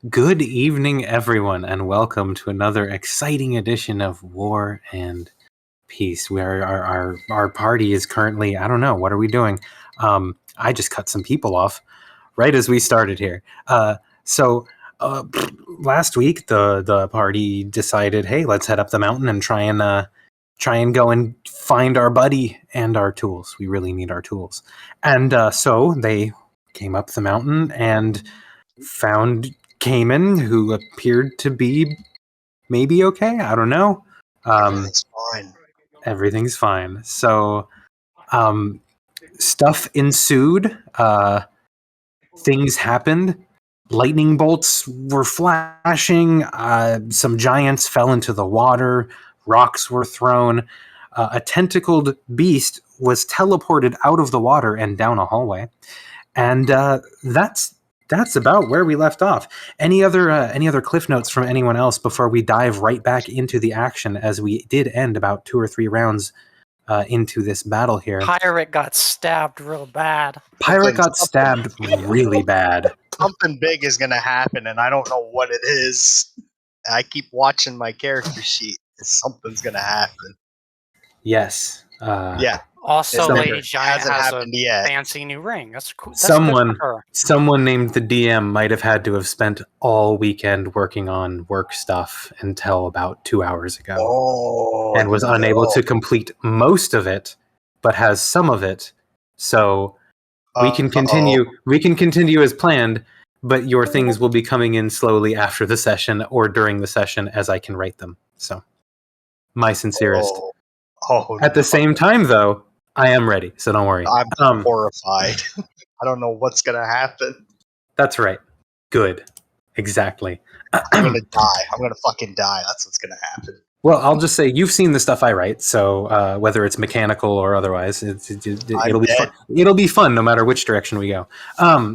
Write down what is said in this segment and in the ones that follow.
Good evening, everyone, and welcome to another exciting edition of War and Peace. Where our party is currently, I don't know, what are we doing? I just cut some people off right as we started here. Last week the party decided, hey, let's head up the mountain and try and go and find our buddy and our tools. We really need our tools, and so they came up the mountain and found Caimen, who appeared to be maybe okay. I don't know. Everything's fine. Everything's fine. So, stuff ensued. Things happened. Lightning bolts were flashing. Some giants fell into the water. Rocks were thrown. A tentacled beast was teleported out of the water and down a hallway. And that's about where we left off. Any other cliff notes from anyone else before we dive right back into the action, as we did end about 2 or 3 rounds into this battle here. Pirate got stabbed real bad. Pirate got stabbed really bad. Something big is going to happen, and I don't know what it is. I keep watching my character sheet. Something's going to happen. Yes. Yeah. Also, Lady It Giant hasn't has a happened yet. fancy new ring. That's cool. That's Someone good for her. someone named the DM might have had to have spent all weekend working on work stuff until about 2 hours ago. Oh, and was unable to complete most of it, but has some of it. So we can continue. We can continue as planned, but your things will be coming in slowly after the session or during the session as I can write them. So, my sincerest. At the same time, though, I am ready, so don't worry. I'm horrified. I don't know what's gonna happen. That's right. Good. Exactly. I'm gonna die. I'm gonna fucking die. That's what's gonna happen. Well, I'll just say you've seen the stuff I write, so whether it's mechanical or otherwise, it'll be fun. It'll be fun no matter which direction we go.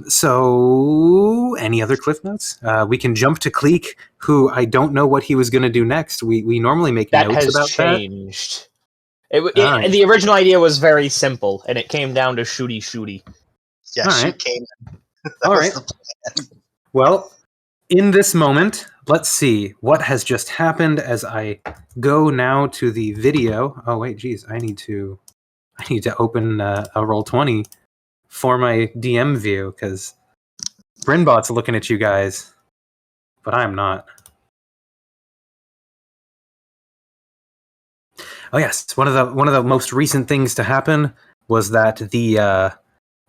So, any other cliff notes? We can jump to Kleeck, who I don't know what he was going to do next. We normally make notes about that. That has changed. The original idea was very simple, and it came down to shooty. Yeah, she came. All right. Well, in this moment, let's see what has just happened as I go now to the video. Oh wait, geez, I need to open a Roll20 for my DM view because Brynbot's looking at you guys, but I'm not. Oh yes, one of the most recent things to happen was that the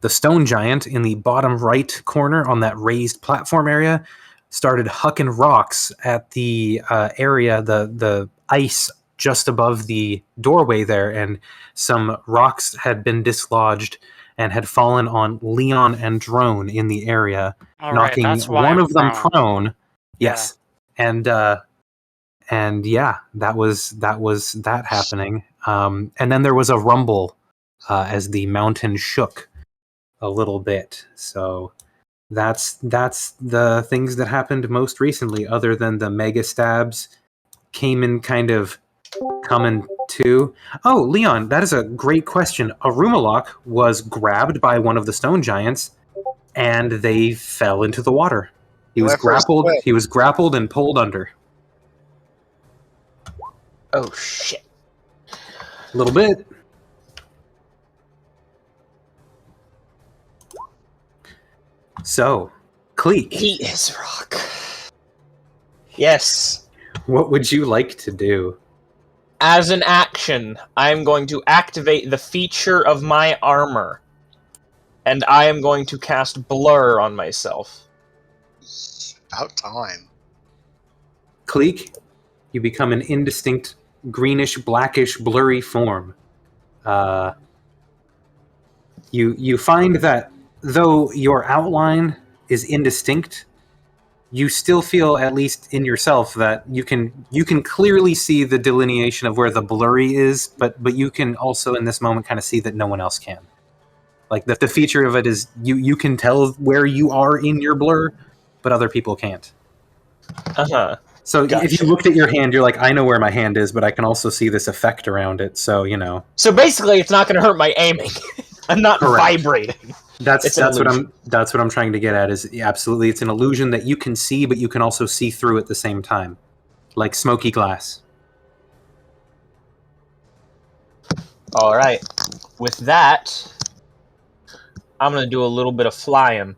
stone giant in the bottom right corner on that raised platform area started hucking rocks at the area, the ice just above the doorway there, and some rocks had been dislodged and had fallen on Leon and Drone in the area, knocking one of them prone. Yes, yeah. And yeah, that was that happening. And then there was a rumble as the mountain shook a little bit. So that's the things that happened most recently, other than the mega stabs Caimen kind of coming to. Oh, Leon, that is a great question. Arumalok was grabbed by one of the stone giants, and they fell into the water. He was grappled and pulled under. Oh shit! A little bit. So, Kleeck. He is rock. Yes. What would you like to do? As an action, I am going to activate the feature of my armor. And I am going to cast Blur on myself. About time. Kleeck, you become an indistinct, greenish, blackish, blurry form. You find that though your outline is indistinct, you still feel, at least in yourself, that you can clearly see the delineation of where the blurry is, but you can also in this moment kind of see that no one else can. Like the feature of it is you can tell where you are in your blur, but other people can't. Uh-huh. So Gotcha. If you looked at your hand, you're like, I know where my hand is, but I can also see this effect around it, so, you know. So basically, it's not going to hurt my aiming. I'm not vibrating. That's an what I'm trying to get at. Is absolutely, it's an illusion that you can see, but you can also see through at the same time, like smoky glass. All right. With that, I'm gonna do a little bit of flying.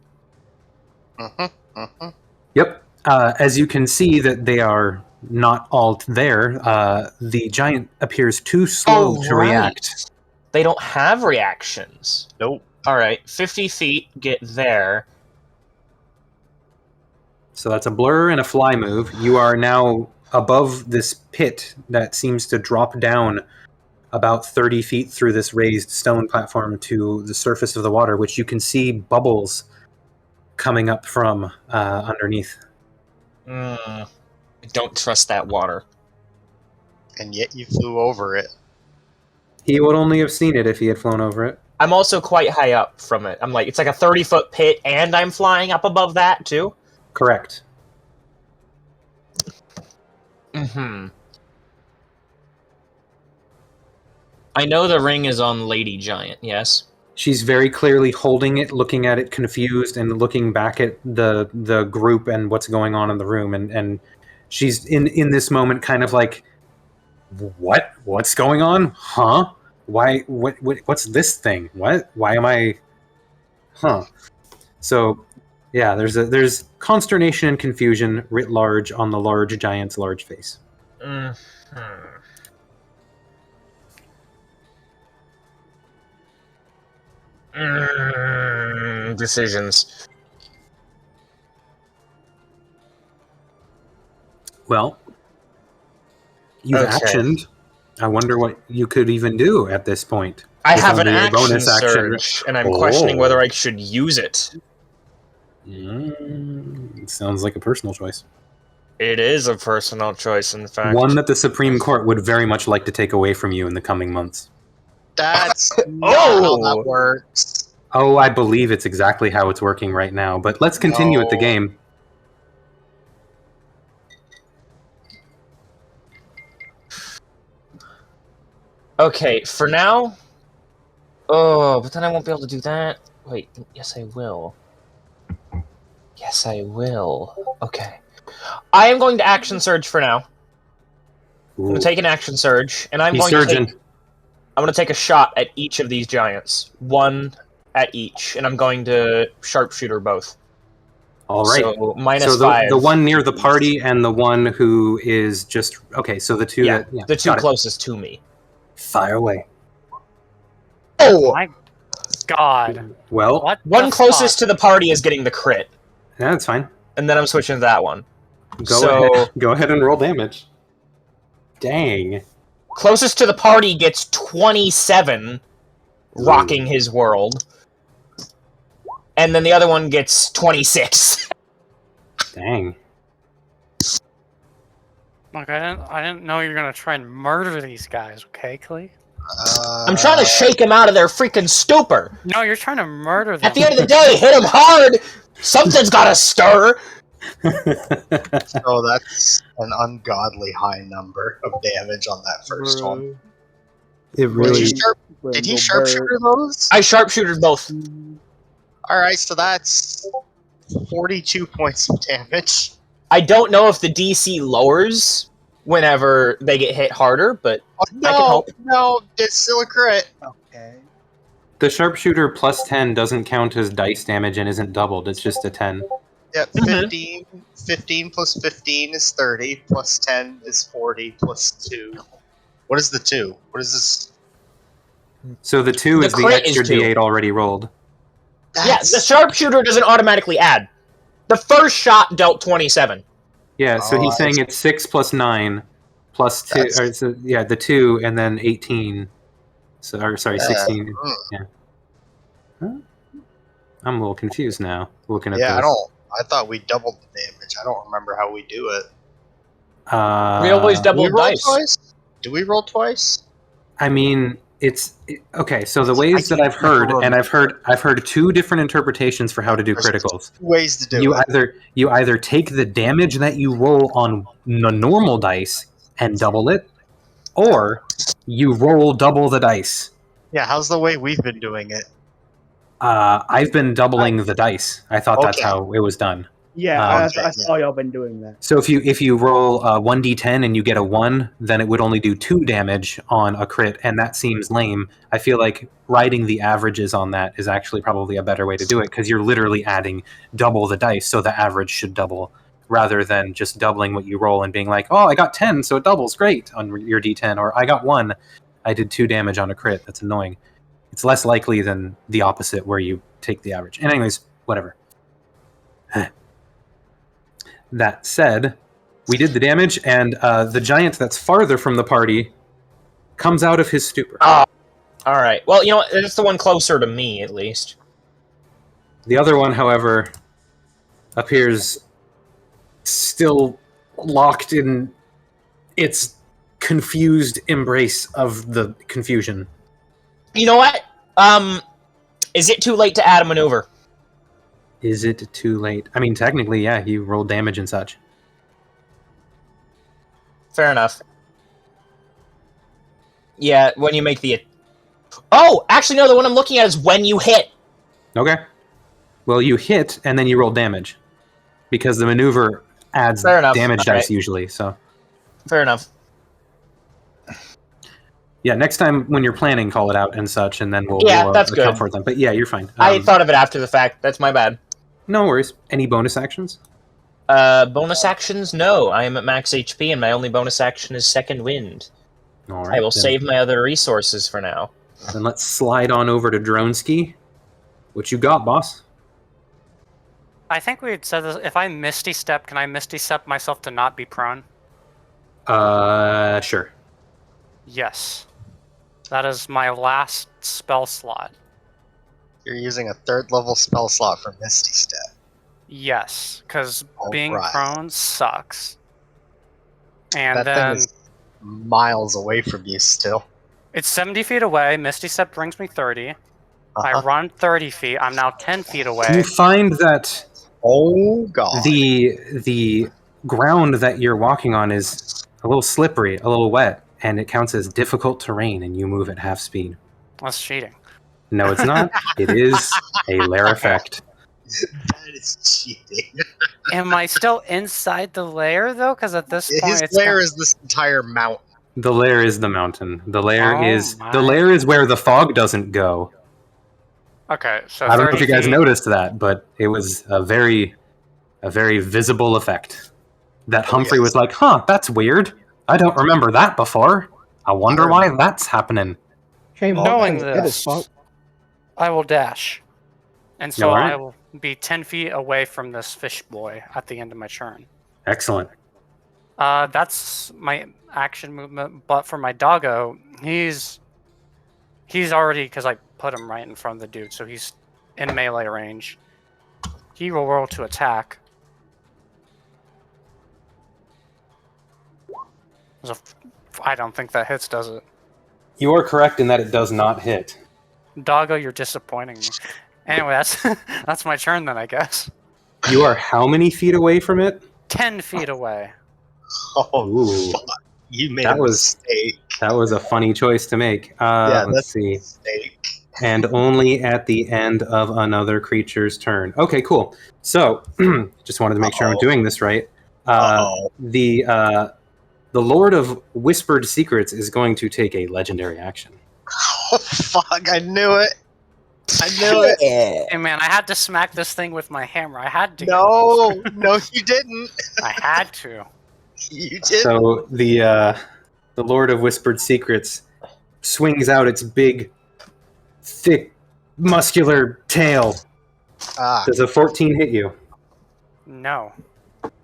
Yep. As you can see that they are not all there, the giant appears too slow to react. They don't have reactions. Nope. All right, 50 feet, get there. So that's a blur and a fly move. You are now above this pit that seems to drop down about 30 feet through this raised stone platform to the surface of the water, which you can see bubbles coming up from underneath. I don't trust that water. And yet you flew over it. He would only have seen it if he had flown over it. I'm also quite high up from it. I'm like, it's like a 30-foot pit, and I'm flying up above that, too? Correct. Mm-hmm. I know the ring is on Lady Giant, yes? She's very clearly holding it, looking at it confused, and looking back at the group and what's going on in the room. And she's in this moment kind of like, what's going on? Huh? Why? What's this thing? What? Why am I? Huh? So, yeah, there's consternation and confusion writ large on the large giant's large face. Decisions. Well, you've actioned. I wonder what you could even do at this point. I have an action surge, and I'm questioning whether I should use it. It sounds like a personal choice. It is a personal choice, in fact. One that the Supreme Court would very much like to take away from you in the coming months. That's not how that works. Oh, I believe it's exactly how it's working right now, but let's continue with the game. Okay, for now... Oh, but then I won't be able to do that. Wait, yes I will. Yes I will. Okay. I am going to action surge for now. I'm going to take an action surge, and I'm going to take a shot at each of these giants. One at each, and I'm going to sharpshooter both. All right. So, -5. The one near the party and the one who is just... Okay, so the two... the two closest to me. Fire away. Oh my god. Well, What one closest to the party is getting the crit. Yeah, that's fine. And then I'm switching to that one. Go ahead and roll damage. Dang. Closest to the party gets 27, rocking his world. And then the other one gets 26. Dang. Look, I didn't know you were gonna try and murder these guys, okay, Kleeck? I'm trying to shake them out of their freaking stupor. No, you're trying to murder them. At the end of the day, hit them hard! Something's gotta stir! So that's an ungodly high number of damage on that first one. It really... Did he sharpshooter those? I sharpshootered both. Alright, so that's 42 points of damage. I don't know if the DC lowers whenever they get hit harder, but I can help. No, it's still a crit. Okay. The sharpshooter plus 10 doesn't count as dice damage and isn't doubled. It's just a 10. Yep, 15. 15 plus 15 is 30, plus 10 is 40, plus 2. What is the 2? What is this? So the 2 is the extra D8 already rolled. Yeah, the sharpshooter doesn't automatically add. The first shot dealt 27. Yeah, so he's saying it's 6 plus 9 plus 2. Or, so, yeah, the 2 and then 18. So, or sorry, 16. Yeah. Huh? I'm a little confused now. Looking at this. I thought we doubled the damage. I don't remember how we do it. We always double dice. Twice? Do we roll twice? I mean, okay. So the ways that I've heard, and I've heard two different interpretations for how to do criticals. Two ways to do it. You either take the damage that you roll on the normal dice and double it, or you roll double the dice. Yeah, how's the way we've been doing it? I've been doubling the dice. I thought that's Okay. how it was done. Yeah, Okay, I saw y'all been doing that. So if you roll 1d10 and you get a 1, then it would only do 2 damage on a crit, and that seems lame. I feel like writing the averages on that is actually probably a better way to do it, because you're literally adding double the dice, so the average should double, rather than just doubling what you roll and being like, oh, I got 10, so it doubles, great, on your d10, or I got 1, I did 2 damage on a crit. That's annoying. It's less likely than the opposite, where you take the average. And anyways, whatever. That said, we did the damage, and the giant that's farther from the party comes out of his stupor. Oh, all right. Well, you know what? It's the one closer to me, at least. The other one, however, appears still locked in its confused embrace of the confusion. You know what? Is it too late to add a maneuver? Is it too late? I mean, technically, yeah, you rolled damage and such. Fair enough. Yeah, when you make the... Oh! Actually, no, the one I'm looking at is when you hit. Okay. Well, you hit, and then you roll damage. Because the maneuver adds Fair enough. damage All dice right. usually, so... Fair enough. Yeah, next time when you're planning, call it out and such, and then we'll that's account good. for them. But yeah, you're fine. I thought of it after the fact. That's my bad. No worries. Any bonus actions? Bonus actions? No. I am at max HP, and my only bonus action is Second Wind. All right. I will then, save my other resources for now. Then let's slide on over to Droneski. What you got, boss? I think we had said this. If I Misty Step, can I Misty Step myself to not be prone? Sure. Yes. That is my last spell slot. You're using a 3rd level spell slot for Misty Step. Yes, because being Alright. prone sucks. And That then thing is miles away from you still. it's 70 feet away. Misty Step brings me 30. I Uh-huh. run 30 feet. I'm now 10 feet You away. find that Oh god. the ground that you're walking on is a little slippery, a little wet, and it counts as difficult terrain, and you move at half speed. That's cheating. No, it's not. It is a lair effect. That is cheating. Am I still inside the lair though? Because at this point, His it's lair is this entire mountain. The lair is the mountain. The lair Oh is my. the lair is where the fog doesn't go. Okay, so I don't know 30 if you guys feet. noticed that, but it was a very visible effect. That Humphrey was like, "Huh, that's weird. I don't remember that before. I wonder why that's happening." Caimen, Knowing that is this, fuck. I will dash, and so Alright. I will be 10 feet away from this fish boy at the end of my turn. Excellent. That's my action movement. But for my doggo, he's already, because I put him right in front of the dude, so he's in melee range. He will roll to attack. I don't think that hits, does it? You are correct in that it does not hit. Doggo, you're disappointing me. Anyway, that's that's my turn then, I guess. You are how many feet away from it? 10 feet away. Oh, Ooh, fuck. You made That a was- mistake. that was a funny choice to make. Yeah, Let's that's a see. mistake. And only at the end of another creature's turn. Okay, cool. So, just wanted to make sure I'm Uh-oh. doing this right. Uh-oh. The Lord of Whispered Secrets is going to take a legendary action. Oh, fuck. I knew it. I knew it. Hey man, I had to smack this thing with my hammer. I had to. No, no, you didn't. I had to. You didn't. So the Lord of Whispered Secrets swings out its big, thick, muscular tail. Ah, Does a 14 hit you? No.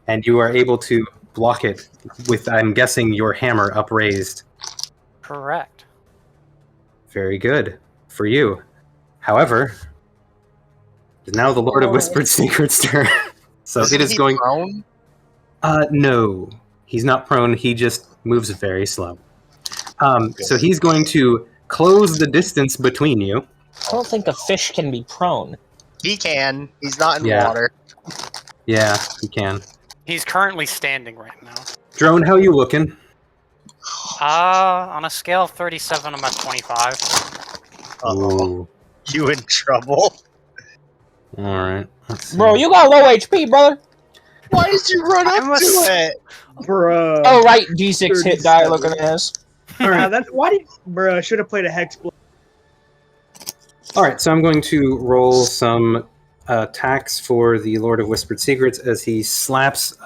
And you are able to block it with, I'm guessing, your hammer upraised. Correct. Very good for you. However, it's now the Lord of Whispered Secrets' turn. So isn't it is he going. prone? No, he's not prone. He just moves very slow. So he's going to close the distance between you. I don't think a fish can be prone. He can. He's not in Yeah. water. Yeah, he can. He's currently standing right now. Drone, how you looking? On a scale of 37, I'm at 25. Uh-oh. Ooh. You in trouble? All right. Let's see. Bro, you got low HP, brother. Why did you run up to it? Bruh. Oh, right. D6 hit die looking ass. Alright, that's why did bruh should have played a hex blow. All right, so I'm going to roll some attacks for the Lord of Whispered Secrets as he slaps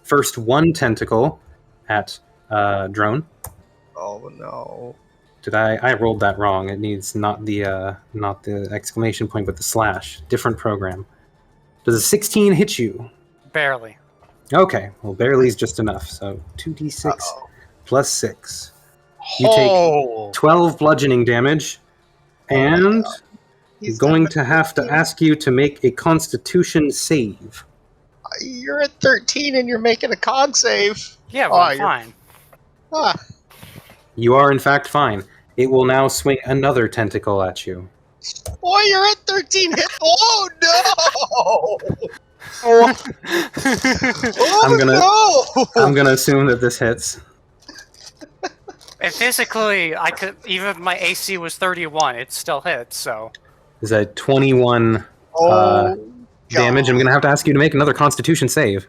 first one tentacle at Drone. Oh no! I rolled that wrong? It needs not the exclamation point, but the slash. Different program. Does a 16 hit you? Barely. Okay, well, barely is just enough. So 2d6 Uh-oh. plus 6. You take 12 bludgeoning damage, and I'm going to have to ask you to make a Constitution save. You're at 13 and you're making a con save. Yeah, Oh, well, I'm you're- fine. Ah, You are, in fact, fine. It will now swing another tentacle at you. boy, you're at 13 hit. Oh no! I'm gonna assume that this hits. And physically, I could, even if my AC was 31, it still hits, so. Is a 21 Oh, damage. I'm God. gonna have to ask you to make another Constitution save.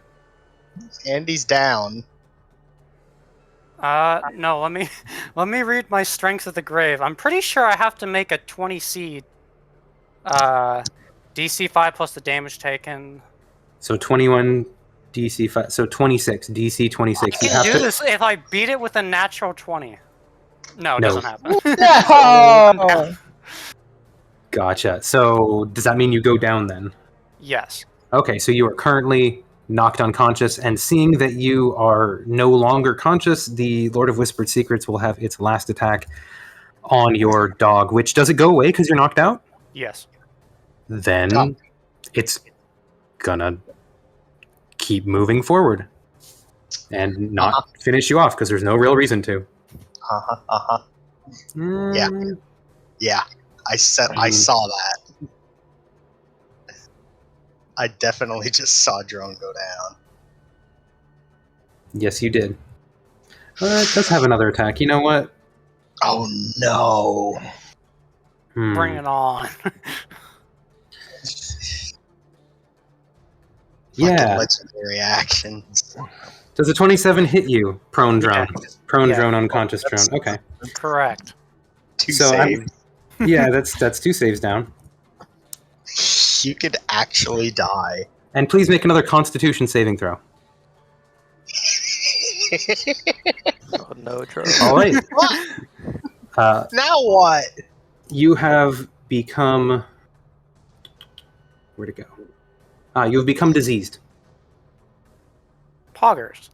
Andy's down. No, let me read my Strength of the Grave. I'm pretty sure I have to make a 20C, DC 5 plus the damage taken. So 21 DC 5. So 26 DC 26. I can do this if I beat it with a natural 20. No, it No. doesn't happen. No! Gotcha. So does that mean you go down then? Yes. Okay, so you are currently knocked unconscious, and seeing that you are no longer conscious, the Lord of Whispered Secrets will have its last attack on your dog, which does it go away because you're knocked out? Yes. Then it's gonna keep moving forward and not finish you off because there's no real reason to. Yeah. Yeah, I saw that. I definitely just saw Drone go down. Yes, you did. It does have another attack. You know what? Oh no! Bring it on. Yeah. Legendary actions. Does a 27 hit you? Prone drone. Yeah. Prone Yeah. drone, unconscious drone. Okay. Correct. Two So saves. Yeah, that's 2 saves down. You could actually die. And please make another Constitution saving throw. Oh no, Charlie. All right. What? Now what? You have become. Where'd it go? You have become diseased. Poggers.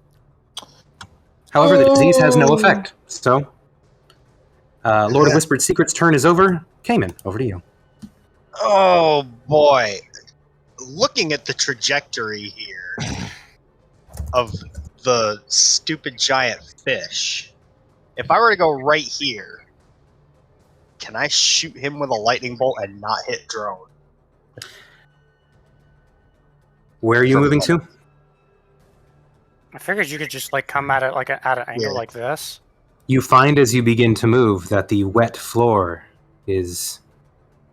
However, the disease has no effect. So, Lord of Whispered Secrets' turn is over. Caimen, over to you. Oh boy. Looking at the trajectory here of the stupid giant fish, if I were to go right here, can I shoot him with a lightning bolt and not hit Drone? Where are you moving to? I figured you could just like come at it like at an angle Yeah. like this. You find as you begin to move that the wet floor is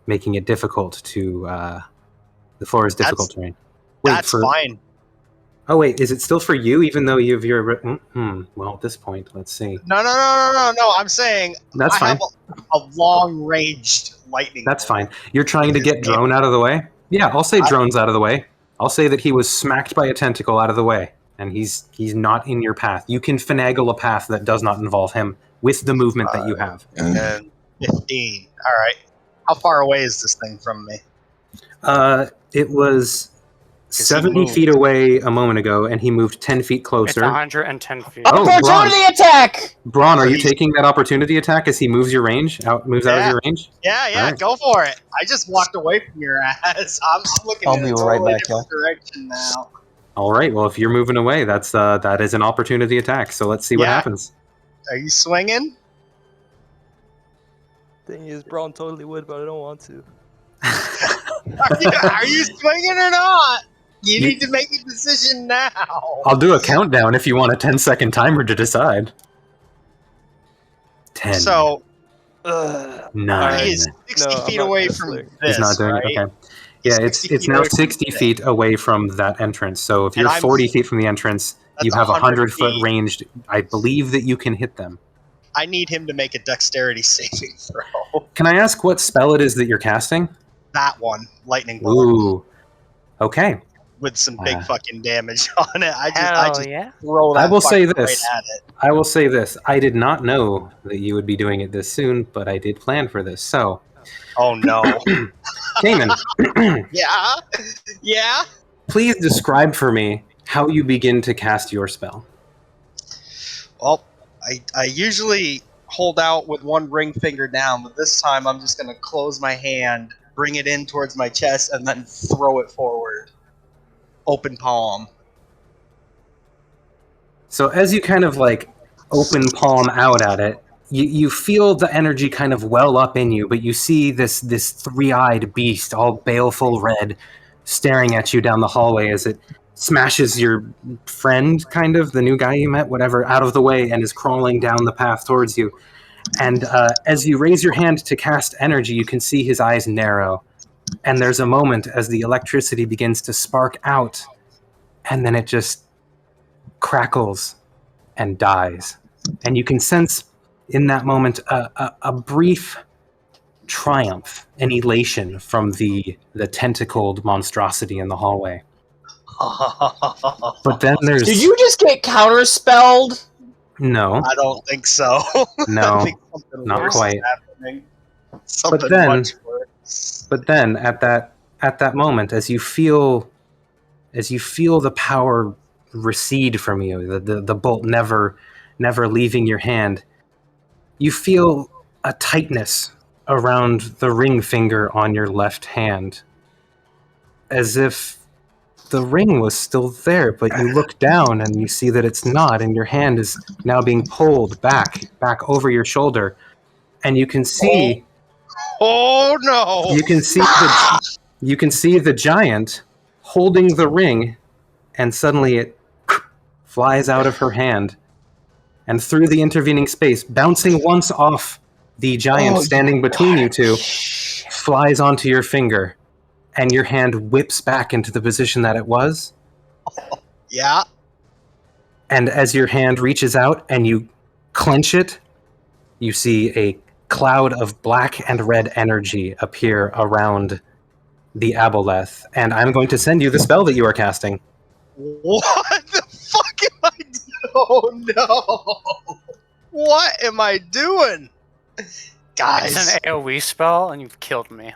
making it difficult to. The floor is difficult terrain. That's fine. Oh wait, is it still for you? Even though you have your. Well, at this point, let's see. No. I'm saying That's I fine. have a long-ranged lightning. That's bolt. fine. You're trying to get Drone out of the way? Yeah, I'll say Drone's out of the way. I'll say that he was smacked by a tentacle out of the way, and he's not in your path. You can finagle a path that does not involve him with the movement that you have. And 15. All right. How far away is this thing from me? It was he 70 moved. feet feet away a moment ago, and he moved 10 feet It's closer. 110 feet. Oh, Opportunity attack! Braun, are you He's- taking that opportunity attack as he moves your range? Moves out of Yeah. your range? Yeah, Alright. go for it. I just walked away from your ass. I'm looking I'll in be a right totally back, different direction now. All right. Well, if you're moving away, that is an opportunity attack. So let's see what Yeah. happens. Are you swinging? Thing is, Braun totally would, but I don't want to. Are you swinging or not? You need to make a decision now. I'll do a countdown if you want a 10-second timer to decide. 10. So, Nine. He is 60 No, I'm feet not away gonna from slay. this, He's not doing right? it. Okay. Yeah, it's 60 feet now away from 60 this. feet away from that entrance. So if And you're I'm- 40 feet from the entrance, you That's have 100 100-foot feet. range. I believe that you can hit them. I need him to make a dexterity saving throw. Can I ask what spell it is that you're casting? That one, lightning bolt, Ooh. Okay. with some big Ah. fucking damage on it. I Hell just yeah. throw that I will say fucker this. right at it. I will say this. I did not know that you would be doing it this soon, but I did plan for this. So, Oh no. Caimen, Yeah? Yeah? please describe for me how you begin to cast your spell. Well, I usually hold out with one ring finger down, but this time I'm just going to close my hand, bring it in towards my chest, and then throw it forward. Open palm. So as you kind of like open palm out at it, you feel the energy kind of well up in you, but you see this three-eyed beast, all baleful red, staring at you down the hallway as it smashes your friend, kind of, the new guy you met, whatever, out of the way and is crawling down the path towards you. And as you raise your hand to cast energy, you can see his eyes narrow. And there's a moment as the electricity begins to spark out, and then it just crackles and dies. And you can sense in that moment a brief triumph, an elation from the tentacled monstrosity in the hallway. But then there's... Did you just get counterspelled? No, I don't think so. no. I think something not worse quite. is happening. Something then- much worse. But then at that moment, as you feel the power recede from you, the bolt never leaving your hand, you feel a tightness around the ring finger on your left hand, as if the ring was still there, but you look down and you see that it's not, and your hand is now being pulled back over your shoulder, and you can see Oh no! you can see the giant holding the ring, and suddenly it flies out of her hand and through the intervening space, bouncing once off the giant standing between you two, flies onto your finger, and your hand whips back into the position that it was. Yeah. And as your hand reaches out and you clench it, you see a cloud of black and red energy appear around the Aboleth, and I'm going to send you the spell that you are casting. What the fuck am I doing? Oh no! What am I doing? Guys, It's an AoE spell, and you've killed me.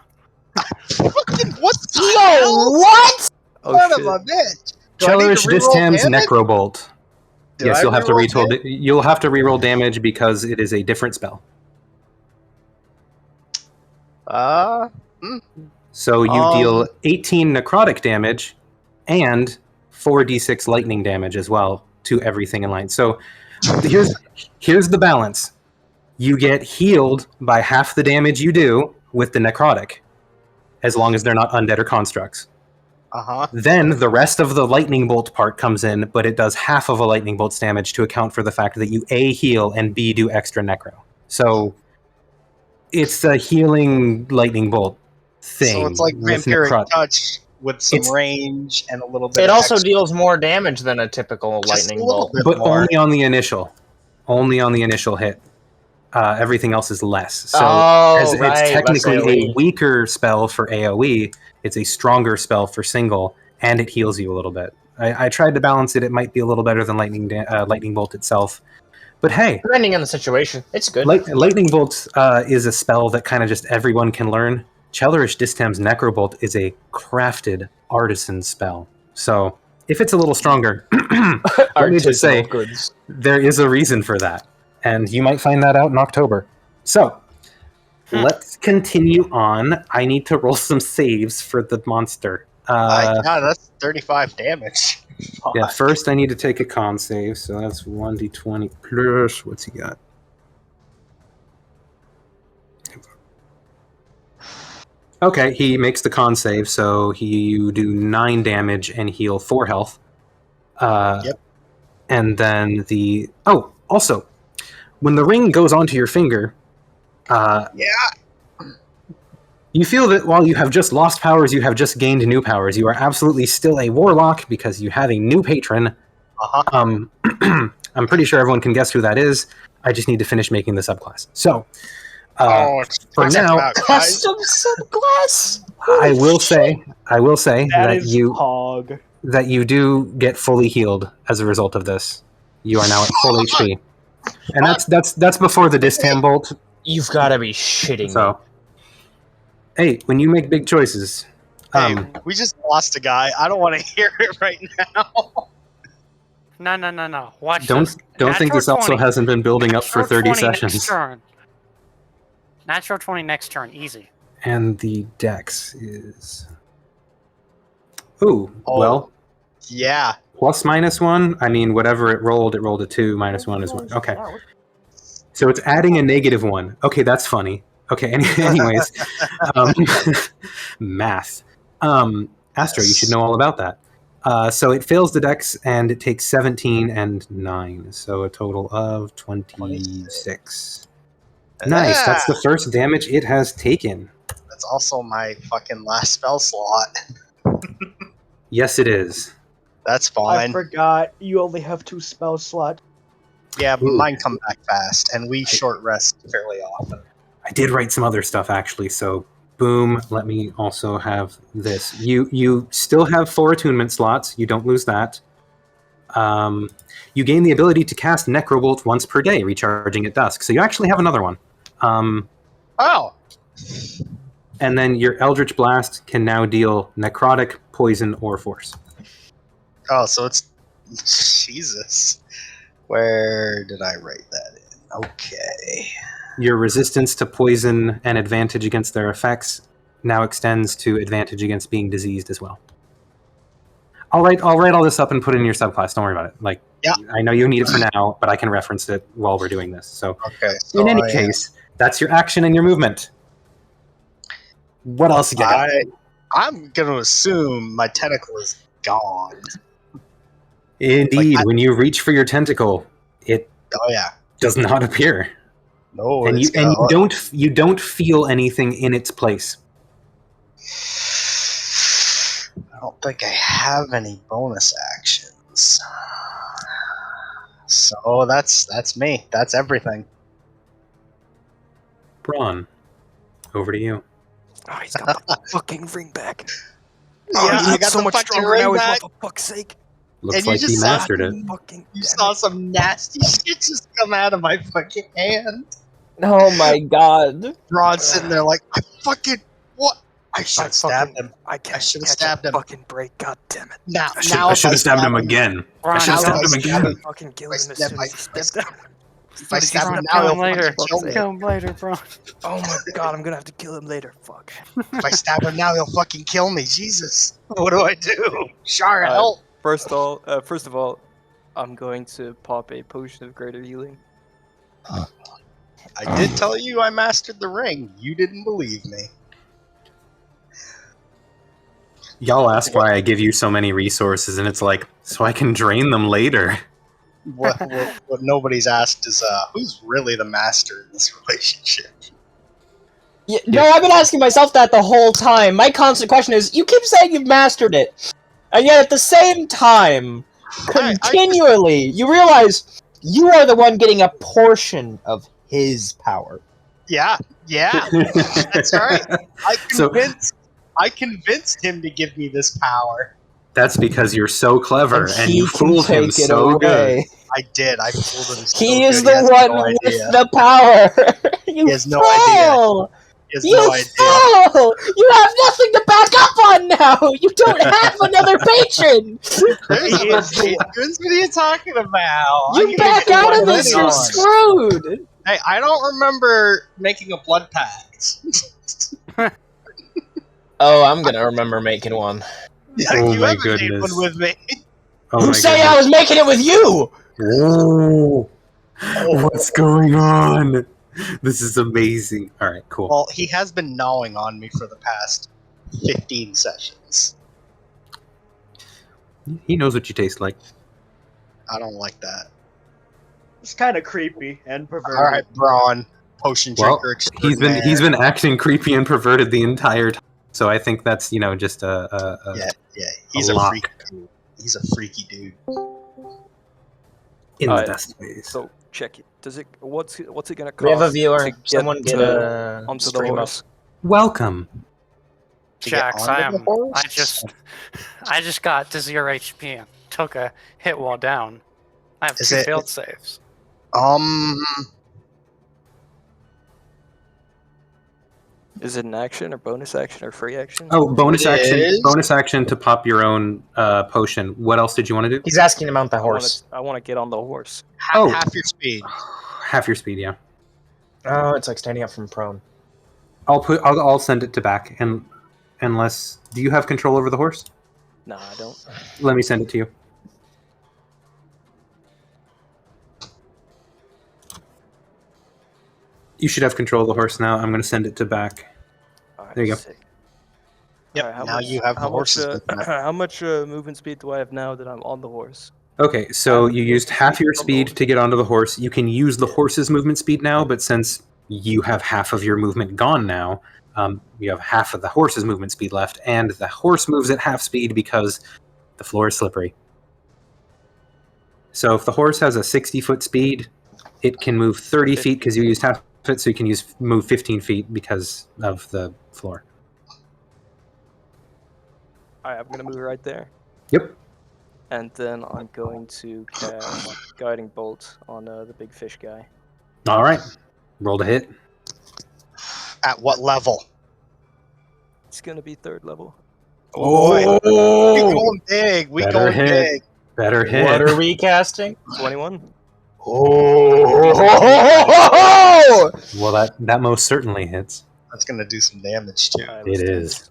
fucking what the Yo, hell? what? Oh Son of shit. a bitch! Do I need Chellerish to reroll Distam's damage? Necrobolt. Do Yes, I you'll have to reroll reroll. damage? You'll have to reroll damage because it is a different spell. So you deal 18 necrotic damage and 4d6 lightning damage as well to everything in line. So here's the balance. You get healed by half the damage you do with the necrotic, as long as they're not undead or constructs. Then the rest of the lightning bolt part comes in, but it does half of a lightning bolt's damage to account for the fact that you A, heal, and B, do extra necro. So it's a healing lightning bolt thing. So it's like with vampiric necrotic. touch with some It's- range and a little bit. It of also extra. deals more damage than a typical Just lightning a little bolt. bit But more. only on the initial. Only on the initial hit. Everything else is less. So Oh, as right, it's technically less a AoE. weaker spell for AoE, it's a stronger spell for single, and it heals you a little bit. I tried to balance it. It might be a little better than lightning bolt itself. But hey, Depending on the situation, it's good. lightning bolt is a spell that kind of just everyone can learn. Chellerish Distam's Necrobolt is a crafted artisan spell. So if it's a little stronger, let me just say, Artisanal goods. there is a reason for that. And you might find that out in October. So, let's continue on. I need to roll some saves for the monster. Yeah, that's 35 damage. Yeah, first I need to take a con save, so that's 1d20 plus... What's he got? Okay, he makes the con save, so you do 9 damage and heal 4 health. Yep. And then the... Oh, also, when the ring goes onto your finger, Yeah. You feel that while you have just lost powers, you have just gained new powers. You are absolutely still a warlock because you have a new patron. Uh-huh. I'm pretty sure everyone can guess who that is. I just need to finish making the subclass. So, for check now, him out, guys. Custom subclass. I will say That that is hog. you do get fully healed as a result of this. You are now at full HP, and that's before the Distam bolt. You've got to be shitting me. So, hey, when you make big choices, Hey, we just lost a guy. I don't want to hear it right now. No. Watch don't this. think this Natural also 20. hasn't been building up for Natural 30 20 Next sessions. turn. Natural 20 next turn. Easy. And the dex is. Ooh, Oh. well, Yeah. plus minus one. I mean, whatever it rolled a 2. Minus 1 is 1. Okay. So it's adding a -1. Okay, that's funny. Okay, anyways. Math. Astro, you should know all about that. So it fails the dex, and it takes 17 and 9. So a total of 26. Nice, that's the first damage it has taken. That's also my fucking last spell slot. Yes, it is. That's I fine. forgot you only have 2 spell slots. Yeah, but Ooh. mine come back fast, and we short rest fairly often. I did write some other stuff, actually, so boom, let me also have this. You still have 4 attunement slots. You don't lose that. You gain the ability to cast Necrobolt once per day, recharging at dusk. So you actually have another one. Oh! And then your Eldritch Blast can now deal necrotic, poison, or force. Oh, so it's... Jesus. Where did I write that in? Okay. Your resistance to poison and advantage against their effects now extends to advantage against being diseased as well. I'll write all this up and put it in your subclass. Don't worry about it. Like, yeah. I know you need it for now, but I can reference it while we're doing this. So, okay, so in any case, that's your action and your movement. What else you got? I'm going to assume my tentacle is gone. Indeed, like, when you reach for your tentacle, it does not appear. No, and you don't feel anything in its place. I don't think I have any bonus actions. So that's me. That's everything. Bron, over to you. Oh, he's got the fucking ring back. Yeah, Oh, he I looks got so the much fucking stronger ring now as well, back. for fuck's sake. Looks like he mastered it. You saw some nasty shit just come out of my fucking hand. Oh my god. Bron's sitting there like, what? I should have stabbed him. I should have stabbed him. Fucking break, god damn it. Now I should have stabbed him again. Bron, I should have stabbed him again. Fucking kill him as soon as he stepped out. If I stab him Kill now, him he'll later. fucking kill me. Kill him later, Bron. Oh my god, I'm gonna have to kill him later. Fuck. If I stab him now, he'll fucking kill me. Jesus. What do I do? Shara, help. First of all, I'm going to pop a potion of greater healing. I did tell you I mastered the ring. You didn't believe me. Y'all ask why I give you so many resources, and it's like, so I can drain them later. What nobody's asked is, who's really the master in this relationship? Yeah, no, I've been asking myself that the whole time. My constant question is, you keep saying you've mastered it, and yet at the same time, continually, you realize you are the one getting a portion of his power. Yeah, that's right. I convinced him to give me this power. That's because you're so clever, and you he can fooled him take it so good. away. I did. I fooled him so He good. is the has one no with idea. the power. You He has no fool! idea. He has You no idea. fool! You have nothing to back up on now! You don't have another patron! There's patrons? What are you talking about? You back out of this, you're screwed! Hey, I don't remember making a blood pact. Oh, I'm gonna remember making one. Yeah, Oh you my haven't made goodness. one with me. Oh Who my say goodness. I was making it with you? Oh, what's going on? This is amazing. All right, cool. Well, he has been gnawing on me for the past 15 sessions. He knows what you taste like. I don't like that. It's kind of creepy and perverted. All right, Bron, potion Well, drinker he's been acting creepy and perverted the entire time. So I think that's just yeah. He's a lock. freaky dude. He's a freaky dude. In the Alright, best ways. So check it. Does it? What's it gonna cost? We have a viewer. to get Someone get a onto the stream up. horse. Welcome. To get Jax, onto the horse? I just got to 0 HP and took a hit while down. I have Is 2 it- failed saves. Is it an action or bonus action or free action? Oh, bonus It action! is. Bonus action to pop your own potion. What else did you want to do? He's asking to mount the horse. I want to get on the horse. Half your speed. Half your speed, yeah. Oh, it's like standing up from prone. I'll send it to back, and unless do you have control over the horse? Nah, I don't. Let me send it to you. You should have control of the horse now. I'm going to send it to back. Alright, There you go. sick. Yep, Alright, now you have the horse's movement. How much movement speed do I have now that I'm on the horse? Okay, so you used half your speed to get onto the horse. You can use the horse's movement speed now, but since you have half of your movement gone now, you have half of the horse's movement speed left, and the horse moves at half speed because the floor is slippery. So if the horse has a 60-foot speed, it can move 30 feet because you used half of it, so you can move 15 feet because of the floor. Alright, I'm gonna move right there. Yep. And then I'm going to cast Guiding Bolt on the big fish guy. All right. Roll to hit. At what level? It's gonna be 3rd level. Oh, we going big. We Better going hit. big. Better hit. What are we casting? 21. Oh! Well, that most certainly hits. That's gonna do some damage too. Alright, It let's do is. this.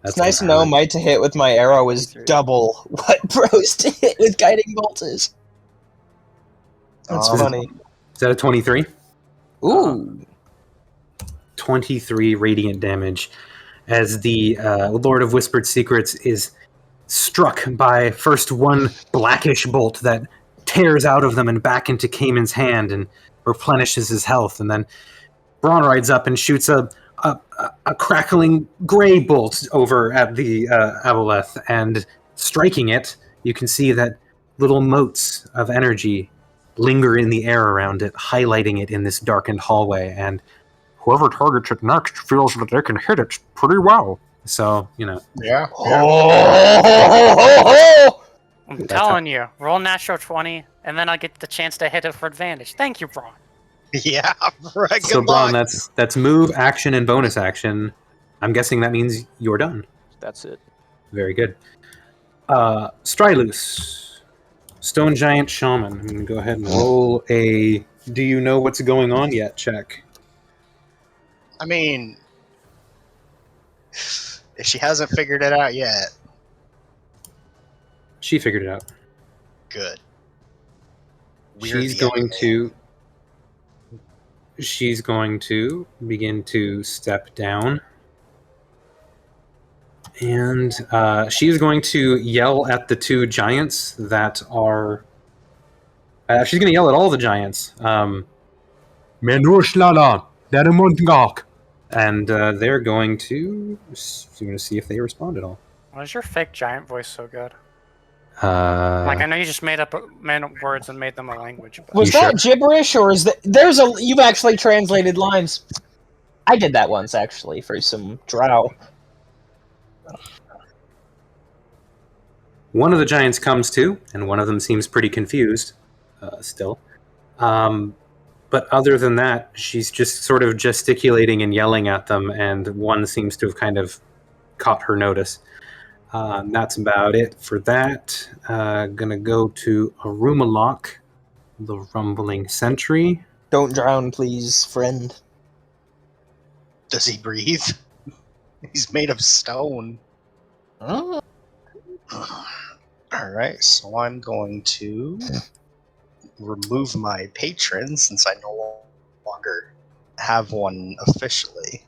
It's nice to know my to hit with my arrow is 23. double what Bro's to hit with guiding bolt is. That's Um, funny. Is that a 23? Ooh. 23 radiant damage as the Lord of Whispered Secrets is struck by first one blackish bolt that tears out of them and back into Caimen's hand and replenishes his health, and then Bron rides up and shoots a crackling gray bolt over at the Aboleth, and striking it, you can see that little motes of energy linger in the air around it, highlighting it in this darkened hallway, and whoever targets it next feels that they can hit it pretty well. So, Yeah. Oh! I'm telling you, roll natural 20, and then I get the chance to hit it for advantage. Thank you, Bron. Yeah, right. so Good Bron, luck. that's move, action, and bonus action. I'm guessing that means you're done. That's it. Very good. Streiluss, Stone Giant Shaman. I'm going to go ahead and roll a do you know what's going on yet check. I mean, if she hasn't figured it out yet, She figured it out. good. She's going to begin to step down. And she's going to yell at the 2 giants that are... she's going to yell at all the giants. Menushlala, Daramundgak. And they're going to see if they respond at all. Why is your fake giant voice so good? Like, I know you just made up words and made them a language, but Was You that gibberish or is that you've actually translated lines? I did that once actually for some drow. One of the giants comes to, and one of them seems pretty confused still. But other than that, she's just sort of gesticulating and yelling at them, and one seems to have kind of caught her notice. That's about it for that. Gonna go to Arumalok, the Rumbling Sentry. Don't drown, please, friend. Does he breathe? He's made of stone. Oh. Alright, so I'm going to remove my patron since I no longer have one officially.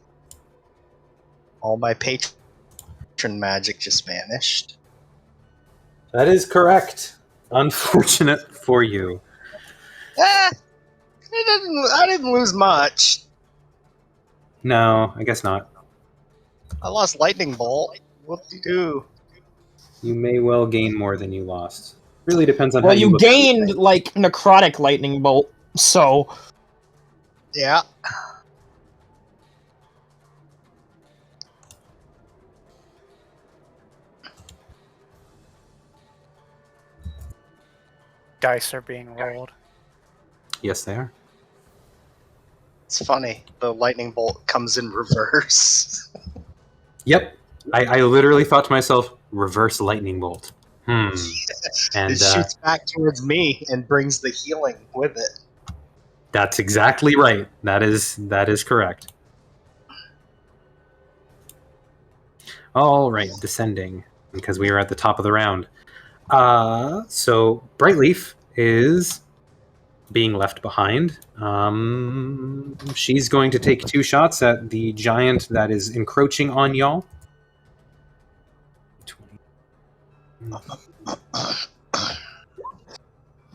All my patron magic just vanished. That is correct. Unfortunate for you. I didn't lose much. No, I guess not. I lost lightning bolt. Whoop-de-doo. You may well gain more than you lost. Really depends on Well, how you you look at gained it. like necrotic lightning bolt, so Yeah. Dice are being rolled. Yes, they are. It's funny. The lightning bolt comes in reverse. Yep. I literally thought to myself, reverse lightning bolt. And It shoots back towards me and brings the healing with it. that's exactly right. That is correct. All right, descending because we are at the top of the round. So Brightleaf is being left behind. She's going to take 2 shots at the giant that is encroaching on y'all. 20.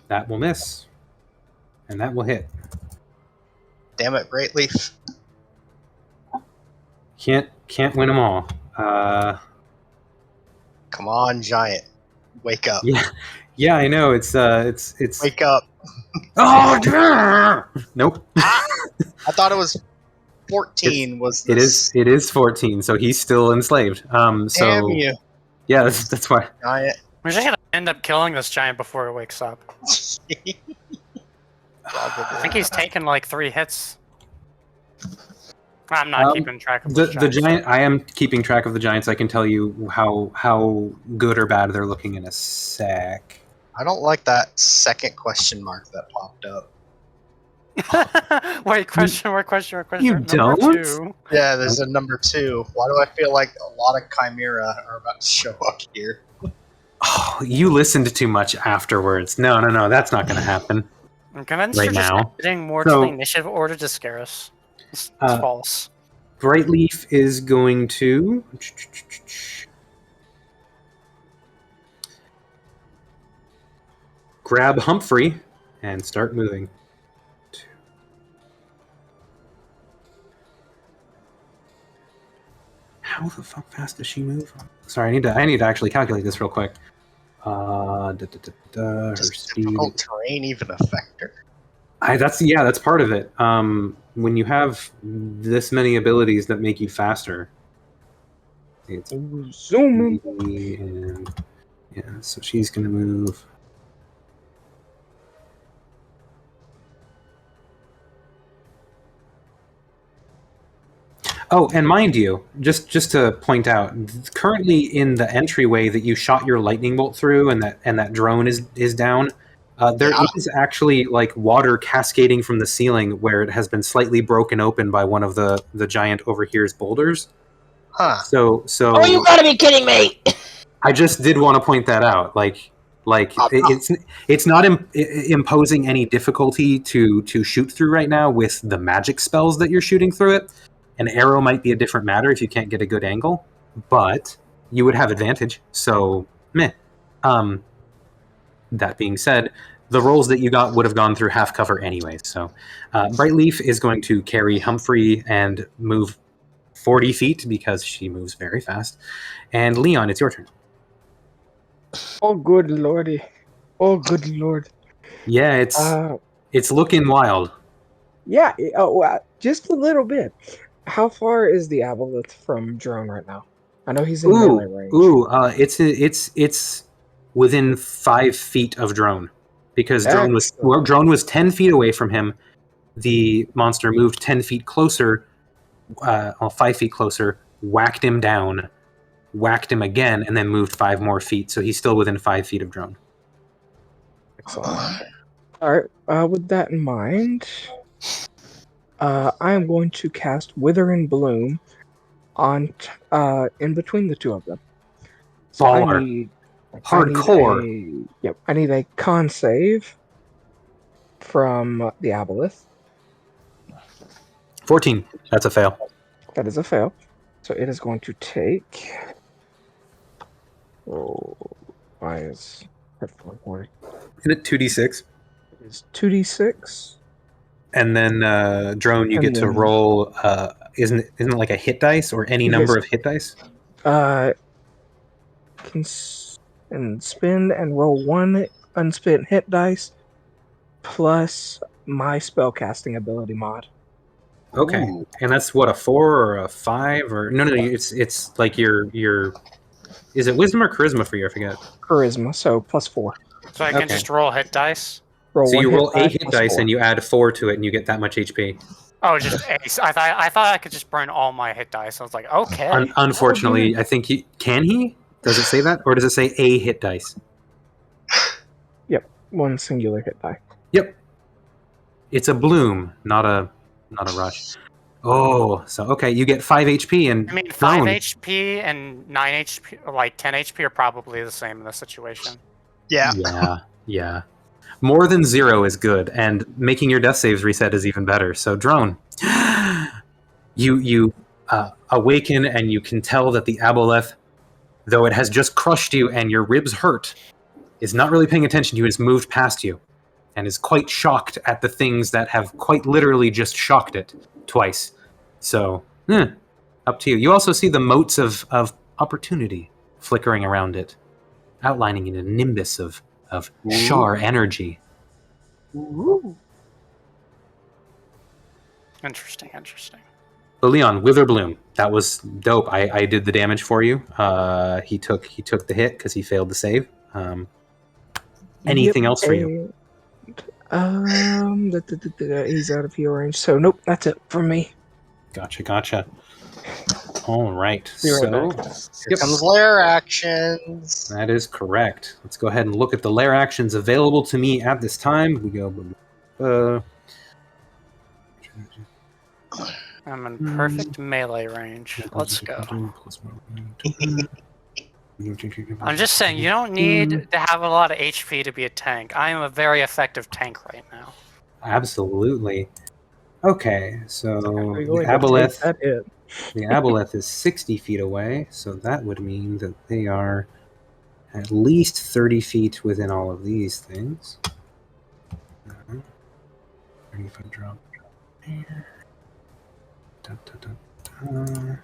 That will miss, and that will hit. Damn it, Brightleaf. Can't win them all. Come on, giant. Wake up. Yeah, I know. It's Wake up. Oh, nope. I thought it was 14 was It is 14, so he's still enslaved. So Damn you, yeah, that's why. giant. We're just gonna end up killing this giant before it wakes up. I think he's taken like 3 hits. I'm not keeping track of the giant. I am keeping track of the giants. I can tell you how good or bad they're looking in a sec. I don't like that second question mark that popped up. Wait, question mark. You Number don't? 2. Yeah, there's a number 2. Why do I feel like a lot of Chimera are about to show up here? Oh, you listened too much afterwards. No, that's not going to happen. I'm convinced Right you're just now. adding more to So- the initiative order to scare us. It's false. Brightleaf is going to grab Humphrey and start moving. How the fuck fast does she move? Sorry, I need to actually calculate this real quick. Her Does speed. difficult terrain even affect her? That's part of it. When you have this many abilities that make you faster, it's Zoom. and yeah. So she's gonna move. Oh, and mind you, just to point out, currently in the entryway that you shot your lightning bolt through, and that drone is down. There is actually like water cascading from the ceiling where it has been slightly broken open by one of the giant over here's boulders. Huh. So Oh, you gotta be kidding me! I just did want to point that out. It's not imposing any difficulty to shoot through right now with the magic spells that you're shooting through it. An arrow might be a different matter if you can't get a good angle, but you would have advantage. So meh. That being said, the rolls that you got would have gone through half cover anyway. So Brightleaf is going to carry Humphrey and move 40 feet because she moves very fast. And Leon, it's your turn. Oh, good lordy. Oh, good lord. Yeah, it's looking wild. Yeah, just a little bit. How far is the Aboleth from drone right now? I know he's in melee range. It's within 5 feet of drone because drone was 10 feet away from him. The monster moved 10 feet closer, 5 feet closer, whacked him down, whacked him again, and then moved 5 more feet. So he's still within 5 feet of drone. Excellent. All right. With that in mind, I am going to cast Wither and Bloom on in between the two of them. So Baller. I need Hardcore. I need a con save from the Aboleth. 14. That's a fail. That is a fail. So it is going to take. Why is that 440? Hit it 2d6. It is 2d6. And then drone, you And get to then- roll isn't it like a hit dice or any It number is. of hit dice? Can and spend and roll one unspent hit dice plus my spellcasting ability mod. Okay, Ooh. and that's what, a 4 or a 5 or no? It's like your is it wisdom or charisma for you? I forget. Charisma, so +4. So I can Okay. just roll hit dice. Roll So one you roll 8 hit plus dice 4. and you add 4 to it, and you get that much HP. Oh, just ace. I thought I could just burn all my hit dice. I was like, okay. Unfortunately, I think he. Does it say that, or does it say a hit dice? One singular hit die. Yep. It's a bloom, not a rush. Oh, so okay, you get 5 HP and I mean, 5 drone. HP and 9 HP, like 10 HP, are probably the same in this situation. Yeah. Yeah. More than 0 is good, and making your death saves reset is even better. So, drone, you awaken, and you can tell that the Aboleth, though it has just crushed you and your ribs hurt, is not really paying attention to you. It's moved past you, and is quite shocked at the things that have quite literally just shocked it twice. So, up to you. You also see the motes of opportunity flickering around it, outlining in a nimbus of Shar energy. Interesting. But Leon, Witherbloom, that was dope. I did the damage for you. He took the hit because he failed the save. Anything else for you? He's out of heal range, so nope, that's it for me. Gotcha. All right. Be right So back. Here comes lair actions. that is correct. Let's go ahead and look at the lair actions available to me at this time. We go. I'm in perfect melee range. Let's go. I'm just saying, you don't need to have a lot of HP to be a tank. I am a very effective tank right now. Absolutely. Okay, so We're the going to take Aboleth. that hit. The Aboleth is 60 feet away, so that would mean that they are at least 30 feet within all of these things. 30-foot drop here. Da, da, da, da.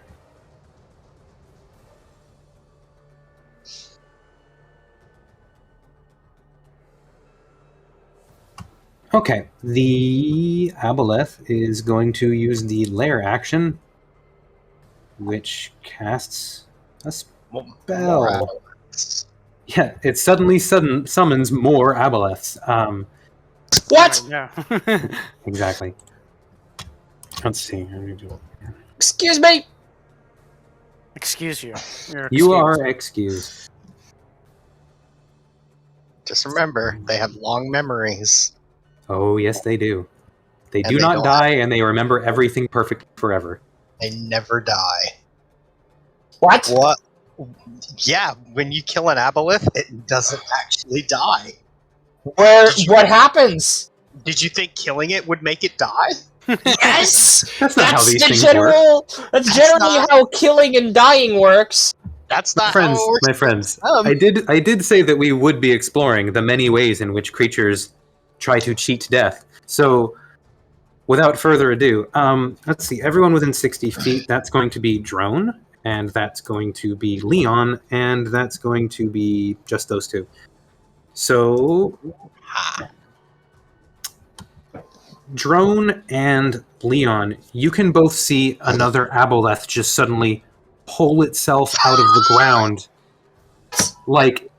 Okay, the Aboleth is going to use the lair action, which casts a spell. Yeah, it suddenly summons more Aboleths. What? Yeah. Exactly. Let's see. Excuse me. Excuse you. You're You excused. are excused. Just remember, they have long memories. Oh, yes, they do. They And do they not don't die, and they remember everything perfectly forever. They never die. What? What? Yeah, when you kill an Aboleth, it doesn't actually die. What happens? Did you think killing it would make it die? Yes. That's not how these the things general. That's That's generally not- how killing and dying works. That's My not friends, how it works. my friends, Um, I did say that we would be exploring the many ways in which creatures try to cheat death. So, without further ado, let's see. Everyone within 60 feet, that's going to be Drone, and that's going to be Leon, and that's going to be just those two. So, Drone and Leon, you can both see another Aboleth just suddenly pull itself out of the ground, like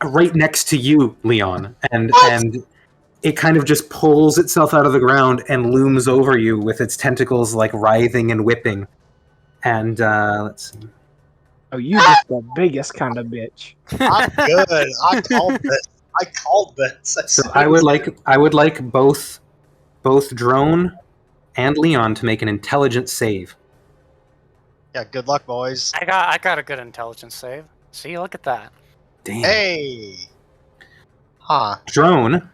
right next to you, Leon, and it kind of just pulls itself out of the ground and looms over you with its tentacles like writhing and whipping. And let's see. Oh, you just the biggest kind of bitch. I'm good. I called this. So I would like both Drone and Leon to make an intelligence save. Yeah, good luck, boys. I got a good intelligence save. See, look at that. Damn. Hey. Huh. Drone,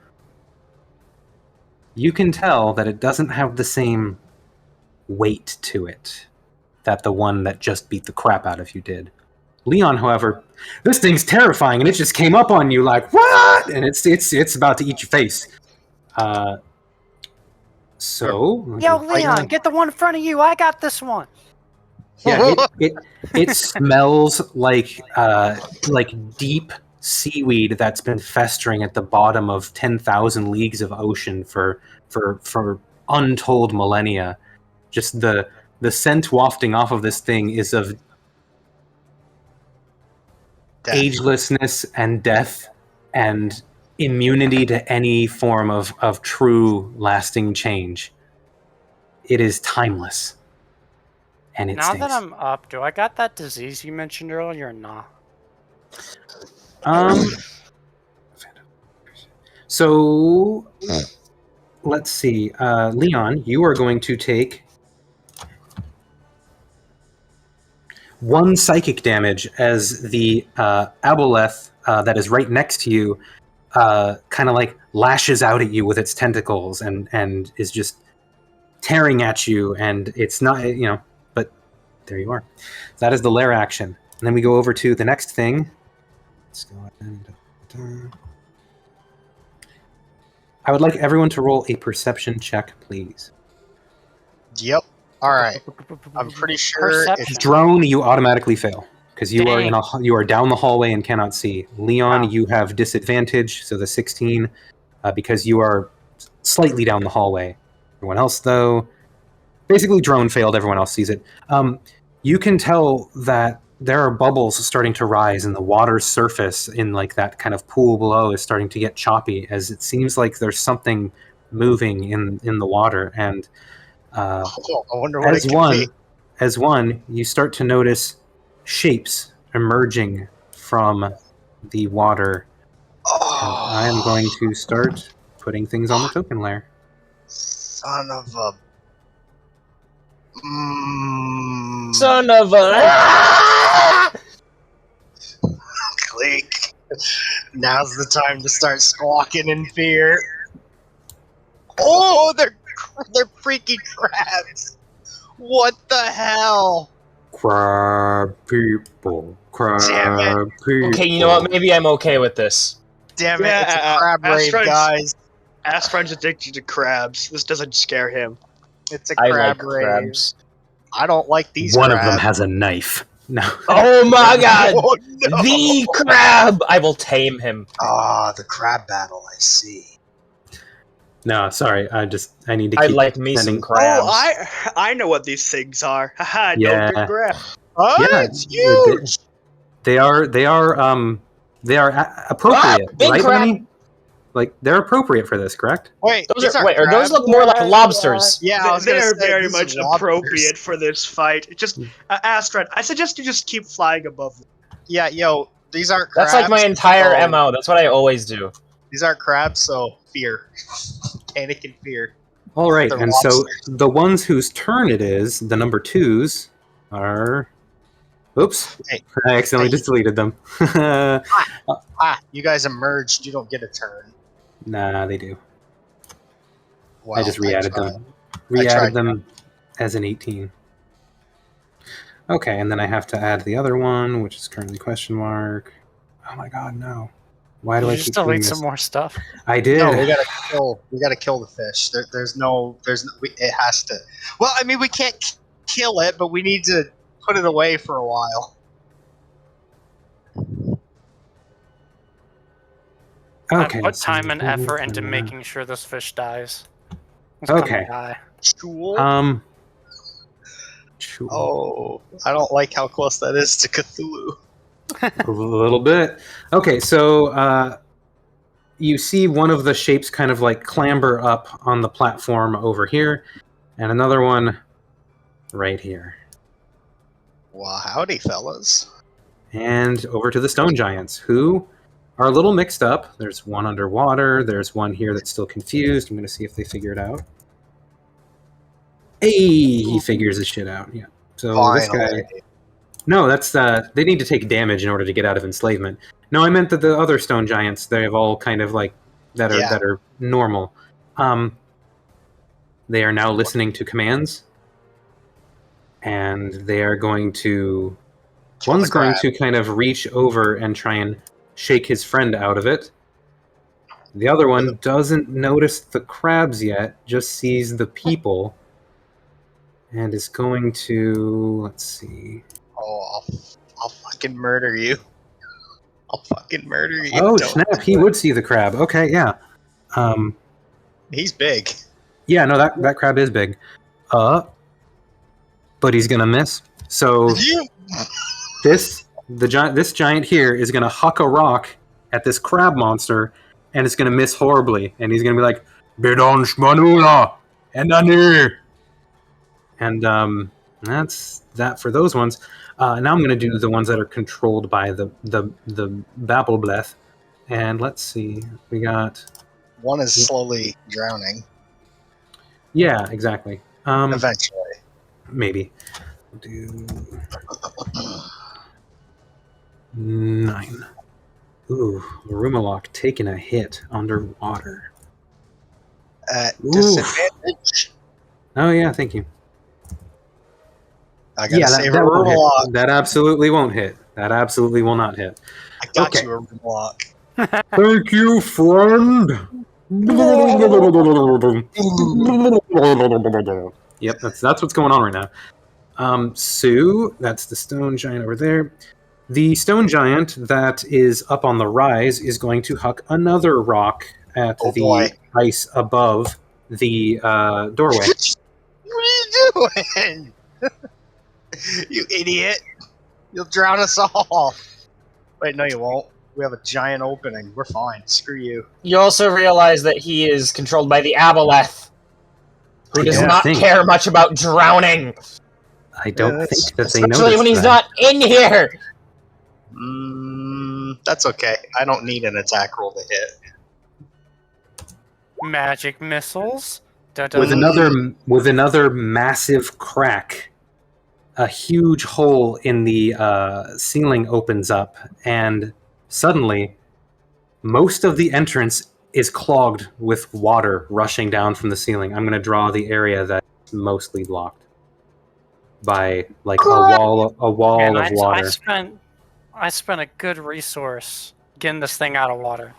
you can tell that it doesn't have the same weight to it that the one that just beat the crap out of you did. Leon, however, this thing's terrifying, and it just came up on you like, what? And it's about to eat your face. So, Yo, Leon, get the one in front of you. I got this one. yeah, it smells like deep seaweed that's been festering at the bottom of 10,000 leagues of ocean for untold millennia. Just the scent wafting off of this thing is of Death. agelessness and death and immunity to any form of true lasting change. It is timeless. And it Now stinks. that I'm up, do I got that disease you mentioned earlier or not? So let's see. Leon, you are going to take 1 psychic damage as the Aboleth that is right next to you kind of like lashes out at you with its tentacles and is just tearing at you, and it's not, but there you are. That is the lair action. And then we go over to the next thing. Let's go ahead. I would like everyone to roll a perception check, please. Yep. All right. I'm pretty sure Perception. it's Drone, you automatically fail because you Dang. you are down the hallway and cannot see. Leon, Wow. you have disadvantage, so the 16, because you are slightly down the hallway. Everyone else, though, basically drone failed. Everyone else sees it. You can tell that there are bubbles starting to rise, and the water's surface in like that kind of pool below is starting to get choppy, as it seems like there's something moving in the water. And I wonder what it as could be. as one, you start to notice shapes emerging from the water. Oh, I am going to start putting things on the token layer. son of a. Son of a. Kleeck. Now's the time to start squawking in fear. Oh, they're freaking crabs. What the hell? Crab people. Damn People. Okay, you know what? Maybe I'm okay with this. Damn it, Yeah, it's a crab rave, Astron's- guys. Astron's addicted to crabs. This doesn't scare him. It's a I crab like rave. crabs. I don't like these One crabs. of them has a knife. No. Oh my god! Oh, no. The crab! I will tame him. Ah, the crab battle, I see. No, sorry. I need to I keep like me some sending- crabs. Oh, I know what these things are. Haha, Yeah. no big crab. Oh, Yeah, it's huge! They are appropriate, big right, crab. Lenny? Like they're appropriate for this, correct? Wait, Those these are, aren't wait, or those crabs. look more like lobsters. Yeah, I was They gonna are say, very these much are lobsters. appropriate for this fight. Just, Astron, I suggest you just keep flying above them. Yeah, yo, these aren't crabs. That's like my entire so- MO. That's what I always do. These aren't crabs, so fear. Panic and fear. All right, They're and so lobsters. the ones whose turn it is, the number 2s, are. Oops! Hey. I accidentally just deleted them. Ah, you guys emerged. You don't get a turn. Nah, they do. Well, I just re-added tried. them. I Re-added tried. them as an 18. Okay, and then I have to add the other one, which is currently question mark. Oh my god, no! Why do Did I you keep just doing delete this? some more stuff? I did. No, we gotta kill the fish. It has to. Well, I mean, we can't kill it, but we need to put it away for a while. Okay. I put so- time and effort into making sure this fish dies. It's Okay. gonna die. Cool. Sure. Oh, I don't like how close that is to Cthulhu. A little bit. Okay, so you see one of the shapes kind of like clamber up on the platform over here, and another one right here. Well, howdy, fellas. And over to the stone giants, who are a little mixed up. There's one underwater, there's one here that's still confused. I'm going to see if they figure it out. Hey, he figures his shit out. Yeah. So this guy. Finally. No, that's they need to take damage in order to get out of enslavement. No, I meant that the other stone giants, they have all kind of like that are normal. They are now listening to commands, and they are going to. Kill One's the going crab. to kind of reach over and try and shake his friend out of it. The other one doesn't notice the crabs yet, just sees the people, and is going to, let's see. Oh, I'll fucking murder you. I'll fucking murder you. Oh, Don't snap, do he it. would see the crab. Okay, yeah. He's big. Yeah, no, that crab is big. But he's gonna miss. So this giant here is gonna huck a rock at this crab monster, and it's gonna miss horribly. And he's gonna be like, "Bidon shmanula and anir." And that's that for those ones. Now I'm gonna do the ones that are controlled by the Aboleth. And let's see, we got. One is slowly drowning. Yeah, exactly. Eventually. Maybe. We'll do 9. Ooh, Rumalok taking a hit underwater. At Oof. disadvantage. Oh yeah, thank you. I gotta save a won't hit. Rumalok. That absolutely won't hit. That absolutely will not hit. I got Okay. you a Rumalok. Thank you, friend. Yep, that's what's going on right now. Sue, that's the stone giant over there. The stone giant that is up on the rise is going to huck another rock at Oh, the boy. ice above the doorway. What are you doing? You idiot. You'll drown us all. Wait, no you won't. We have a giant opening. We're fine. Screw you. You also realize that he is controlled by the Aboleth, who does don't not think- care much about drowning, I don't Yeah, think that they noticed especially when he's that. not in here. That's okay. I don't need an attack roll to hit. Magic missiles. With another massive crack, a huge hole in the ceiling opens up, and suddenly most of the entrance is clogged with water rushing down from the ceiling. I'm going to draw the area that's mostly blocked by like a wall of water. I spent a good resource getting this thing out of water.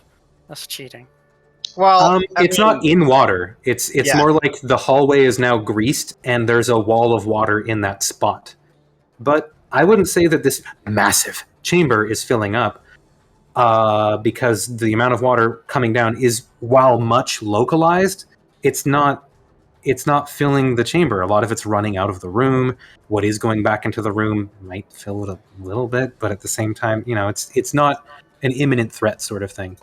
That's cheating. Well, It's not in water. It's Yeah. more like the hallway is now greased and there's a wall of water in that spot. But I wouldn't say that this massive chamber is filling up because the amount of water coming down is, while much localized, it's not filling the chamber. A lot of it's running out of the room. What is going back into the room might fill it a little bit, but at the same time, it's not an imminent threat sort of thing.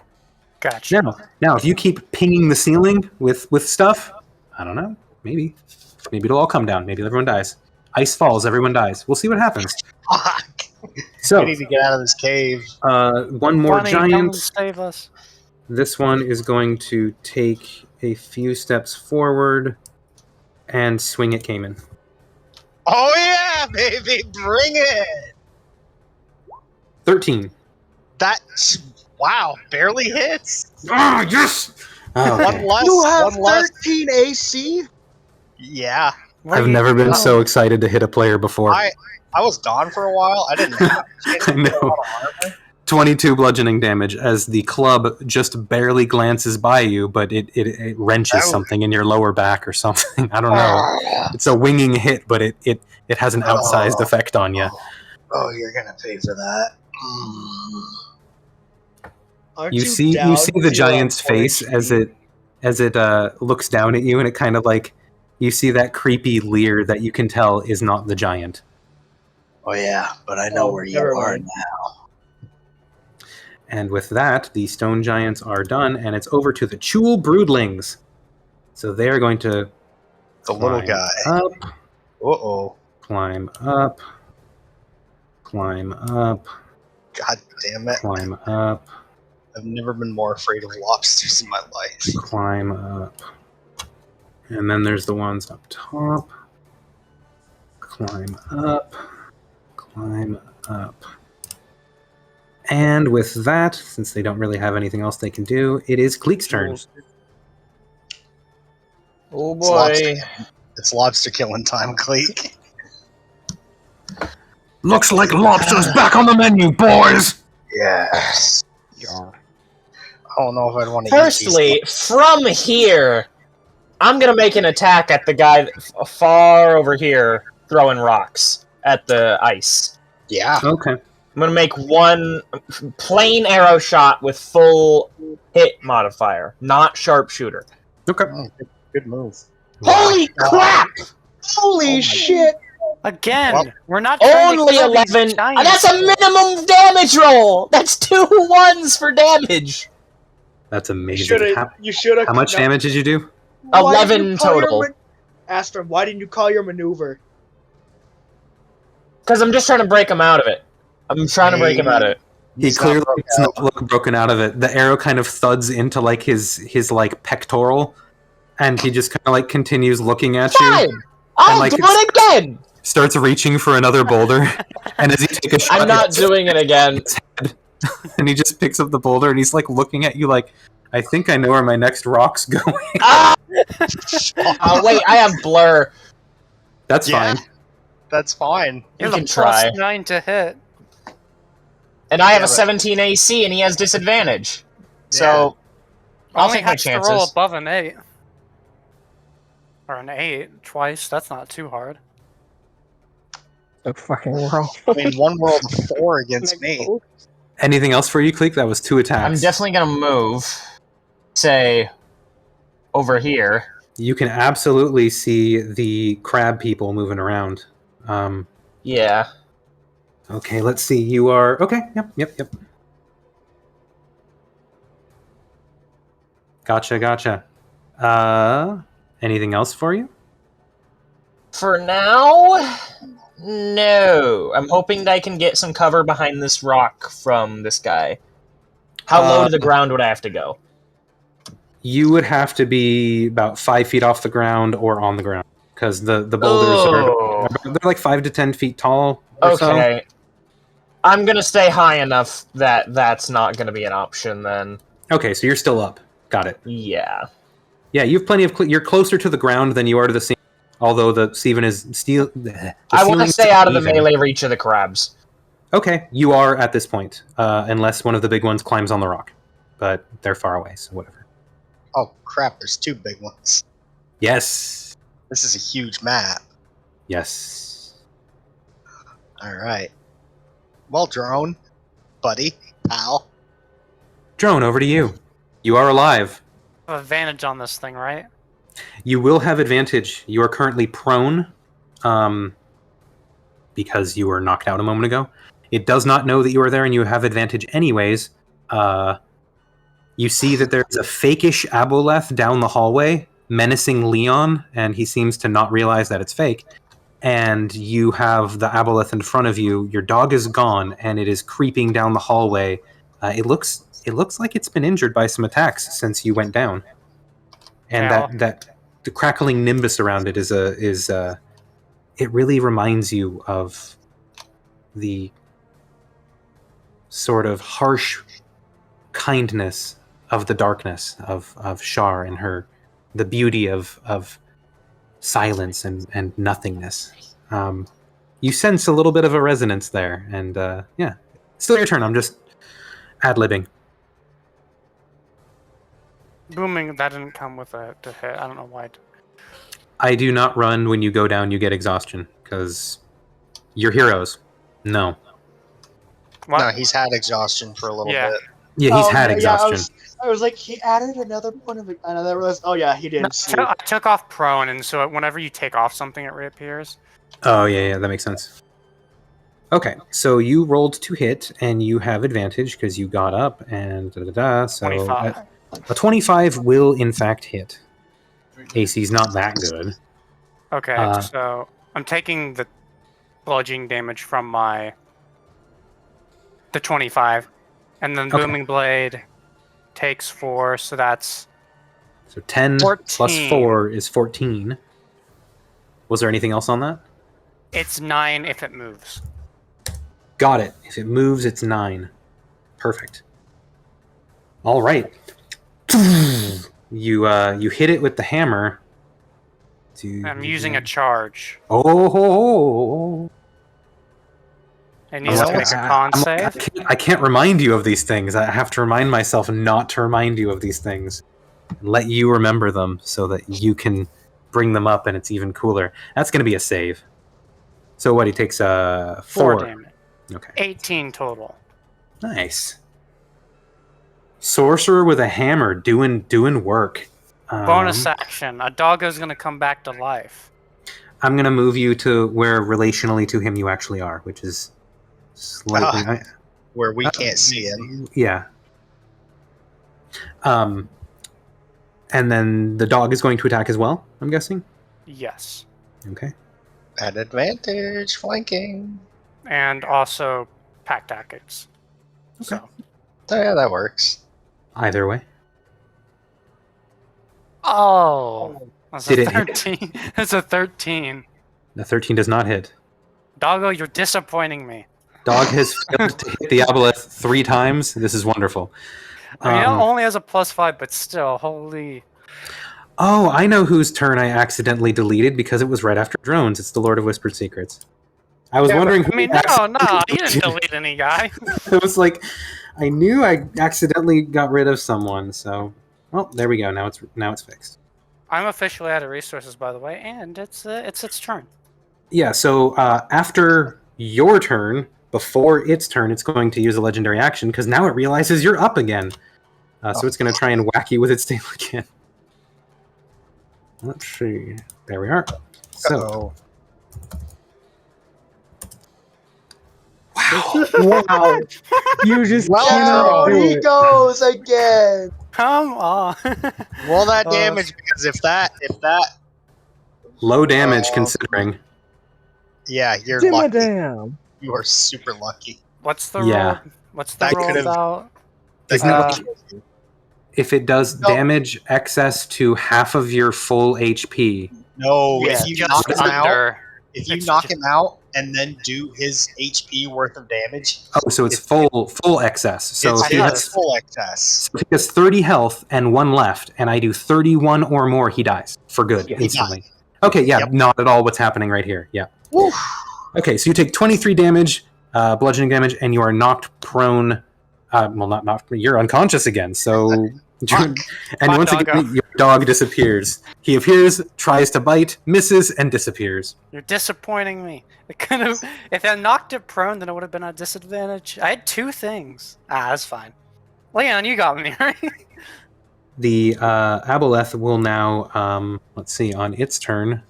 Gotcha. Now, if you keep pinging the ceiling with stuff, I don't know. Maybe it'll all come down. Maybe everyone dies. Ice falls, everyone dies. We'll see what happens. fuck. So, We need to get out of this cave. one more Bunny, come giant. save us. This one is going to take a few steps forward and swing at Caimen. Oh yeah, baby, bring it. 13. That barely hits. Ah, yes! Oh, One okay. less. You have one less. 13 AC? Yeah, I've never been so excited to hit a player before. I was gone for a while. I didn't have I know. 22 bludgeoning damage as the club just barely glances by you, but it wrenches Oh. something in your lower back or something. I don't know. It's a winging hit, but it has an outsized effect on you. Oh, you're gonna pay for that. Aren't You see down the to giant's your face HP? as it looks down at you, and it kind of like you see that creepy leer that you can tell is not the giant. Oh yeah, but I know where you never are mind. now. And with that, the stone giants are done, and it's over to the Chul broodlings. So they're going to The little climb guy. up, Uh-oh. climb up, climb up, God damn it. climb up, I've never been more afraid of lobsters in my life. climb up. And then there's the ones up top. Climb up, climb up. And with that, since they don't really have anything else they can do, it is Kleeck's turn. Oh It's boy. lobster, it's lobster killing time, Kleeck. Looks like lobster's back on the menu, boys! Yes. don't know if I'd want to. Firstly, from here, I'm gonna make an attack at the guy far over here throwing rocks at the ice. Yeah. Okay. I'm gonna make one plain arrow shot with full hit modifier, not sharpshooter. Okay. Oh, good move. Holy crap! Holy shit! Again, Well, we're not trying to Only kill these 11. giants. That's a minimum damage roll. That's 2 1s for damage. That's amazing. You should have. How much damage did you do? 11 total. Astra, why didn't you call your maneuver? Because I'm just trying to break him out of it. I'm trying to break him out of it. He clearly does not look broken out of it. The arrow kind of thuds into like his like pectoral, and he just kind of like continues looking at you. Fine. I'll like, do it again. Starts reaching for another boulder, and as you take a shot, I'm not doing it again. and he just picks up the boulder, and he's like looking at you like, I think I know where my next rock's going. Ah! Oh wait, I have blur. That's Yeah. fine. That's fine. You You have can a try. +9 to hit. And I have Yeah, a but- 17 AC, and he has disadvantage. So I'll Only take my has to roll chances. above an 8. Or an 8 twice. That's not too hard. So fucking wrong. I mean, one rolled a 4 against me. Anything else for you, Kleeck? That was 2 attacks. I'm definitely gonna move. Say over here. You can absolutely see the crab people moving around. Yeah. Okay, let's see. You are okay. Yep. Gotcha. Anything else for you? For now, no. I'm hoping that I can get some cover behind this rock from this guy. How low to the ground would I have to go? You would have to be about 5 feet off the ground or on the ground because the boulders Oh. they're like 5 to 10 feet tall. Or so. Okay. I'm gonna stay high enough that that's not gonna be an option then. Okay, so you're still up. Got it. Yeah. Yeah, you have plenty of. You're closer to the ground than you are to the ceiling. Although the ceiling is steel. I want to stay out of the melee reach of the crabs. Okay, you are at this point, unless one of the big ones climbs on the rock, but they're far away, so whatever. Oh crap! There's 2 big ones. Yes. This is a huge map. Yes. All right. Well, drone, buddy, pal. Drone, over to you. You are alive. Advantage on this thing, right? You will have advantage. You are currently prone, because you were knocked out a moment ago. It does not know that you are there, and you have advantage anyways. You see that there's a fakish Aboleth down the hallway, menacing Leon, and he seems to not realize that it's fake. And you have the Aboleth in front of you. Your dog is gone, and it is creeping down the hallway. It looks like it's been injured by some attacks since you went down. And Ow. that the crackling nimbus around it is it really reminds you of the sort of harsh kindness of the darkness of Shar and the beauty of silence and nothingness. You sense a little bit of a resonance there, and yeah, still your turn. I'm just ad-libbing. Booming, that didn't come with a to hit. I don't know why. I do not run when you go down. You get exhaustion because you're heroes. No. What? No, he's had exhaustion for a little Yeah. bit. Yeah, he's had yeah, exhaustion. I was like, he added another point of another list. Oh yeah, he did. No, I took off prone, and so whenever you take off something, it reappears. Oh, yeah, that makes sense. Okay, so you rolled to hit, and you have advantage because you got up, and da-da-da, so 25. a 25 will, in fact, hit. AC's not that good. Okay, so I'm taking the bludgeoning damage from the 25, and then Okay. booming blade takes 4, so that's So 10 plus 14. 4 is 14. Was there anything else on that? it's 9 if it moves. Got it. If it moves, it's 9. Perfect. All right. You hit it with the hammer. I'm using a charge, Oh. It needs to make a con save. I can't remind you of these things. I have to remind myself not to remind you of these things. And let you remember them so that you can bring them up and it's even cooler. That's going to be a save. So what, he takes 4 damage. Okay. 18 total. Nice. Sorcerer with a hammer doing work. Bonus action. A doggo's going to come back to life. I'm going to move you to where relationally to him you actually are, which is slightly... where we can't see him. Yeah. And then the dog is going to attack as well, I'm guessing? Yes. Okay. At advantage, flanking. And also pack tactics. Okay. So yeah, that works. Either way. Oh. That's Did a it hit? 13. That's a 13. The 13 does not hit. Doggo, you're disappointing me. Dog has failed to hit the Aboleth 3 times. This is wonderful. I mean, it only has a +5, but still, holy... Oh, I know whose turn I accidentally deleted because it was right after drones. It's the Lord of Whispered Secrets. I was wondering who... I mean, no, you didn't delete any guy. It was like, I knew I accidentally got rid of someone, so... Well, there we go. Now it's fixed. I'm officially out of resources, by the way, and it's its turn. Yeah, so after your turn, before its turn, it's going to use a legendary action because now it realizes you're up again. So it's going to try and whack you with its tail again. Let's see. There we are. So. Wow. You just Well, he goes again. Come on. Roll that damage because if that low damage considering. Yeah, you're Dimma lucky. damn. You are super lucky. What's the Yeah. roll? What's the That roll could've- about? Isn't it like if it does No. damage excess to half of your full HP? No, Yeah. if you Just knock him out, under. if you It's knock just- him out and then do his HP worth of damage, Oh, so it's full excess. So it's if he has full excess. if he has 30 health and 1 left, and I do 31 or more, he dies for good Yeah. instantly. Okay, yeah, Yep. not at all what's happening right here. Yeah. Woo. Okay, so you take 23 damage, bludgeoning damage, and you are knocked prone. Well, not knocked. You're unconscious again. So, and Fine, once doggo. again, your dog disappears. He appears, tries to bite, misses, and disappears. You're disappointing me. It could have. If I knocked it prone, then it would have been a disadvantage. I had 2 things. That's fine. Leon, you got me right. The Aboleth will now. Let's see. On its turn,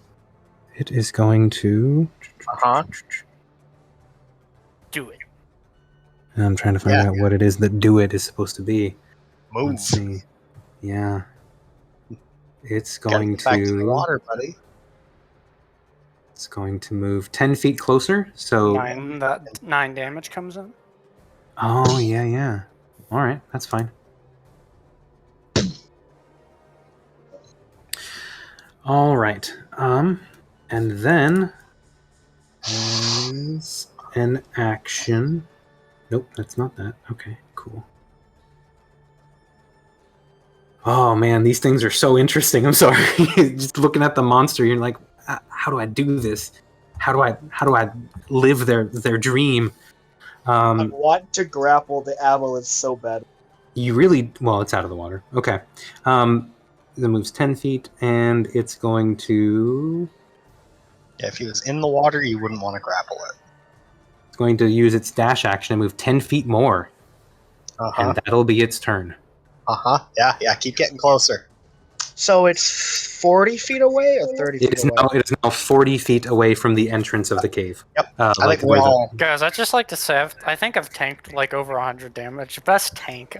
it is going to. Do it. I'm trying to find out what it is that do it is supposed to be. Move. Let's see. Yeah. It's Gotta going get back to the to. water, buddy. It's going to move 10 feet closer. So. 9 damage comes in. Oh yeah. All right, that's fine. All right. And then as an action. Nope, that's not that. Okay, cool. Oh man, these things are so interesting. I'm sorry. Just looking at the monster, you're like, how do I do this? How do I live their dream? I want to grapple the Aboleth so bad. You really well. It's out of the water. Okay. It moves 10 feet, and it's going to. Yeah, if he was in the water, you wouldn't want to grapple it. It's going to use its dash action and move 10 feet more, and that'll be its turn. Yeah, keep getting closer. So it's 40 feet away or 30 feet away? It is now 40 feet away from the entrance of the cave. Yep. I I think we're all. Guys, I'd just like to say, I think I've tanked like over 100 damage. Best tank.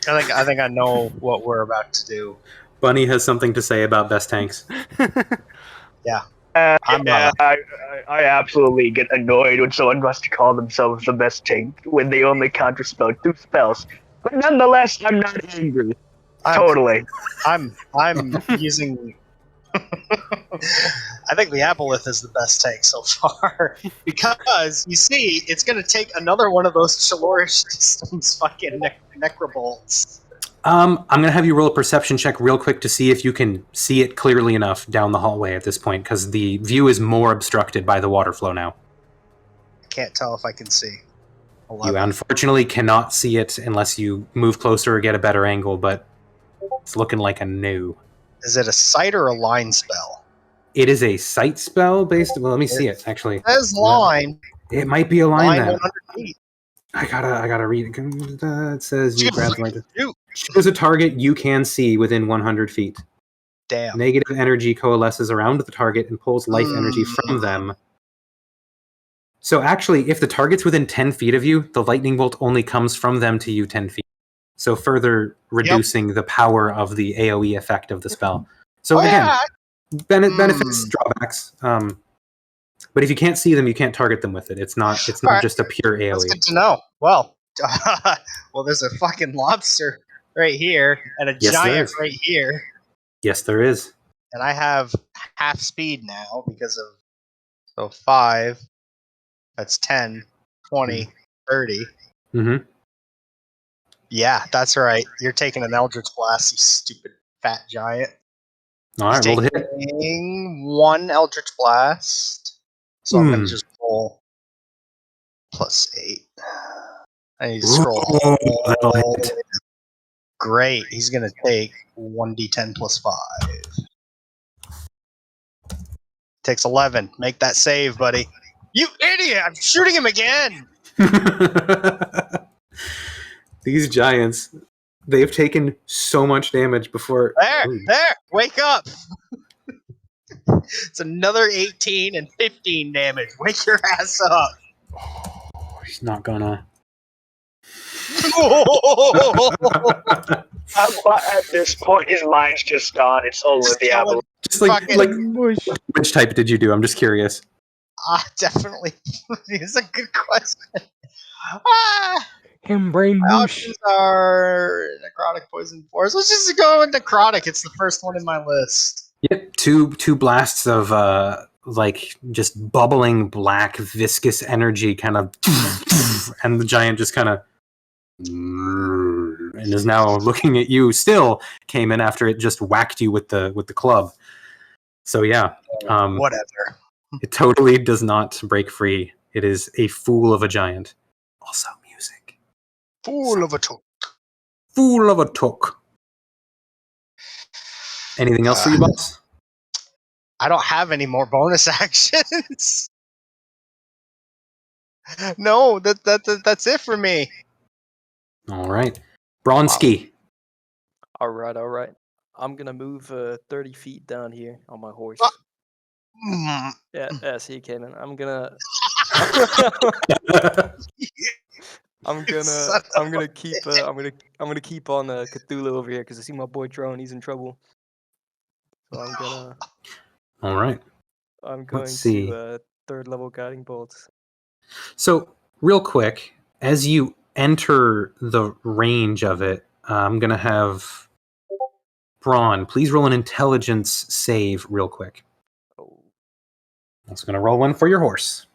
I think I know what we're about to do. Bunny has something to say about best tanks. I'm I absolutely get annoyed when someone wants to call themselves the best tank when they only counterspell 2 spells. But nonetheless, I'm not angry. Totally. I'm using. I think the Aboleth is the best tank so far because you see, it's going to take another one of those Chalorish systems fucking necrobolts. I'm going to have you roll a perception check real quick to see if you can see it clearly enough down the hallway at this point, because the view is more obstructed by the water flow now. can't tell if I can see. You 11. unfortunately cannot see it unless you move closer or get a better angle, but it's looking like a no. Is it a sight or a line spell? It is a sight spell based. Well, let me see it actually. It says line. It might be a line Line then. 100 feet. I gotta read it. It says you grab the right. Shoot. Choose a target you can see within 100 feet. Damn. Negative energy coalesces around the target and pulls life energy from them. So actually, if the target's within 10 feet of you, the lightning bolt only comes from them to you 10 feet. So further reducing the power of the AoE effect of the spell. So benefits, drawbacks. But if you can't see them, you can't target them with it. It's not just a pure AoE. That's good to know. Well, there's a fucking lobster right here and a giant right here. Yes, there is. And I have half speed now because of 5. That's 10, 20, 30. Mm-hmm. Yeah, that's right. You're taking an Eldritch Blast, you stupid fat giant. All right, roll the hit. One Eldritch Blast. So I'm going to just roll +8. I need to scroll. Great. He's going to take 1d10 +5. Takes 11. Make that save, buddy. You idiot! I'm shooting him again! These giants, they've taken so much damage before. There! Wake up! It's another 18 and 15 damage. Wake your ass up! Oh, he's not gonna. At this point, his mind's just gone. It's over with the Aboleth. Just like which type did you do? I'm just curious. Definitely. It's a good question. Him brain My mush. options are necrotic, poison, force. Let's just go with necrotic. It's the first one in my list. Yep, two blasts of like just bubbling black viscous energy, kind of, and the giant just kind of, and is now looking at you. Still came in after it just whacked you with the club. So yeah, Whatever. It totally does not break free. It is a fool of a giant. Also music. Fool of a took. Fool of a took. Anything else for you, boss? I don't have any more bonus actions. No, that's it for me. All right. Bronski. All right. I'm gonna move 30 feet down here on my horse. Yeah, see, Caimen. I'm gonna keep on Cthulhu over here because I see my boy Drone. He's in trouble. So I'm gonna. All right. I'm going to third level guiding bolts. So real quick, as you enter the range of it, I'm gonna have Bron. Please roll an intelligence save real quick. I'm also going to roll one for your horse.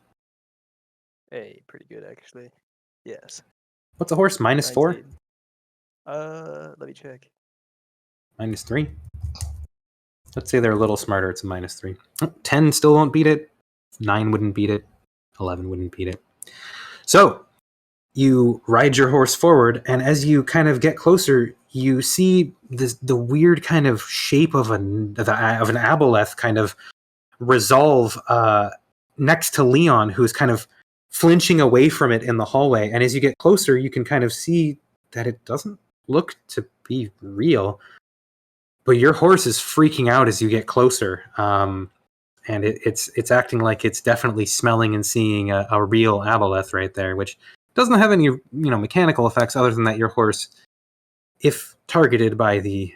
Hey, pretty good actually. Yes. What's a horse? -4? Let me check. -3. Let's say they're a little smarter. It's a -3. 10 still won't beat it. 9 wouldn't beat it. 11 wouldn't beat it. So you ride your horse forward, and as you kind of get closer, you see the weird kind of shape of an Aboleth kind of resolve next to Leon, who's kind of flinching away from it in the hallway. And as you get closer, you can kind of see that it doesn't look to be real. But your horse is freaking out as you get closer, and it's acting like it's definitely smelling and seeing a real Aboleth right there, which doesn't have any mechanical effects other than that your horse, if targeted by the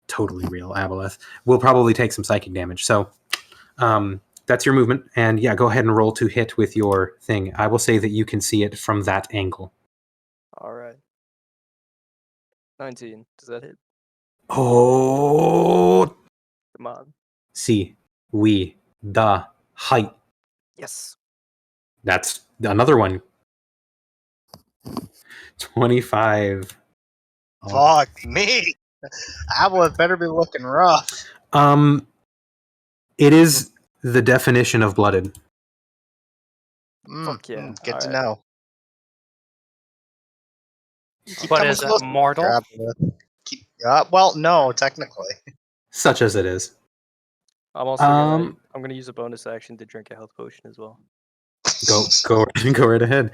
totally real Aboleth, will probably take some psychic damage. So that's your movement. And yeah, go ahead and roll to hit with your thing. I will say that you can see it from that angle. All right. 19. Does that hit? Oh! Come on. See, we, the height. Yes. That's another one. 25. Fuck me. Aboleth better be looking rough. It is the definition of blooded. Fuck yeah. Good to Alright. know. Keep But coming is it closer, mortal? Aboleth. Well, no, technically. Such as it is. I'm also Um, gonna use a bonus action to drink a health potion as well. Go right ahead.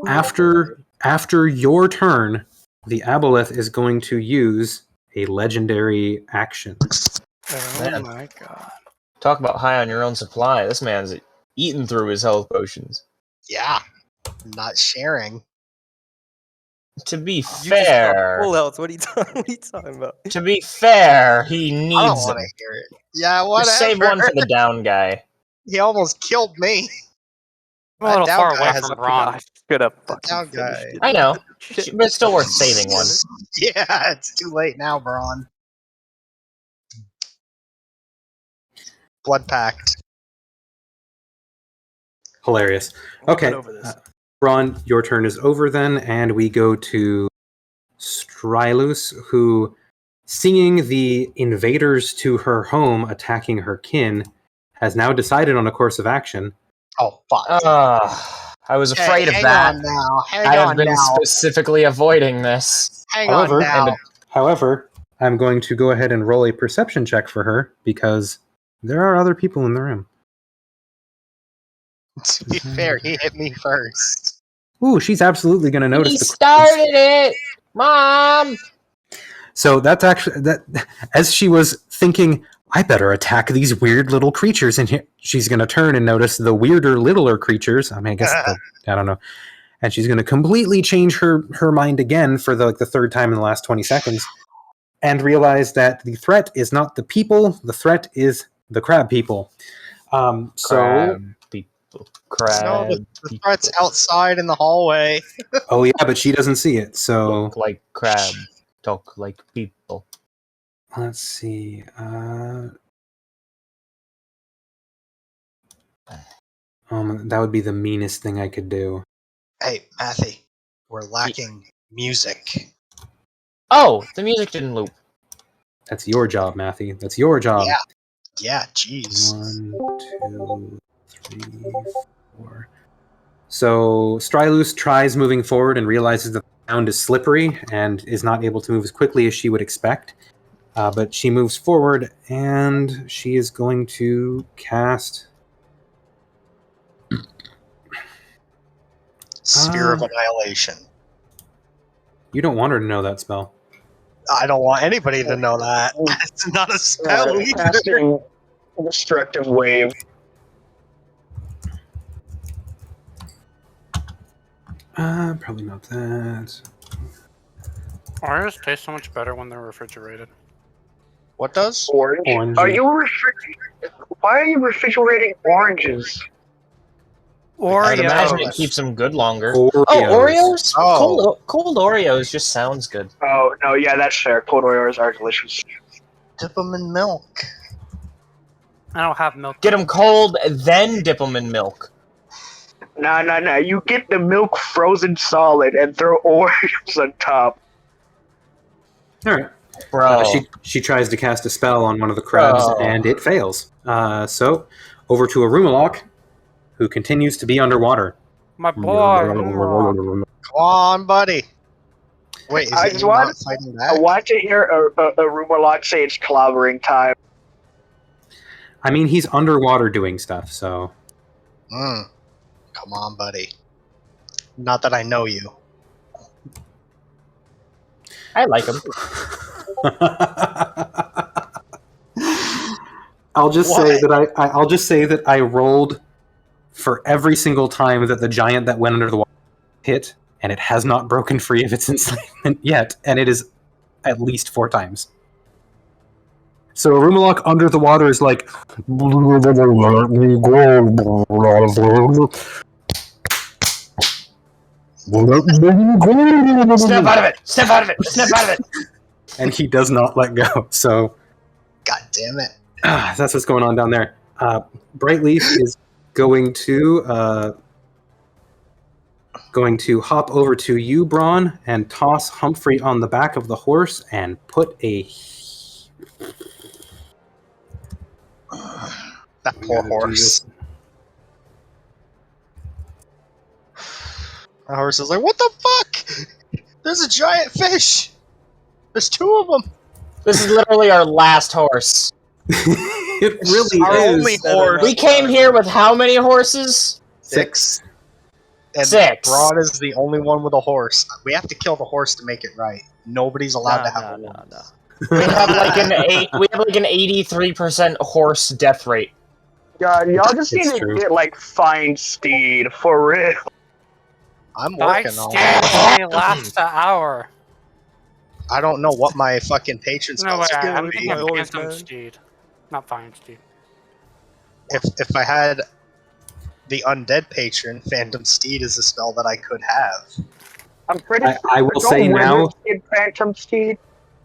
After your turn, the Aboleth is going to use a legendary action. Oh Man. my god. Talk about high on your own supply. This man's eating through his health potions. Yeah. Not sharing. To be You just got fair, full health. What are you talking about? to be fair, he I don't needs want them. to hear it. Yeah, whatever. Just save one for the down guy. He almost killed me. I'm a little That far down guy away has from a- Bron. I should have That fucking down finished guy. it. I know, Shit. but it's still worth saving one. Yeah, it's too late now, Bron. Blood pact. Hilarious. We'll Okay, get over this. Bron, your turn is over then, and we go to Streiluss, who, seeing the invaders to her home attacking her kin, has now decided on a course of action. Oh, fuck. I was Hey, afraid of hang that. on now. Hang I have on been now. specifically avoiding this. Hang However, on now. However, I'm going to go ahead and roll a perception check for her because there are other people in the room. To be fair, he hit me first. Ooh, she's absolutely going to notice He the started it, Mom. So that's actually that. As she was thinking, I better attack these weird little creatures, and here she's going to turn and notice the weirder, littler creatures. I mean, I guess I don't know. And she's going to completely change her mind again for the third time in the last 20 seconds, and realize that the threat is not the people. The threat is the crab people. Crab people. Crab. No, the people. threat's outside in the hallway. Oh yeah, but she doesn't see it. So Look like crab. Talk like people. let's see. That would be the meanest thing I could do. Hey, Matthew, we're lacking music. Oh, the music didn't loop. That's your job, Matthew. That's your job. Yeah, jeez. 1, 2, 3, 4. So Streiluss tries moving forward and realizes that the ground is slippery and is not able to move as quickly as she would expect. But she moves forward and she is going to cast Sphere of Annihilation. You don't want her to know that spell. I don't want anybody to know that. It's not a spell either. Casting Destructive Wave. Probably not that. Oranges taste so much better when they're refrigerated. What does? Orange. Orange. Are you Why are you refrigerating oranges? I'd imagine Oreos. it keeps them good longer. Oreos. Oh, Oreos? Oh. Cold Oreos just sounds good. Oh, no, yeah, that's fair. Cold Oreos are delicious. Dip them in milk. I don't have milk. Get them cold, then dip them in milk. Nah. You get the milk frozen solid and throw Oreos on top. All right. Bro. She tries to cast a spell on one of the crabs, Oh. and it fails. So, over to Arumalok, who continues to be underwater. My boy. Come on, buddy. Wait, is I it just you want- not fighting I back? want to hear a Rumalot say it's clobbering time. I mean, he's underwater doing stuff, so... Come on, buddy. Not that I know you. I like them. I'll just say that I rolled for every single time that the giant that went under the water hit, and it has not broken free of its enslavement yet, and it is at least 4 times. So Arumalok under the water is like... Snap out of it! Snap out of it! Snap out of it! And he does not let go, so... God damn it. That's what's going on down there. Brightleaf is going to hop over to you, Bron, and toss Humphrey on the back of the horse and put a... That poor horse. The horse is like, what the fuck? There's a giant fish. There's 2 of them. This is literally our last horse. It really Our is. only horse. We came here with how many horses? 6. And 6. Bron is the only one with a horse. We have to kill the horse to make it right. Nobody's allowed to have a horse. We have like an 83% horse death rate. God, y'all just It's need true. to get like Find Steed for real. I'm Fight working on Steed it. only lasts an hour. I don't know what my fucking patron No way, spells are I'm gonna be. thinking of always Phantom man. Steed. Not Fine Steed. If I had the undead patron, Phantom Steed is a spell that I could have. I'm pretty I will say now. Phantom Steed.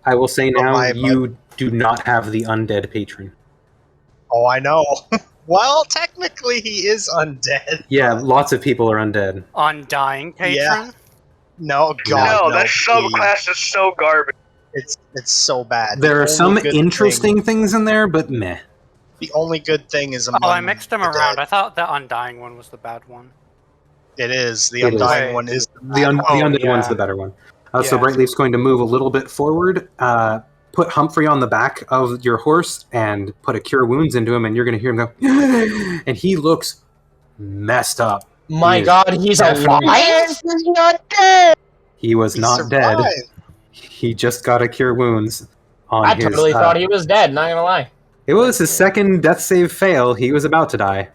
I will say now. my- You do not have the undead patron. Oh, I know. Well, technically he is undead. Yeah, lots of people are undead. Undying patron? Yeah. No, God, No, no, that please. subclass is so garbage. It's so bad. There The are only some good interesting thing- things in there, but meh. the only good thing is Oh, I mixed them the around. dead. I thought the Undying one was the bad one. It is. The It is. undying one is The undead yeah. one's the better one. So Yeah. Brightleaf's going to move a little bit forward, put Humphrey on the back of your horse, and put a Cure Wounds into him, and you're going to hear him go, and he looks messed up. My He is God, he's definitely- alive? He's not dead. He was He not dead. survived. He just got a Cure Wounds on I his... totally thought he was dead, not gonna lie. It was his second death save fail. He was about to die.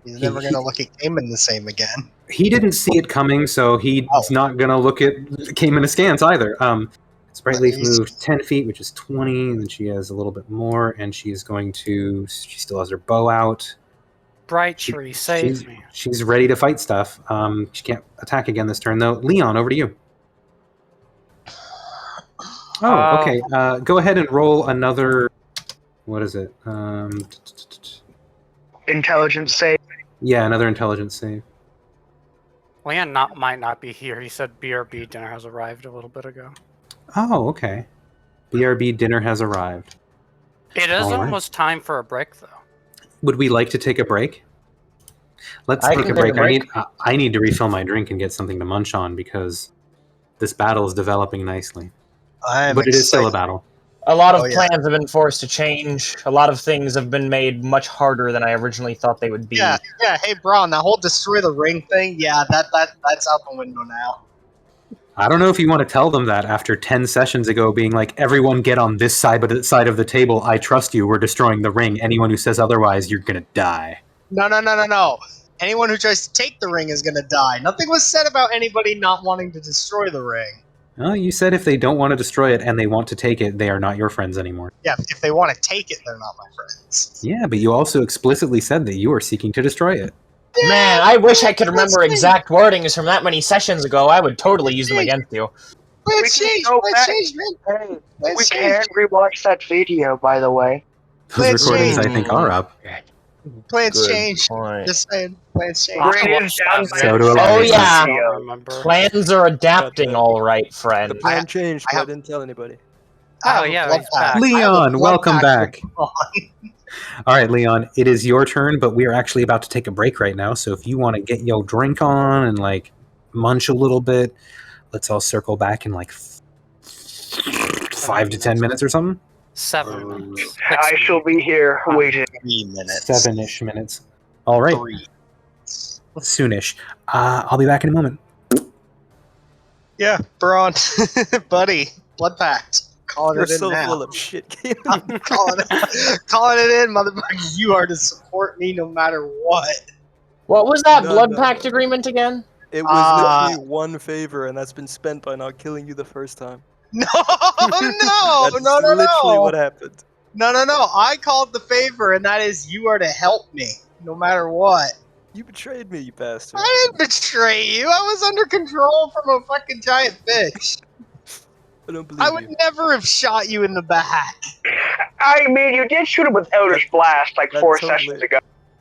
He's never gonna look at Caimen the same again. He didn't see it coming, so he's not going to look at Caimen askance either. Brightleaf moved 10 feet, which is 20, and then she has a little bit more, and she's going to... She still has her bow out. Bright Tree, save me. She's ready to fight stuff. She can't attack again this turn, though. Leon, over to you. Oh, okay. Go ahead and roll another... What is it? Intelligence save. Yeah, another intelligence save. Leon might not be here. He said BRB dinner has arrived a little bit ago. Oh, okay. BRB dinner has arrived. It is All right. almost time for a break, though. Would we like to take a break? Let's I take can a take a break. break. I need to refill my drink and get something to munch on because this battle is developing nicely. But it is still a battle. A lot of Oh, yeah. plans have been forced to change. A lot of things have been made much harder than I originally thought they would be. Yeah. Hey, Bron, that whole destroy the ring thing. Yeah, that's out the window now. I don't know if you want to tell them that after 10 sessions ago being like, everyone get on this side of the table. I trust you. We're destroying the ring. Anyone who says otherwise, you're going to die. No. Anyone who tries to take the ring is gonna die. Nothing was said about anybody not wanting to destroy the ring. Well, you said if they don't want to destroy it and they want to take it, they are not your friends anymore. Yeah, if they want to take it, they're not my friends. Yeah, but you also explicitly said that you are seeking to destroy it. Man, I wish I could remember exact wordings from that many sessions ago. I would totally use them against you. Plans can change, go plans back. change, man. Hey, Plans we change. can rewatch that video, by the way. Those Let's recordings, change. I think, are up. Plans Good change. point. Just saying, plans change. I'll have to Great watch down that by So do video. a lot Oh, of yeah. I video. don't remember. Plans are adapting, all right, friend. The plan changed, I but I have- didn't tell anybody. I have Oh, a yeah, blood he's pact. back. I have a Leon, blood welcome pact back. with Bron. All right, Leon, it is your turn, but we are actually about to take a break right now. So if you want to get your drink on and like munch a little bit, let's all circle back in like 5 to 10 minutes or something. 7 minutes. I shall be here waiting. 3 minutes. 7-ish minutes. All right, 3. soonish. I'll be back in a moment. Yeah, Bron, buddy, blood pact. Calling You're it in so now. full of shit, Caimen. I'm calling it in, motherfucker. You are to support me no matter what. What was that No, blood no, pact no. agreement again? It was literally one favor, and that's been spent by not killing you the first time. No, That's no. literally what happened. No. I called the favor, and that is you are to help me no matter what. You betrayed me, you bastard. I didn't betray you. I was under control from a fucking giant fish. I don't believe I would you. never have shot you in the back. I mean, you did shoot him with Eldritch Blast like That 4 totally- sessions ago.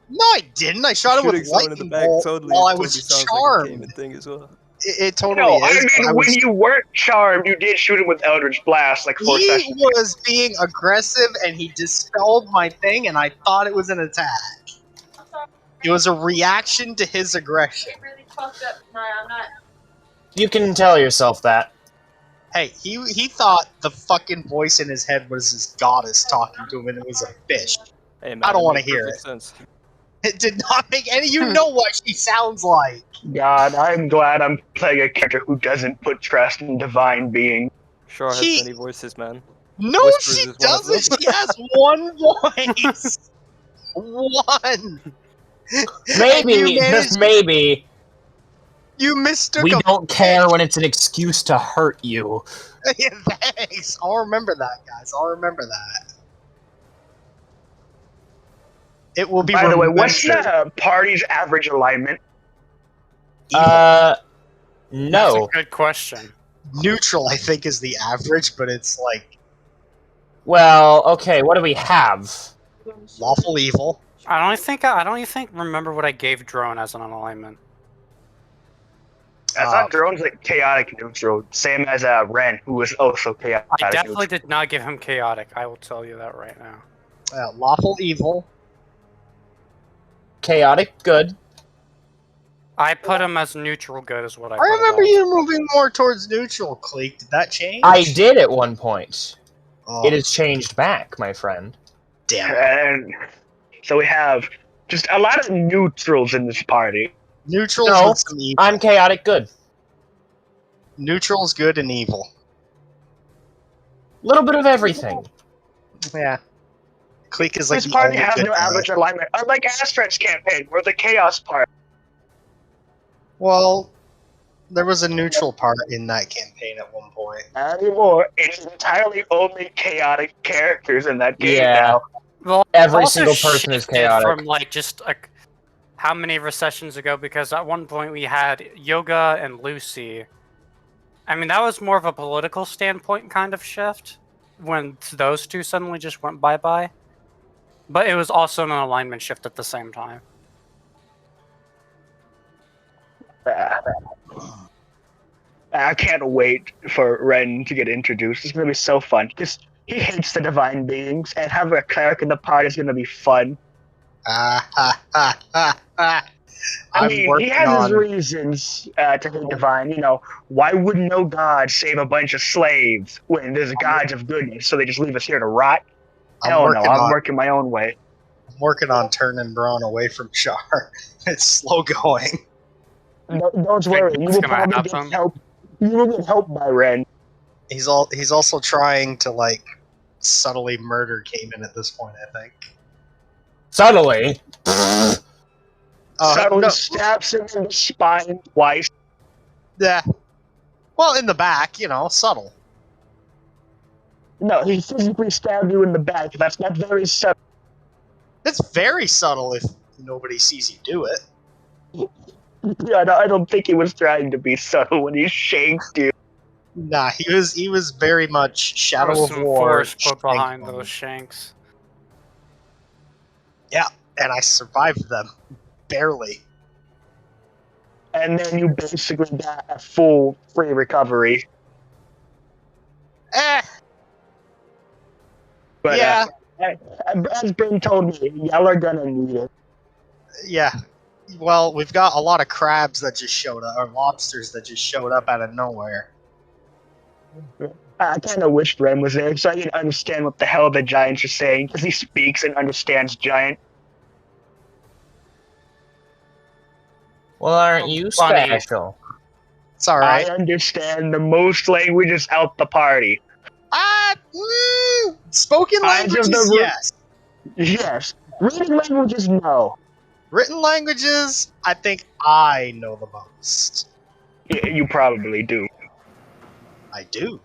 No, I didn't. I shot him Shooting with someone in lightning the back bolt totally, while I totally was sounds charmed. like a Caimen thing as well. It totally No, is. I mean, when you weren't charmed, you did shoot him with Eldritch Blast like 4 He sessions. was being aggressive, and he dispelled my thing, and I thought it was an attack. It was a reaction to his aggression. Really fucked up tonight. I'm not. You can tell yourself that. Hey, he thought the fucking voice in his head was his goddess talking to him and it was a fish. Hey, man, I don't it want to makes hear perfect it. sense. It did not make any. You know what she sounds like. God, I'm glad I'm playing a character who doesn't put trust in divine being. Sure has She- many voices, man. No, Whispers she is one of them. doesn't. She has one voice. One. And Maybe, you just managed- maybe, You mistook we a don't care when it's an excuse to hurt you. Yeah, thanks. I'll remember that, guys. I'll remember that. It will be. By the way, what's remembered. the party's average alignment? Evil. That's No. a good question. Neutral, I think, is the average, but it's like Well, okay, what do we have? lawful evil. I don't even think remember what I gave drone as an alignment. I thought drone's like chaotic neutral, same as Ren, who was also chaotic I definitely neutral. did not give him chaotic. I will tell you that right now. Lawful evil. Chaotic good. I put him as neutral good is what I I put it remember as. you moving more towards neutral, Kleeck. Did that change? I did at one point. Oh, It has changed back, my friend. damn it. And so we have just a lot of neutrals in this party. Neutral's No, with some evil. I'm chaotic good. Neutral's good and evil. Little bit of everything. Yeah. Kleeck is like This the party only has good no guy. average alignment, unlike Astrid's campaign, where the chaos part. Well, there was a neutral part in that campaign at one point. Anymore, it's entirely only chaotic characters in that game Yeah. now. Well, Every also single person is shifted chaotic. From like just how many recessions ago? Because at one point we had Yoga and Lucy. I mean, that was more of a political standpoint kind of shift when those two suddenly just went bye-bye. But it was also an alignment shift at the same time. I can't wait for Ren to get introduced. It's gonna be so fun. Because he hates the divine beings, and having a cleric in the party is gonna be fun. I I'm mean, he working has his on. reasons to hate divine. You know, why would no god save a bunch of slaves when there's gods of goodness? So they just leave us here to rot? Hell no, I'm working my own way. I'm working on turning Bron away from Char. It's slow going. Don't worry, you it's will gonna probably happen. get help. You will get help by Ren. He's also trying to like subtly murder Caimen at this point, I think. Subtly. Suddenly no, stabs him in the spine twice. yeah. Well, in the back, subtle. No, he physically stabbed you in the back. That's not very subtle. It's very subtle if nobody sees you do it. Yeah, I don't think he was trying to be subtle when he shanked you. Nah, he was very much There Shadow was of some War. force put shank behind mode. those shanks. And I survived them. Barely. And then you basically got a full free recovery. But Yeah. As Brink told me, y'all are gonna need it. Yeah. Well, we've got a lot of crabs that just showed up, or lobsters that just showed up out of nowhere. I kind of wish Ren was there so I can understand what the hell the giants are saying, because he speaks and understands giant. Well, aren't you Funny. special? It's alright. I understand the most languages out the party. Spoken Eyes of the languages, ro- yes. Yes. Reading languages, no. Written languages, I think I know the most. You probably do. I do.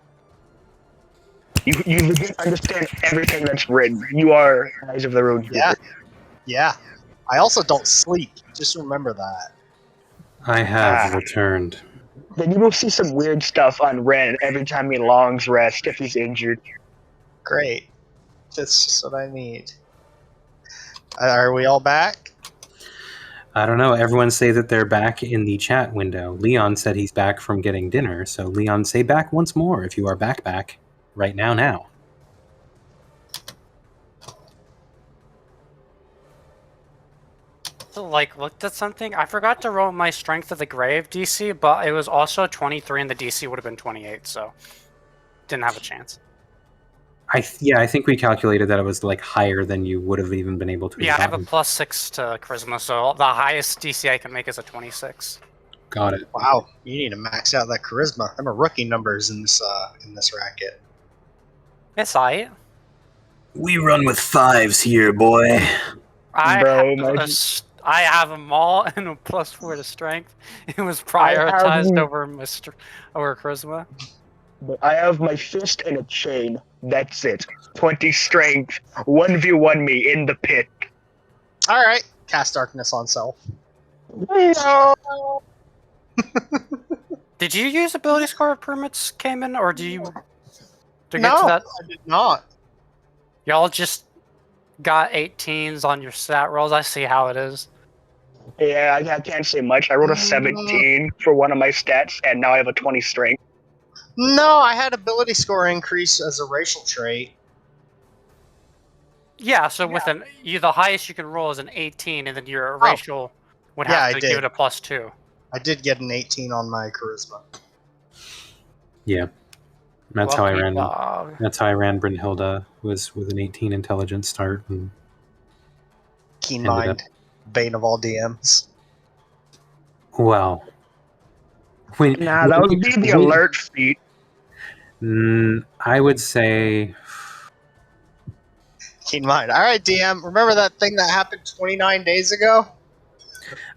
You legit understand everything that's written. You are Eyes of the Road. Yeah. Yeah. I also don't sleep. Just remember that. I have returned. Then you will see some weird stuff on Ren every time he longs rest if he's injured. Great. That's just what I need. Are we all back? I don't know. Everyone say that they're back in the chat window. Leon said he's back from getting dinner. So Leon, say back once more if you are back right now. like looked at something. I forgot to roll my Strength of the Grave DC, but it was also 23, and the DC would have been 28, so didn't have a chance. I think we calculated that it was like higher than you would have even been able to. Yeah, I have a +6 to Charisma, so the highest DC I can make is a 26. Got it. Wow, you need to max out that charisma. I'm a rookie numbers in this racket. It's I. We run with 5s here, boy. I have them all and a +4 to Strength. It was prioritized over Charisma. I have my fist and a chain. That's it. 20 strength. 1v1 me in the pit. All right, cast darkness on self. No. Did you use ability score permits, Caimen, or do you? To get No, to that, I did not. y'all just got 18s on your stat rolls. I see how it is. Yeah, I can't say much. I rolled a 17 for one of my stats, and now I have a 20 strength. No, I had ability score increase as a racial trait. Yeah, so with the highest you can roll is an 18, and then your racial would have to give it a +2. I did get an 18 on my charisma. Yeah, that's how I ran. Dog. That's how I ran Brynhilda, was with an 18 intelligence start. And Keen mind, bane of all DMs. Well, that would be the alert feat. I would say. Keen mind. All right, DM. Remember that thing that happened 29 days ago?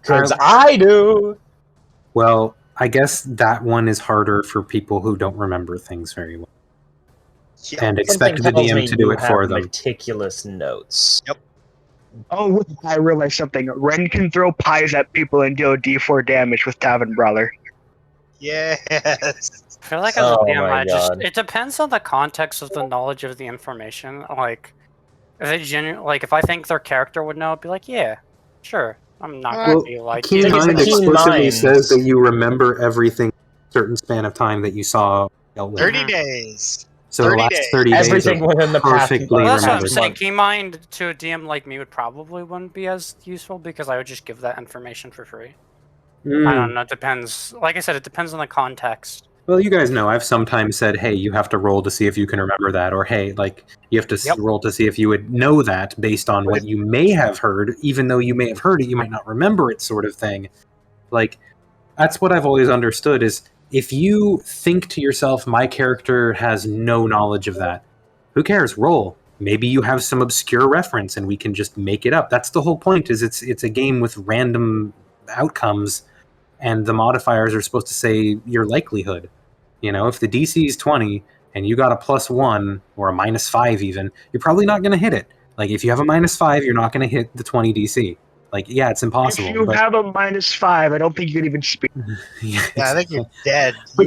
Because I do. Well, I guess that one is harder for people who don't remember things very well. Yeah. And expect the DM to do it for them. Meticulous notes. Yep. Oh, I realized something. Ren can throw pies at people and deal D4 damage with Tavern Brawler. Yes. I feel like as a DM, it depends on the context of the knowledge of the information. Like, if they if I think their character would know, I'd be like, yeah, sure. I'm not going to be like... Keen mind explicitly says that you remember everything a certain span of time that you saw. 30 days. So 30 the last 30 days everything within the past. Perfectly that's what I'm remembered. saying. Keen mind to a DM like me would probably wouldn't be as useful because I would just give that information for free. I don't know. It depends. Like I said, it depends on the context. Well, you guys know I've sometimes said, hey, you have to roll to see if you can remember that. Or, hey, like, you have to roll to see if you would know that based on what you may have heard. Even though you may have heard it, you might not remember it, sort of thing. Like, that's what I've always understood is if you think to yourself, my character has no knowledge of that, who cares? Roll. Maybe you have some obscure reference and we can just make it up. That's the whole point, is it's a game with random outcomes and the modifiers are supposed to say your likelihood. You know, if the DC is 20 and you got a +1 or a -5 even, you're probably not going to hit it. Like, if you have a -5, you're not going to hit the 20 DC. Like, yeah, it's impossible. If you have a -5, I don't think you can even speak. Yeah, I think you're dead. But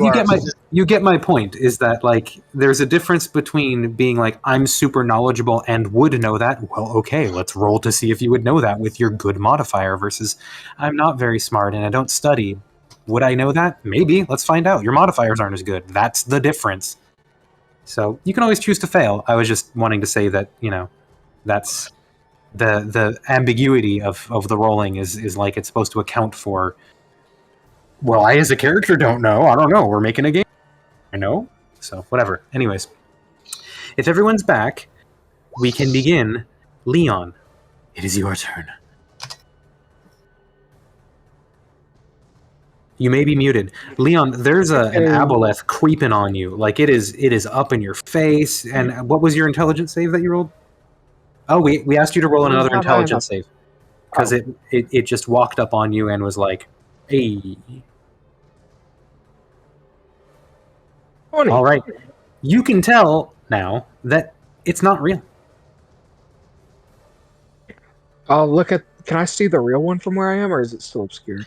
you get my point, is that, like, there's a difference between being like, I'm super knowledgeable and would know that. Well, okay, let's roll to see if you would know that with your good modifier versus I'm not very smart and I don't study. Would I know that? Maybe. Let's find out. Your modifiers aren't as good. That's the difference. So you can always choose to fail. I was just wanting to say that, you know, that's the ambiguity of the rolling is like it's supposed to account for, well, I as a character don't know. I don't know. We're making a game. I know. So whatever. Anyways, if everyone's back, we can begin. Leon, it is your turn. You may be muted. Leon, there's an Aboleth creeping on you. Like, it is up in your face. And what was your intelligence save that you rolled? Oh, we asked you to roll another intelligence save. Because it just walked up on you and was like, hey. All right. You can tell now that it's not real. I'll look at... Can I see the real one from where I am, or is it still obscured?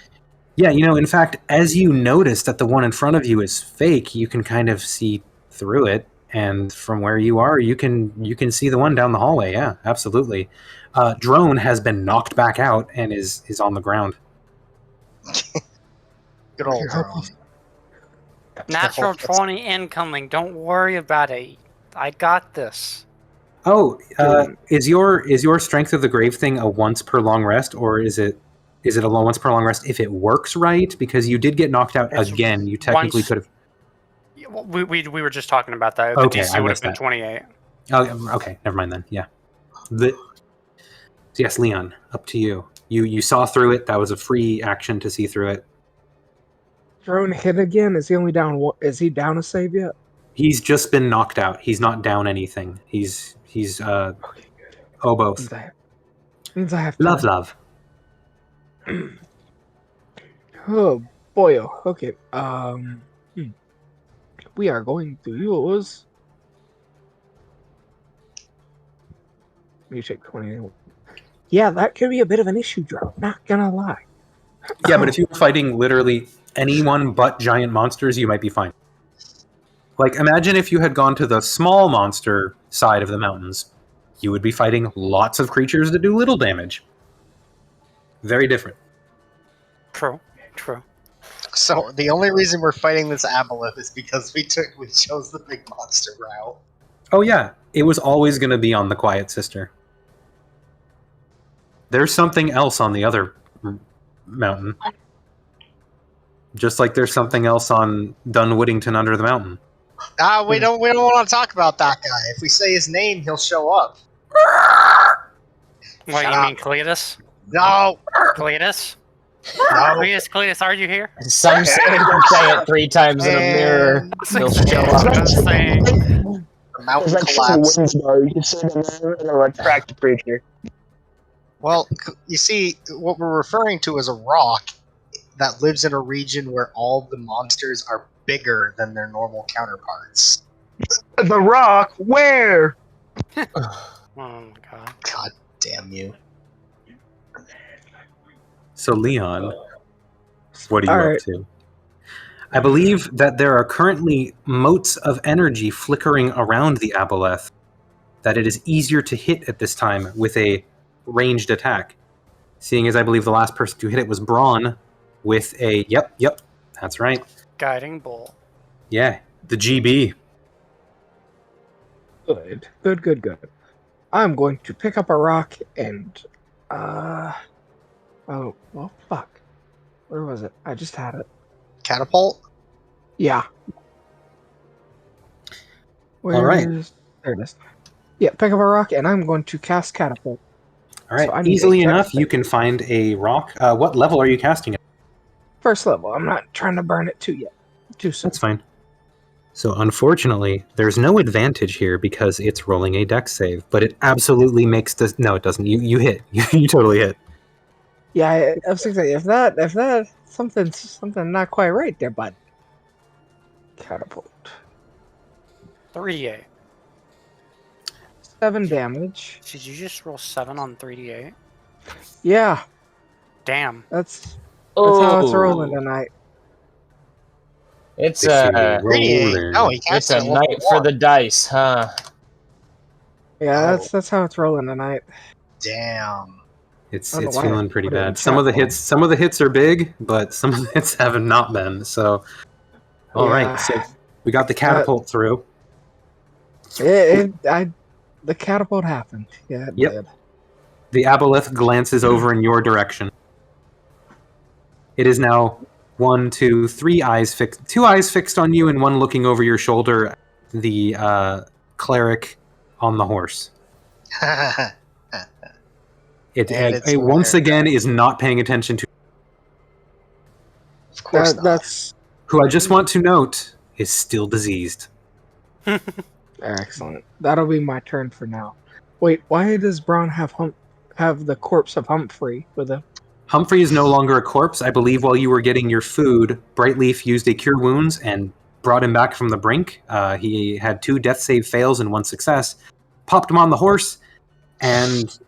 Yeah, you know, in fact, as you notice that the one in front of you is fake, you can kind of see through it, and from where you are, you can see the one down the hallway. Yeah, absolutely. Drone has been knocked back out and is on the ground. Good old Drone. Natural 20 incoming. Don't worry about it. I got this. Oh, is your Strength of the Grave thing a once per long rest, or is it Is it a once per long rest if it works right? Because you did get knocked out It's again. You technically once- could have. Yeah, well, we were just talking about that. Okay, The DC I would have missed been that. 28. Oh, okay. Never mind then. Yeah. Yes, Leon, up to you. You saw through it. That was a free action to see through it. Drone hit again. Is he only down? Is he down a save yet? He's just been knocked out. He's not down anything. He's Okay, good. both. Means I have to. Love. Oh boy. Okay. We are going to use. You take 20. Yeah, that could be a bit of an issue, Drone. Not gonna lie. Yeah, but if you were fighting literally anyone but giant monsters, you might be fine. Like, imagine if you had gone to the small monster side of the mountains. You would be fighting lots of creatures that do little damage. Very different. True. So the only reason we're fighting this Aboleth is because we chose the big monster route. Oh yeah, it was always going to be on the Quiet Sister. There's something else on the other mountain. Just like there's something else on Dunwoodington under the mountain. We don't want to talk about that guy. If we say his name, he'll show up. What, Shut you up. mean Cleetus? No. Cleetus? No. Cleetus, are you here? Some say it 3 times in a mirror. And He'll show up. I'm saying. the It's mountain like some collapsed. wind bar. You can see them there and it'll attract the creature. Well, you see, what we're referring to is a rock that lives in a region where all the monsters are bigger than their normal counterparts. The rock? Where? Oh my god. God damn you. So Leon, what are you All up right. to? I believe that there are currently motes of energy flickering around the Aboleth, that it is easier to hit at this time with a ranged attack. Seeing as I believe the last person to hit it was Bron with a yep, that's right. Guiding bolt. Yeah, the GB. Good. I'm going to pick up a rock and oh well, fuck. Where was it? I just had it. Catapult? Yeah. All right. There it is. Yeah, pick up a rock and I'm going to cast catapult. All right, So I need easily a enough, check. you can find a rock. What level are you casting it? First level. I'm not trying to burn it too soon. That's fine. So unfortunately, there's no advantage here because it's rolling a dex save, but it absolutely makes this. No, it doesn't. You hit. You totally hit. Yeah, I was thinking if that something not quite right there, bud. Catapult. 3d8. 7 damage. Did you just roll 7 on 3d8? Yeah, Damn. that's how it's Oh. rolling tonight. It's They say a roller. No, he it's cast a it at night level for 1. the dice, huh? Yeah, Oh. that's how it's rolling tonight. Damn. It's I don't know why feeling I pretty put it in bad. Some of the hits are big, but some of the hits have not been. So, all right. Yeah. So we got the catapult through. The catapult happened. Yeah, it Yep. did. The Aboleth glances over in your direction. It is now 1, 2, 3 eyes fixed. 2 eyes fixed on you, and one looking over your shoulder. The cleric on the horse. It And it's once weird. again is not paying attention to. Of course not. That's Who I just want to note is still diseased. excellent. That'll be my turn for now. Wait, why does Bron have the corpse of Humphrey with him? Humphrey is no longer a corpse. I believe while you were getting your food, Brightleaf used a cure wounds and brought him back from the brink. He had 2 death save fails and 1 success. Popped him on the horse, and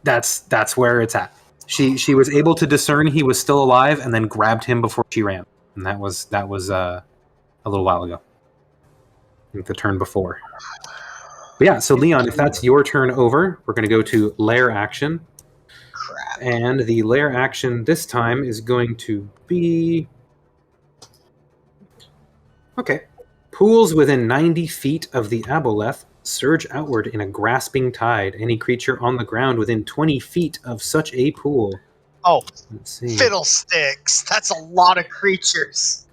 that's where it's at. She was able to discern he was still alive, and then grabbed him before she ran. And that was a little while ago. I think the turn before. But yeah, so Leon, if that's your turn over, we're going to go to lair action. Crap. And the lair action this time is going to be... Okay. Pools within 90 feet of the Aboleth surge outward in a grasping tide. Any creature on the ground within 20 feet of such a pool Oh, Let's see. fiddlesticks! That's a lot of creatures.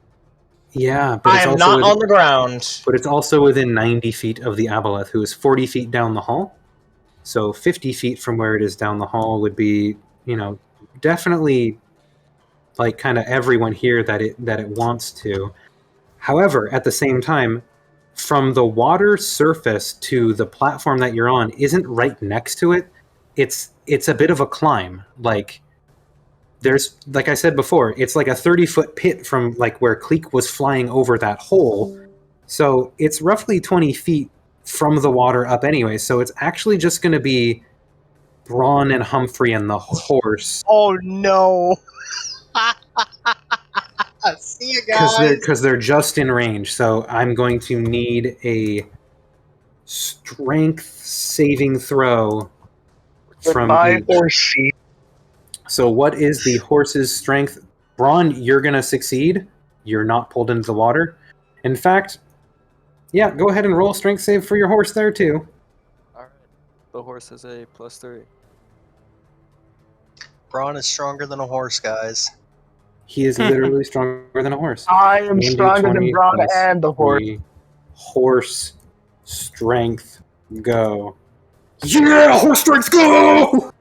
Yeah, but I it's am also not on the ground. but it's also within 90 feet of the Aboleth, who is 40 feet down the hall. So 50 feet from where it is down the hall would be, definitely like kind of everyone here that it wants to. However, at the same time, from the water surface to the platform that you're on isn't right next to it. It's a bit of a climb. Like there's, like I said before, it's like a 30-foot pit from like where Kleeck was flying over that hole. So it's roughly 20 feet from the water up anyway. So it's actually just going to be Bron and Humphrey and the horse. Oh no! See you guys. Because they're just in range. So I'm going to need a strength saving throw from My each. horsey. So what is the horse's strength? Bron, you're going to succeed. You're not pulled into the water. In fact, yeah, go ahead and roll a strength save for your horse there too. Alright. The horse is a +3. Bron is stronger than a horse, guys. He is literally stronger than a horse. I am 1d20 stronger than Bron plus and the horse. 3. Horse strength, go. Yeah, horse strength, go!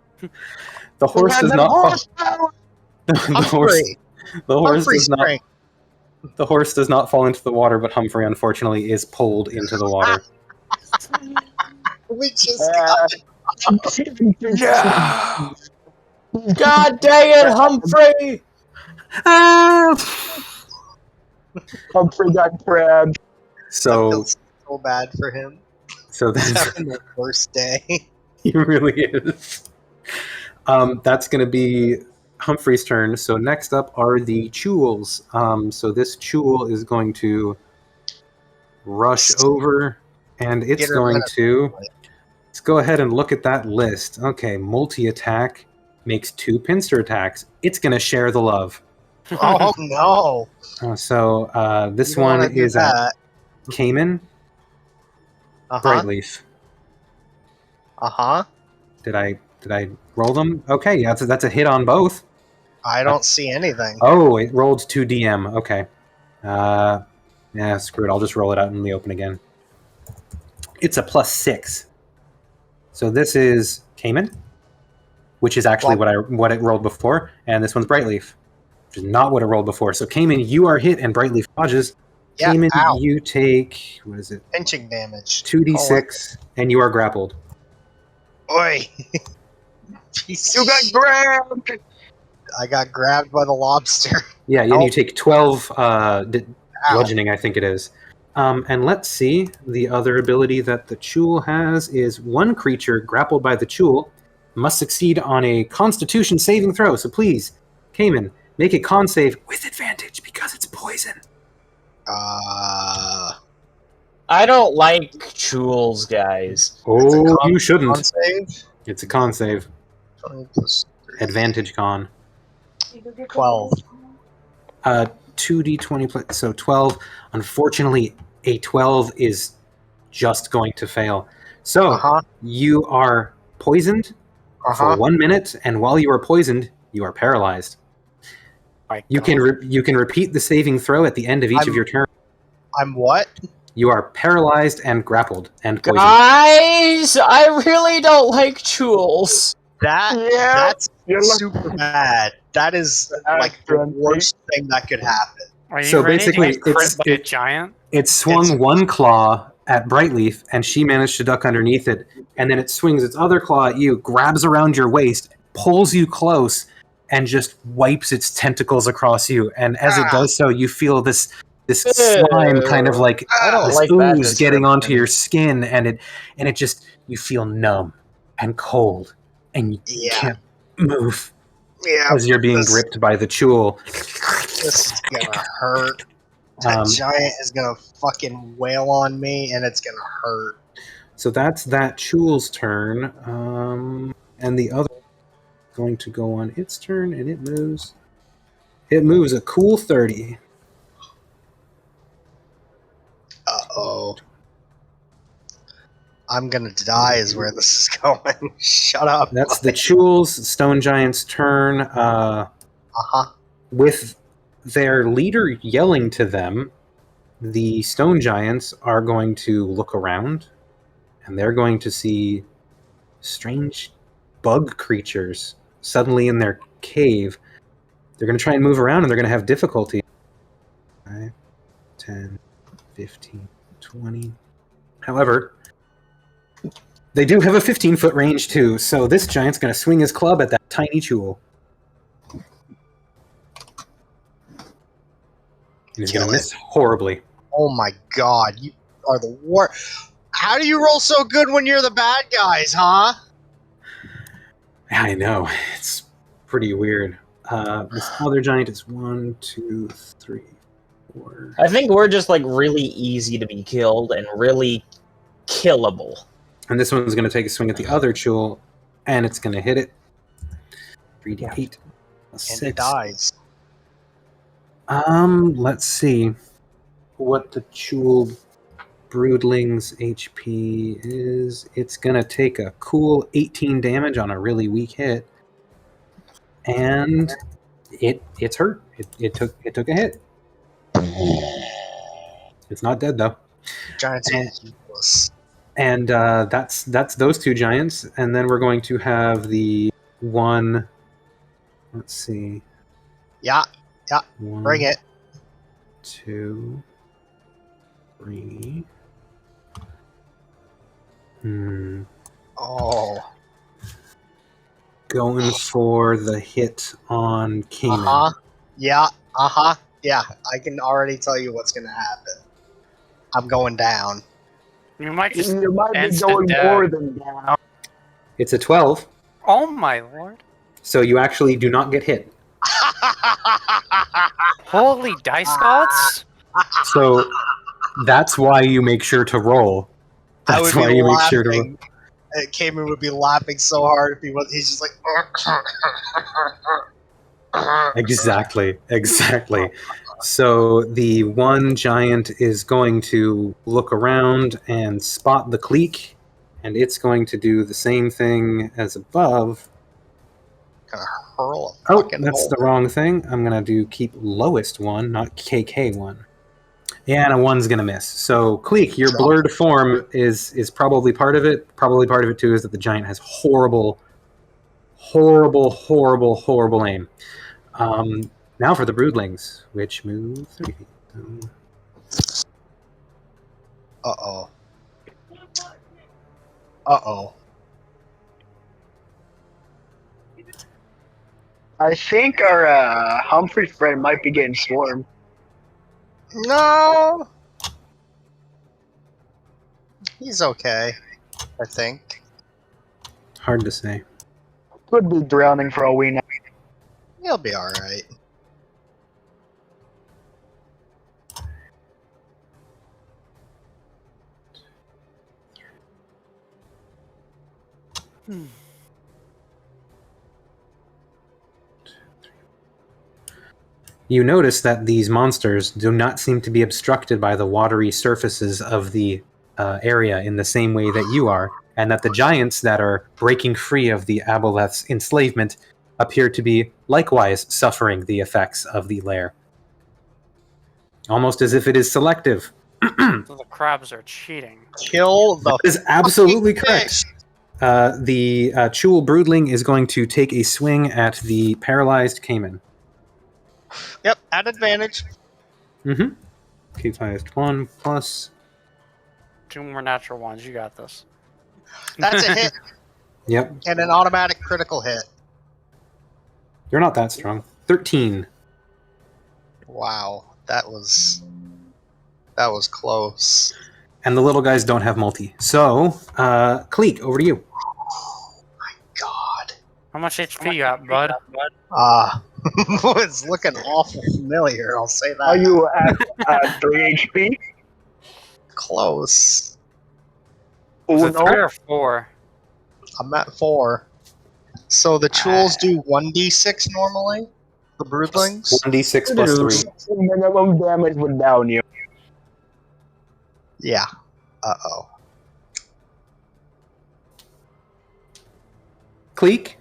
The horse does not. The horse does not fall into the water, but Humphrey unfortunately is pulled into the water. We just got Yeah. God dang it, Humphrey! Humphrey got grabbed. So so bad for him. So He's that's having the worst day. he really is. That's going to be Humphrey's turn. So next up are the Chules. So this Chul is going to rush over, and it's going to. Let's go ahead and look at that list. Okay, multi-attack makes 2 pincer attacks. It's going to share the love. Oh no! This one is at Caimen. Brightleaf. Did I roll them? Okay, yeah, that's a hit on both. I don't see anything. Oh, it rolled 2 DM. Okay. Yeah, screw it. I'll just roll it out in the open again. It's a +6. So this is Caimen, which is actually what it rolled before, and this one's Brightleaf, which is not what it rolled before. So Caimen, you are hit, and Brightleaf dodges. Yeah, Caimen, ow. you take, what is it? Pinching damage. 2d6, and you are grappled. Oi! You got grabbed! I got grabbed by the lobster. Yeah, and you take 12 bludgeoning, I think it is. And let's see, the other ability that the Chul has is one creature grappled by the Chul must succeed on a Constitution saving throw. So please, Caimen, make a con save with advantage because it's poison. I don't like Chules, guys. Oh, you shouldn't. Con save? It's a con save. 20 plus 3. Advantage con. 12. 2d20 plus, so 12. Unfortunately, a 12 is just going to fail. So you are poisoned for 1 minute, and while you are poisoned, you are paralyzed. You can repeat the saving throw at the end of each of your turns. I'm what? You are paralyzed and grappled and poisoned. Guys, I really don't like Chules. That's super bad. That is like the worst thing that could happen. Are you So ready basically, to get crit by a giant? It swung one claw at Brightleaf, and she managed to duck underneath it, and then it swings its other claw at you, grabs around your waist, pulls you close, and just wipes its tentacles across you. And as it does so, you feel this slime kind of like ooze getting onto your skin, and it just, you feel numb and cold, and you can't move as you're being gripped by the Chul. This is gonna hurt. That giant is gonna fucking wail on me, and it's gonna hurt. So that's that Chul's turn, and the other is going to go on its turn, and it moves. It moves a cool 30. Uh-oh. I'm gonna die is where this is going. Shut up. That's the Chul's Stone Giant's turn. Uh-huh. With their leader yelling to them, the Stone Giants are going to look around, and they're going to see strange bug creatures suddenly in their cave. They're going to try and move around, and they're going to have difficulty. 5, 10, 15, 20. However, they do have a 15-foot range, too, so this giant's going to swing his club at that tiny Chul. He's going to miss horribly. Oh my god, you are the worst. How do you roll so good when you're the bad guys, huh? I know. It's pretty weird. This other giant is 1, 2, 3, 4. I think we're just like really easy to be killed and really killable. And this one's going to take a swing at the other Chul, and it's going to hit it. 3d8. And 6. it dies. Let's see what the Chul Broodling's HP is. It's gonna take a cool 18 damage on a really weak hit, and it's hurt. It took a hit. It's not dead though. Giants are useless. And that's those two giants, and then we're going to have the one. Let's see. Yeah, One, bring it. 2, 3. Oh. Going for the hit on Caimen. Uh-huh. Yeah, uh-huh. Yeah, I can already tell you what's gonna happen. I'm going down. You might just You might be instant going death. more than down. It's a 12, Oh my lord! so you actually do not get hit. Holy dice gods! So that's why you make sure to roll. I That's would why be you make sure to roll. laughing. Caimen would be laughing so hard if he was. He's just like. Exactly. So the one giant is going to look around and spot the Kleeck, and it's going to do the same thing as above. Gonna hurl a Oh, fucking that's hole. the wrong thing. I'm going to do keep lowest one, not KK1. Yeah, and a 1's going to miss. So, Kleeck, your blurred form is probably part of it. Probably part of it, too, is that the giant has horrible aim. Now for the broodlings, which move 3 feet. Uh-oh. Uh-oh. I think our Humphrey friend might be getting swarmed. No! He's okay, I think. Hard to say. Could be drowning for all we know. He'll be alright. You notice that these monsters do not seem to be obstructed by the watery surfaces of the area in the same way that you are, and that the giants that are breaking free of the Aboleth's enslavement appear to be likewise suffering the effects of the lair. Almost as if it is selective. So the crabs are cheating. Kill the That is absolutely fucking correct. fish. The Chul Broodling is going to take a swing at the paralyzed Caimen. Yep, at advantage. Mm-hmm. Keep highest 1 plus. 2 more natural ones. You got this. That's a hit Yep. and an automatic critical hit. You're not that strong. 13. Wow, that was close. And the little guys don't have multi. So, Kleeck, over to you. God. How much HP you got, bud? It's looking awful familiar, I'll say that. Are you at 3 HP? Close. Was Oh, it 3 or 4? I'm at 4. So the Chuls do 1d6 normally? The broodlings? 1d6 plus 3. Minimum damage would down you. Yeah. Uh-oh. Kleeck,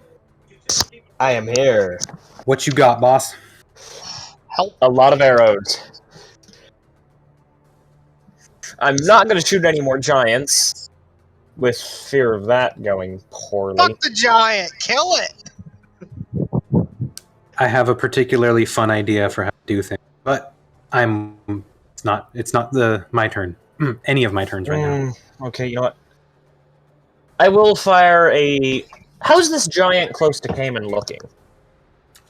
I am here. what you got, boss? Help. A lot of arrows. I'm not going to shoot any more giants, with fear of that going poorly. Fuck the giant! Kill it! I have a particularly fun idea for how to do things, but it's not my turn. Any of my turns right now. Okay, you know what? I will fire a... How's this giant close to Caimen looking?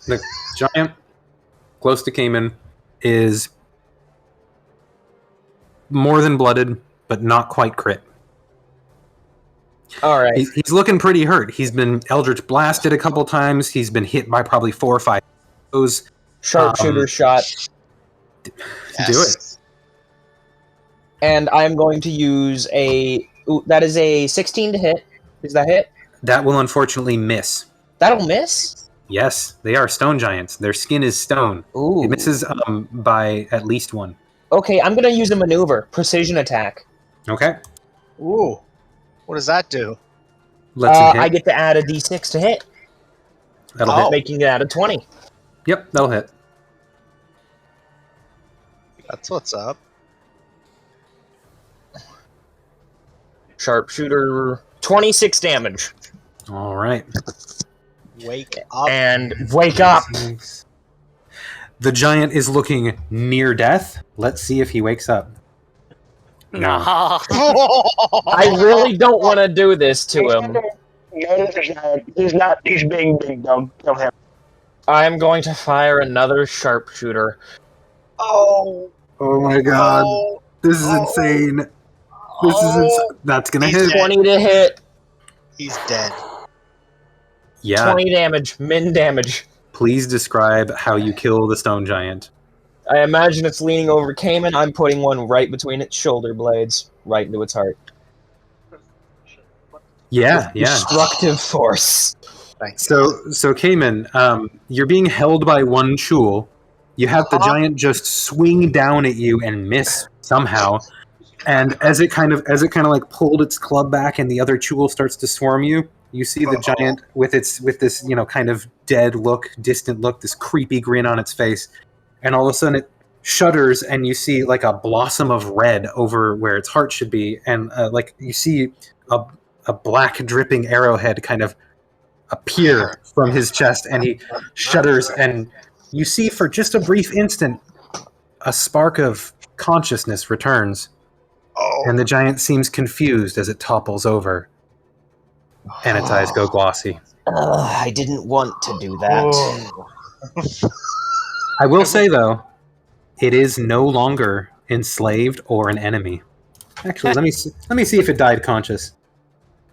The giant close to Caimen is more than blooded, but not quite crit. Alright. He's looking pretty hurt. He's been Eldritch blasted a couple times. He's been hit by probably 4 or 5 those. Sharpshooter shot. Do it. And I'm going to use a... Ooh, that is a 16 to hit. Is that hit? That will unfortunately miss. That'll miss? Yes, they are stone giants. Their skin is stone. Ooh. It misses by at least 1. Okay, I'm going to use a maneuver. Precision attack. Okay. Ooh. What does that do? Let's hit. I get to add a d6 to hit. That'll hit. Making it out of 20. Yep, that'll hit. That's what's up. Sharpshooter, 26 damage. All right. Wake up. And wake up. The giant is looking near death. Let's see if he wakes up. No. I really don't want to do this to him. He's being big dumb. Kill him. I'm going to fire another sharpshooter. Oh. Oh my god. Oh. This is insane. This is insane. That's gonna He's hit. dead. 20 to hit. He's dead. Yeah. 20 damage. Min damage. Please describe how you kill the stone giant. I imagine it's leaning over Caimen. I'm putting one right between its shoulder blades, right into its heart. Yeah, yeah. Destructive force. So Caimen, you're being held by one chul. You have the giant just swing down at you and miss somehow. And as it kind of like pulled its club back and the other chul starts to swarm you, you see the giant with this, kind of dead look, distant look, this creepy grin on its face. And all of a sudden it shudders and you see like a blossom of red over where its heart should be. And you see a black dripping arrowhead kind of appear from his chest, and he shudders, and you see for just a brief instant a spark of consciousness returns. And the giant seems confused as it topples over, and its eyes go glossy. I didn't want to do that. I will say, though, it is no longer enslaved or an enemy. Actually, let me see if it died conscious.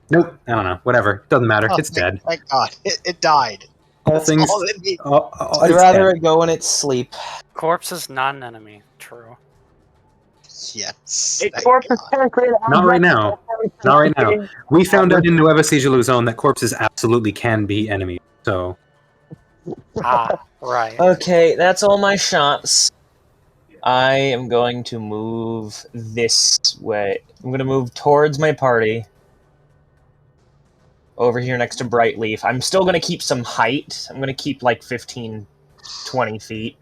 Nope, I don't know. Whatever, doesn't matter. It's dead. Thank God, it died. All That's things. all it needs. I'd rather it go in its sleep. Corpse is not an enemy. True. Yes. It thank corpses God. technically Not right now. Not right now. We found out in Nueva Sigilou Zone that corpses absolutely can be enemies. So Right. Okay, that's all my shots. I am going to move this way. I'm going to move towards my party. Over here next to Brightleaf. I'm still going to keep some height. I'm going to keep like 15, 20 feet.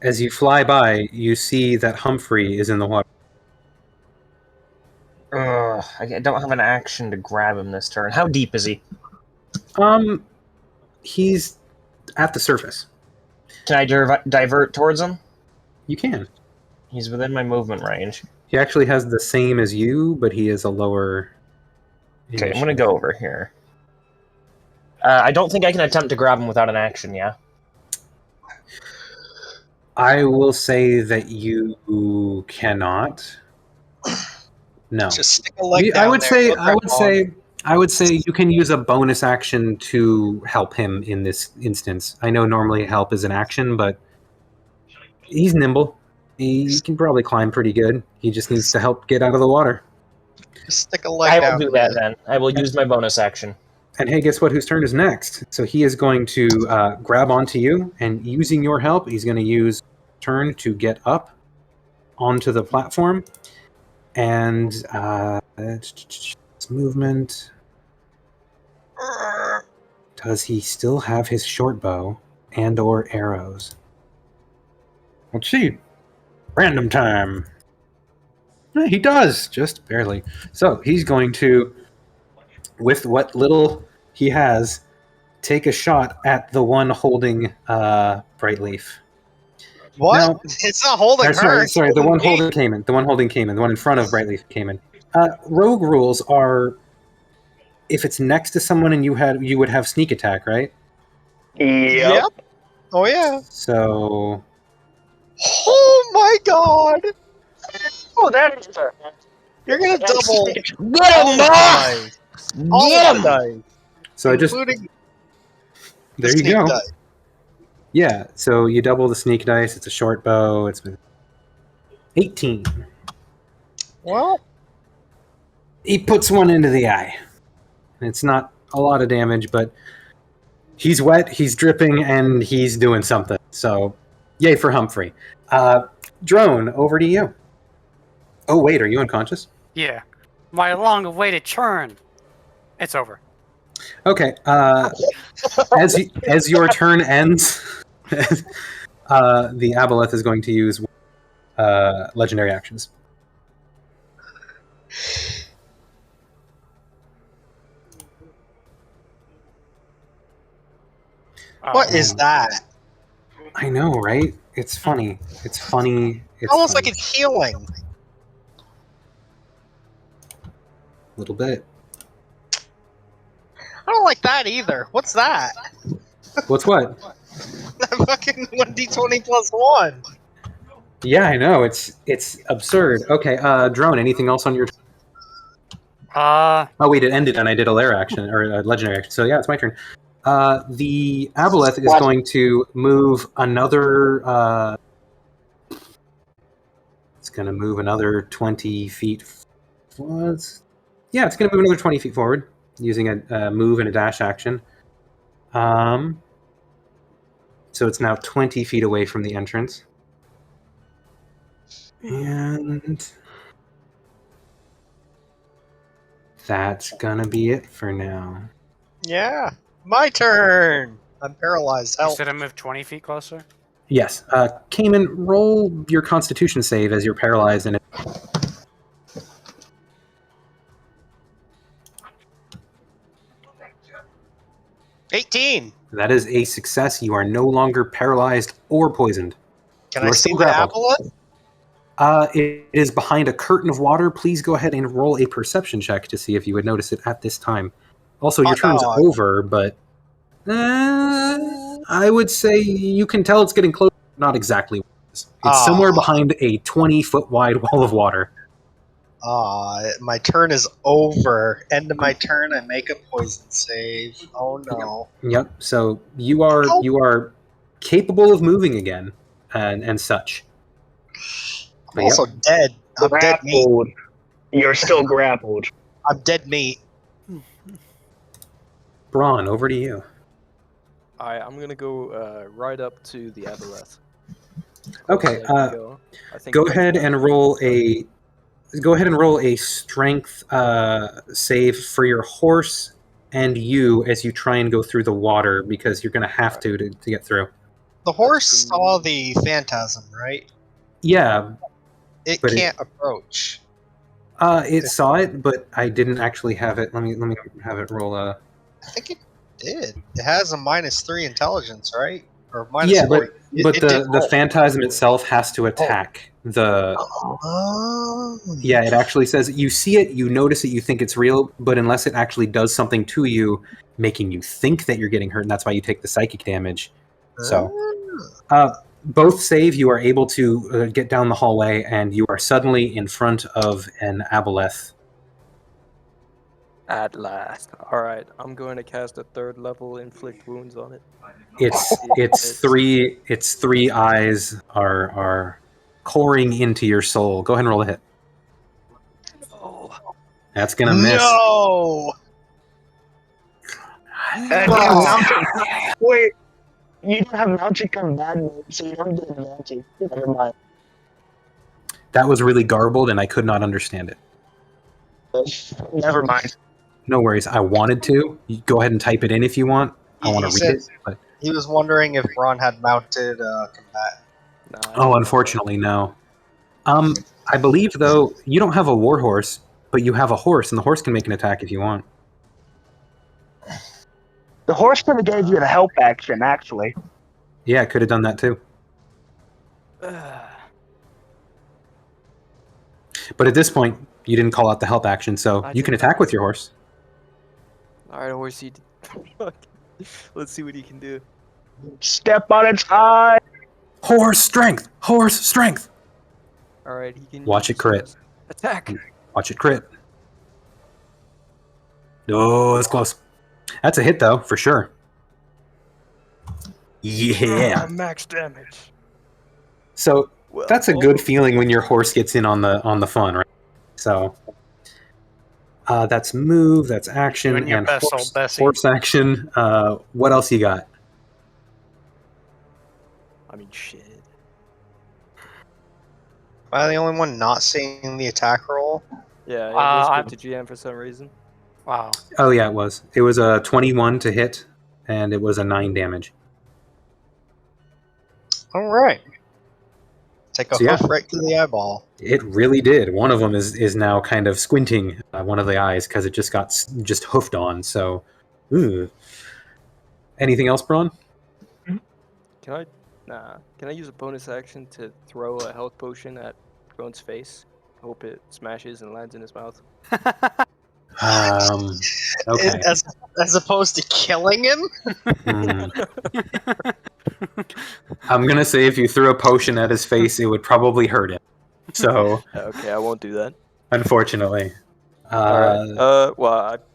as you fly by, you see that Humphrey is in the water. I don't have an action to grab him this turn. How deep is he? He's at the surface. Can I divert towards him? You can. He's within my movement range. He actually has the same as you, but he is a lower... Okay, I'm going to go over here. I don't think I can attempt to grab him without an action, yeah? I will say that you cannot. No. Just stick a leg down I would there. I would say you can use a bonus action to help him in this instance. I know normally help is an action, but he's nimble. He can probably climb pretty good. He just needs to help get out of the water. Just stick a leg I down. will do that then. I will use my bonus action. And hey, guess what? Whose turn is next? So he is going to grab onto you, and using your help, he's going to use turn to get up onto the platform. And movement. Does he still have his short bow and or arrows? Let's see. Random time. He does, just barely. So he's going to, with what little he has, take a shot at the one holding Brightleaf. What? Now, It's not holding her. sorry, the one holding Caimen. The one holding Caimen. The one in front of Brightleaf Caimen. Rogue rules are, if it's next to someone and you would have sneak attack, right? Yep. Oh yeah. So. Oh my god! Oh, that is a... You're gonna double Get him, all the Mark! dice. All Get the him! dice, So I just. including the There you sneak go. dice. Yeah, so you double the sneak dice. It's a short bow. It's 18. Well, He puts one into the eye. It's not a lot of damage, but he's wet, he's dripping, and he's doing something. So, yay for Humphrey. Drone, over to you. Oh, wait, are you unconscious? Yeah. My long-awaited turn. It's over. Okay, as your turn ends, the Aboleth is going to use legendary actions. what is that? I know, right? It's funny. It's funny. It's Almost funny. like it's healing. A little bit. I don't like that either. What's that? What's what? That fucking 1d20 plus 1. Yeah, I know. It's absurd. Okay, Drone, anything else on your turn? Oh, wait, it ended and I did a lair action, or a legendary action. So yeah, it's my turn. The Aboleth is going to move another... it's going to move another 20 feet... Yeah, it's going to move another 20 feet forward, using a move and a dash action. So it's now 20 feet away from the entrance. And... that's gonna be it for now. Yeah, my turn. I'm paralyzed. You Help. said I moved 20 feet closer? Yes. Caimen, roll your Constitution save as you're paralyzed and 18. that is a success. You are no longer paralyzed or poisoned. Can You I are see still the grappled. Aboleth? It is behind a curtain of water. Please go ahead and roll a perception check to see if you would notice it at this time. Also, your turn's over, but I would say you can tell it's getting close. Not exactly. It's somewhere behind a 20-foot wide wall of water. My turn is over. End of my turn, I make a poison save. Oh no. Yep. So you are capable of moving again, and such. I'm also dead. I'm dead meat. Grappled. You're still grappled. I'm dead meat. Bron, over to you. I'm gonna go right up to the Aboleth. Okay. I think Go ahead and roll a strength save for your horse and you as you try and go through the water, because you're going to have to get through. The horse saw the phantasm, right? Yeah. It But can't approach. It saw it, but I didn't actually have it. Let me have it roll a... I think it did. It has a -3 intelligence, right? Or -4. Yeah, but It did the roll. phantasm itself has to attack the... Oh. Yeah, it actually says you see it, you notice it, you think it's real, but unless it actually does something to you, making you think that you're getting hurt, and that's why you take the psychic damage. So, both save, you are able to get down the hallway, and you are suddenly in front of an Aboleth. At last. Alright, I'm going to cast a 3rd level inflict wounds on it. Its three eyes are coring into your soul. Go ahead and roll a hit. Oh. That's gonna miss. No! Wait, you don't have mounted combat mode, so you don't get advantage. Never mind. That was really garbled, and I could not understand it. Never mind. No worries. I wanted to. You go ahead and type it in if you want. I want to read it. But He was wondering if Bron had mounted combat. Nah, I oh, don't unfortunately, no. I believe though you don't have a warhorse, but you have a horse, and the horse can make an attack if you want. The horse could have gave you the help action, actually. Yeah, it could have done that too. know. But at this point, you didn't call out the help action, so I you can didn't. attack with your horse. Alright, horsey. Let's see what he can do. Step on its eye. Horse strength! Horse strength! Alright, he can Watch it use crit. his attack. Watch it crit. Oh, that's close. That's a hit, though, for sure. Yeah. Max damage. So Well, that's a good feeling when your horse gets in on the fun, right? So that's move, that's action, Doing your and best, horse, old Bessie. horse action. What else you got? I mean, shit. Am I the only one not seeing the attack roll? Yeah, it I'm- was good to GM for some reason. Wow. Oh yeah, it was. It was a 21 to hit, and it was a 9 damage. All right. Take a So, yeah. hoof right to the eyeball. It really did. One of them is now kind of squinting one of the eyes because it just got just hoofed on. So, ooh. Anything else, Bron? Can I? Nah. Can I use a bonus action to throw a health potion at Bron's face? Hope it smashes and lands in his mouth. Okay. As opposed to killing him? Hmm. I'm gonna say if you threw a potion at his face, it would probably hurt him. So, Okay, I won't do that. unfortunately, Alright. Well,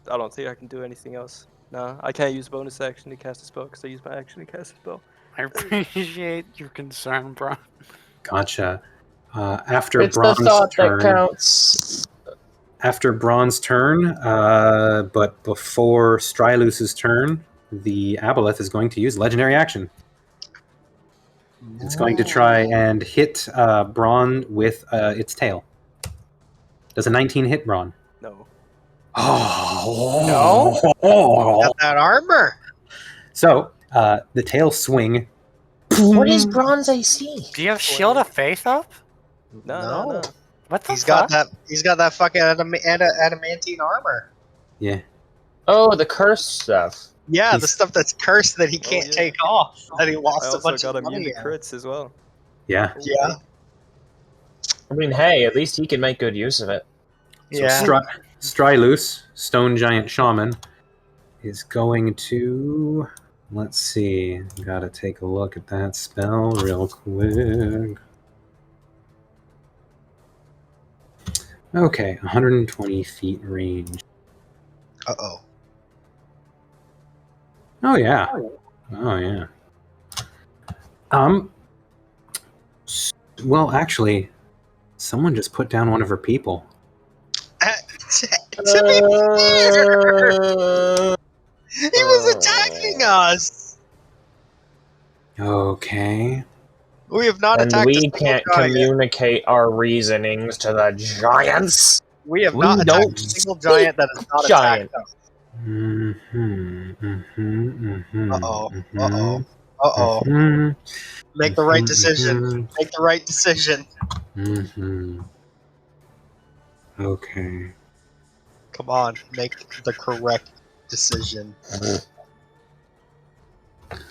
I don't think I can do anything else. Nah, I can't use bonus action to cast a spell because I use my action to cast a spell. I appreciate your concern, bro. gotcha. After It's the Bron's thought turn, that counts. after Bron's turn, but before Streiluss's turn, the Aboleth is going to use legendary action. It's going to try and hit Bron with its tail. Does a 19 hit Bron? No. Oh Got that armor. So the tail swing. What is bronze AC? Do you have Shield of Faith up? No. What the He's fuck? got that. He's got that fucking adamantine armor. Yeah. Oh, the curse stuff. Yeah, the He's- stuff that's cursed that he can't yeah. take off. That he I lost a also bunch got of immune money to on. crits as well. Yeah. Yeah. I mean, hey, at least he can make good use of it. So Yeah. Streiluss, Stone Giant Shaman, is going to. Let's see. Gotta take a look at that spell real quick. Okay, 120 feet range. Uh-oh. Oh yeah. Oh yeah. Well, actually, someone just put down one of her people. To be fair, he was attacking us. Okay. We have not And attacked a we single can't giant. communicate our reasonings to the giants. We have We not don't attacked a single giant that has not giant. attacked us. Uh-oh. Uh-oh. Uh-oh. Uh-oh. Make the right decision. Make the right decision. Okay. Come on, make the correct decision.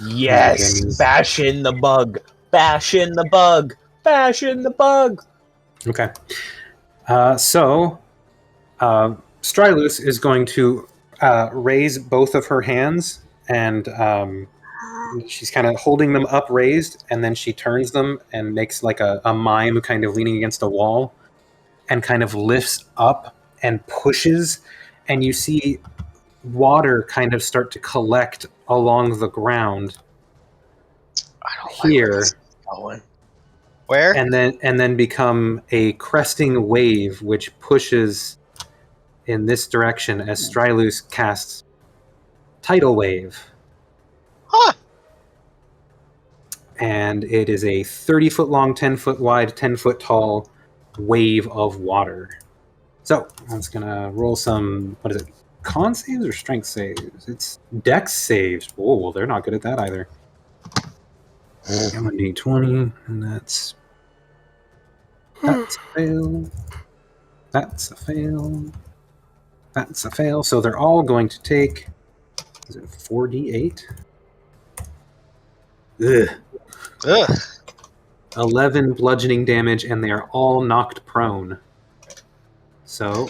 Yes, Okay. bash in the bug. Bash in the bug. Bash in the bug. Okay. So, Streiluss is going to raise both of her hands, and she's kind of holding them up raised, and then she turns them and makes like a mime kind of leaning against a wall, and kind of lifts up and pushes, and you see water kind of start to collect along the ground I don't like here. where this is going. Where? and then become a cresting wave which pushes in this direction as Streiluss casts Tidal Wave. Huh. And it is a 30-foot long, 10-foot wide, 10-foot tall wave of water. So, I'm just going to roll some, what is it, con saves or strength saves? It's dex saves. Oh, well, they're not good at that either. I'm a d20, and that's a fail. That's a fail. That's a fail. So they're all going to take, is it 4d8? Ugh. Ugh. 11 bludgeoning damage, and they are all knocked prone. So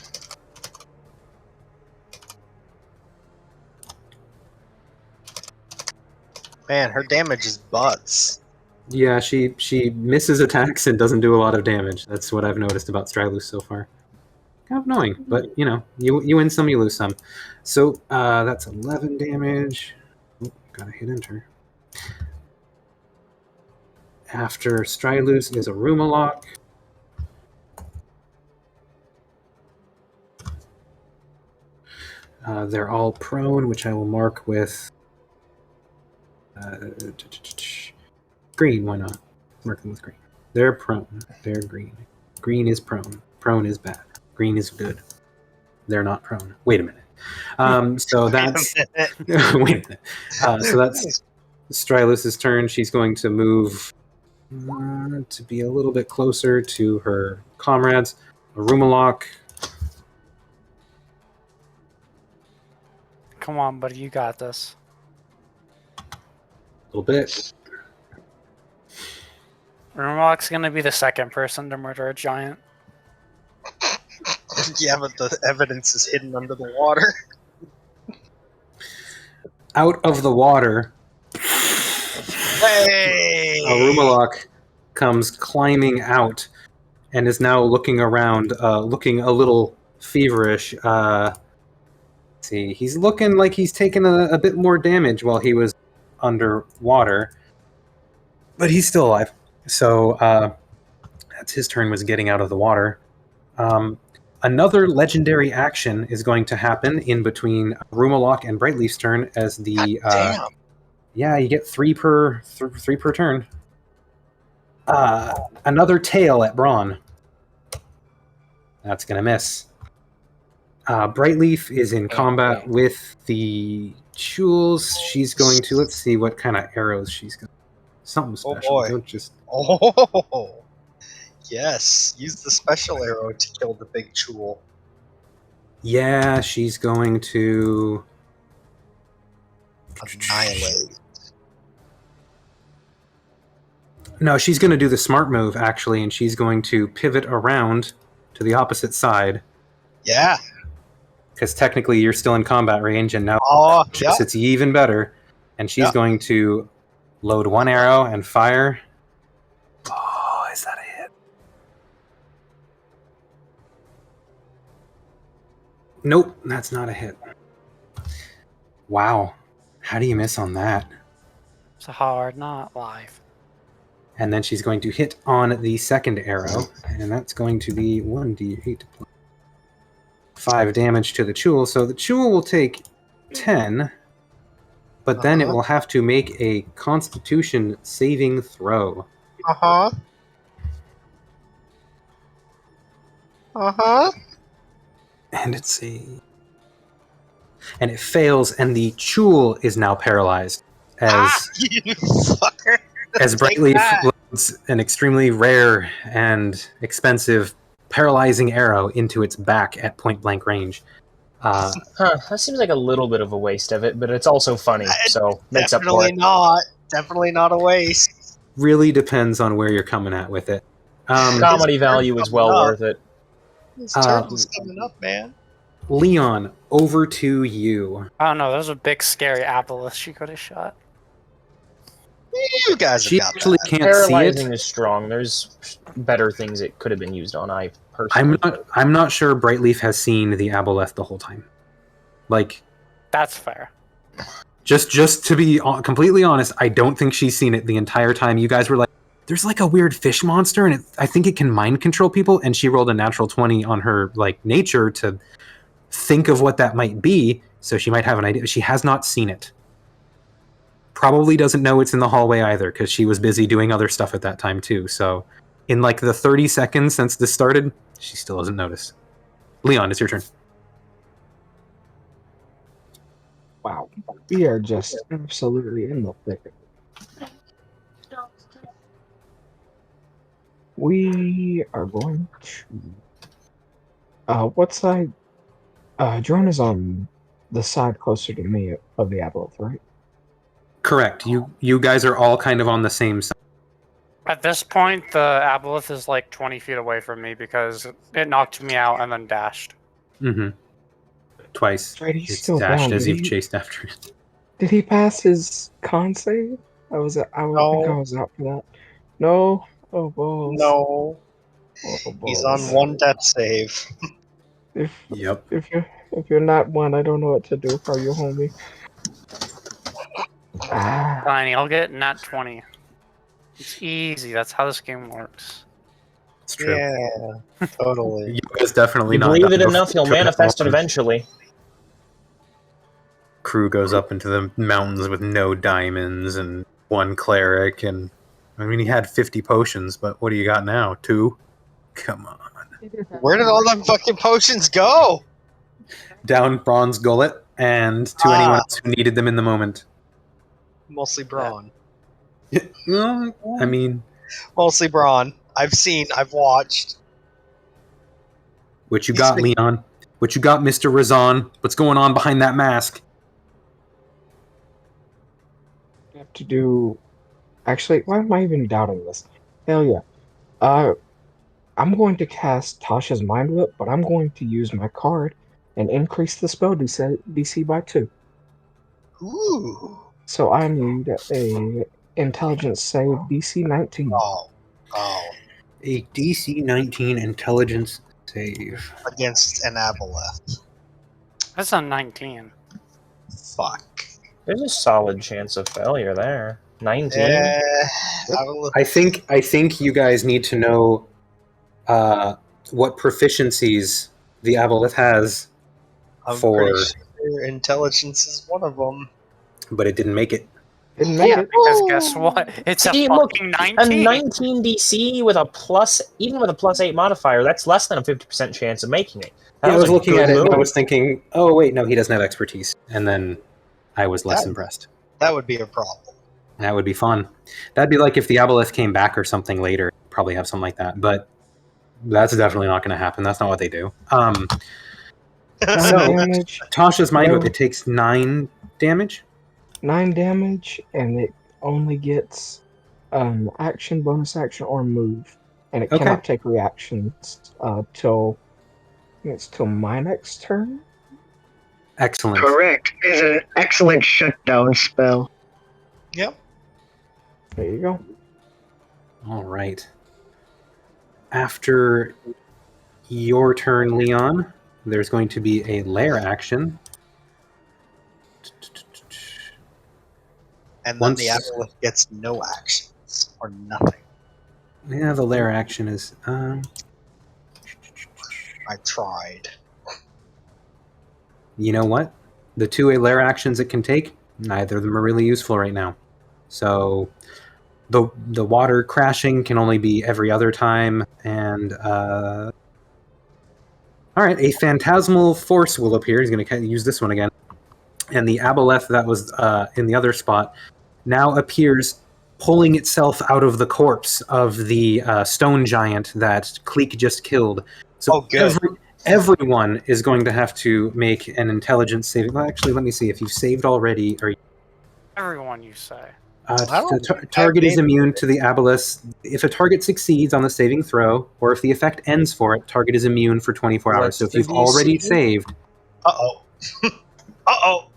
Man, her damage is butts. yeah, she misses attacks and doesn't do a lot of damage. That's what I've noticed about Streiluss so far. Kind of annoying, but you know, you win some, you lose some. So that's 11 damage. Oh, gotta hit enter. After Streiluss is a Rumalock. They're all prone, which I will mark with green. Why not? Mark them with green. They're prone. They're green. Green is prone. Prone is bad. Green is good. They're not prone. Wait a minute. So that's wait a minute. So that's Streiluss' turn. She's going to move to be a little bit closer to her comrades. A Rumalock. Come on, buddy, you got this. A little bit. Rumlock's gonna be the second person to murder a giant. Yeah, but the evidence is hidden under the water. Out of the water, Hey! a Rumalock comes climbing out and is now looking around, looking a little feverish. See, he's looking like he's taken a bit more damage while he was underwater, but he's still alive. So that's his turn, was getting out of the water. Another legendary action is going to happen in between Rumalock and Brightleaf's turn as the Damn. yeah, you get three per turn. Another tail at Bron. That's gonna miss. Brightleaf is in combat with the Jewels. She's going to, let's see what kind of arrows she's got. Something special. boy. Don't just. Oh, yes. Use the special arrow to kill the big jewel. Yeah, she's going to Annihilate. No, she's going to do the smart move, actually, and she's going to pivot around to the opposite side. Yeah. Because technically you're still in combat range, and now Yeah. it's even better. And she's going to load one arrow and fire. Oh, is that a hit? Nope, that's not a hit. Wow. How do you miss on that? It's a hard not life. And then she's going to hit on the second arrow, and that's going to be 1d8 plus 5 damage to the Chul. So the Chul will take 10, but then it will have to make a Constitution saving throw. Uh-huh. Uh-huh. And it fails, and the Chul is now paralyzed as You fucker. as Brightleaf loads an extremely rare and expensive paralyzing arrow into its back at point blank range. That seems like a little bit of a waste of it, but it's also funny, so makes up for it. Definitely not a waste. Really depends on where you're coming at with it. Comedy value is well worth it. This turtle's coming up, man. Leon, over to you. I don't know, there's a big scary Aboleth she could have shot. You guys have She got actually that. can't Paralyzing see it. is strong. There's better things it could have been used on. I personally. I'm not sure Brightleaf has seen the Aboleth the whole time. Like, That's fair. just to be completely honest, I don't think she's seen it the entire time. You guys were like, "There's like a weird fish monster, and I think it can mind control people." And she rolled a natural 20 on her like nature to think of what that might be, so she might have an idea. She has not seen it. Probably doesn't know it's in the hallway either, because she was busy doing other stuff at that time too. So, in like the 30 seconds since this started, she still doesn't notice. Leon, it's your turn. Wow. We are just absolutely in the thick of it. We are going to. What side? Drone is on the side closer to me of the Aboleth, right? Correct. You guys are all kind of on the same side. At this point, the Aboleth is like 20 feet away from me because it knocked me out and then dashed. Mm-hmm. Twice. Right, he's It's still dashed down. as you've chased after it. Did he pass his con save? I think I was out for that. No. Oh balls. No. Oh, He's balls. on one death save. Yep. If you're not one, I don't know what to do for you, homie. Ah. Fine, I'll get nat 20. It's easy. That's how this game works. It's true. Yeah, totally. You guys definitely You not believe done it before enough, you'll turn manifest it on. eventually. Crew goes up into the mountains with no diamonds and one cleric, and I mean he had 50 potions, but what do you got now? 2? Come on. Where did all them fucking potions go? Down Bron's gullet, and to anyone else who needed them in the moment. Mostly Bron. Well, I mean, Mostly Bron. I've watched. what you got, Leon? What you got, Mr. Razan? What's going on behind that mask? I have to do. Actually, why am I even doubting this? Hell yeah. I'm going to cast Tasha's Mind Whip, but I'm going to use my card and increase the spell DC by 2. Ooh. So I need a intelligence save DC 19. Oh. A DC 19 intelligence save. Against an Aboleth. That's a 19. Fuck. There's a solid chance of failure there. 19. Yeah. Aboleth. I think you guys need to know what proficiencies the Aboleth has I'm for, pretty sure intelligence is one of them. but it didn't make it. Didn't make it. Because guess what? It's a See, look, fucking A 19. 19 DC with a plus, even with a +8 modifier, that's less than a 50% chance of making it. That I was a looking good at it and I move. was thinking, oh wait, no, he doesn't have expertise. And then I was less That- impressed. That would be a problem. That would be fun. That'd be like if the Aboleth came back or something later. Probably have something like that, but that's definitely not going to happen. That's not what they do. So, 9 damage. Tasha's Mind Whip, No. it takes 9 damage. 9 damage, and it only gets action, bonus action, or move. And it Okay. cannot take reactions till my next turn. Excellent. Correct. It's an excellent shutdown spell. Yep. There you go. All right. After your turn, Leon, there's going to be a lair action. And then Once- the Aboleth gets no actions. Or nothing. Yeah, the lair action is... I tried. You know what? The 2 lair actions it can take, neither of them are really useful right now. So the water crashing can only be every other time, and all right, a phantasmal force will appear. He's going to use this one again, and the Aboleth that was in the other spot now appears, pulling itself out of the corpse of the stone giant that Kleeck just killed. So Oh, good. everyone is going to have to make an intelligence saving. Well, actually, let me see if you've saved already. Or Everyone, you say. the target is immune to the Aboleth. If a target succeeds on the saving throw, or if the effect ends for it, target is immune for 24 hours. What's So if the you've already DC? saved, Uh-oh. Uh-oh.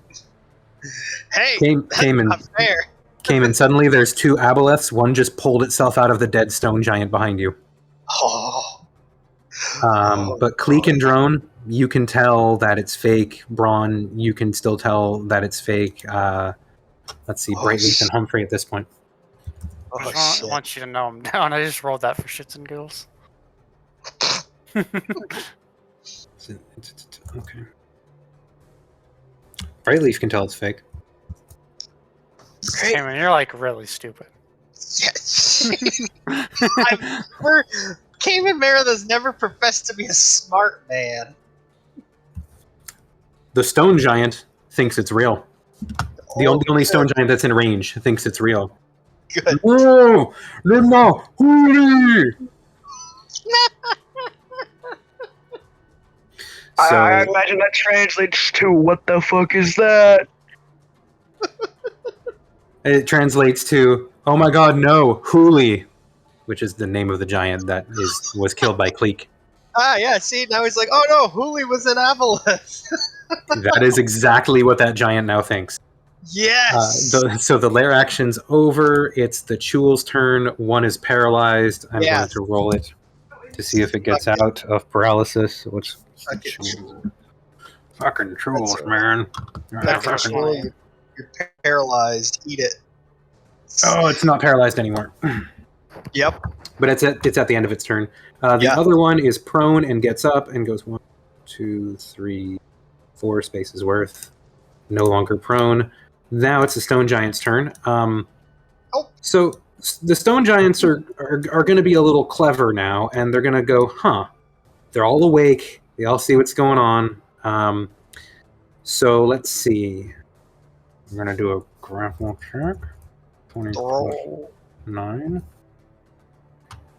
Hey, Caimen, not fair. Caimen, suddenly there's 2 Aboleths. One just pulled itself out of the dead stone giant behind you. Oh. But Kleeck and Drone, you can tell that it's fake. Bron, you can still tell that it's fake. Let's see, Brightleaf and Humphrey at this point. Oh, I just shit. want you to know I'm down. I just rolled that for shits and giggles. Okay. Brightleaf can tell it's fake. Great. I mean, you're like really stupid. Yes. Caimen Meredith's never professed to be a smart man. The stone giant thinks it's real. The only stone giant that's in range thinks it's real. Good. No! No! Huli! I imagine that translates to "What the fuck is that?" It translates to, "Oh my god, no, Huli," which is the name of the giant that was killed by Kleeck. Ah, yeah. See, now he's like, "Oh no, Huli was in Aboleth." That is exactly what that giant now thinks. Yes. So the lair action's over. It's the Chul's turn. One is paralyzed. I'm going to roll it to see if it gets out of paralysis. What's fucking Chuls, man? You're paralyzed. Eat it. Oh, it's not paralyzed anymore. Yep. But it's at the end of its turn. The other one is prone and gets up and goes 1, 2, 3, 4 spaces worth. No longer prone. Now it's the stone giant's turn. So the stone giants are going to be a little clever now, and they're going to go, huh? They're all awake. They all see what's going on. So let's see. We're going to do a grapple check. 20 plus 9.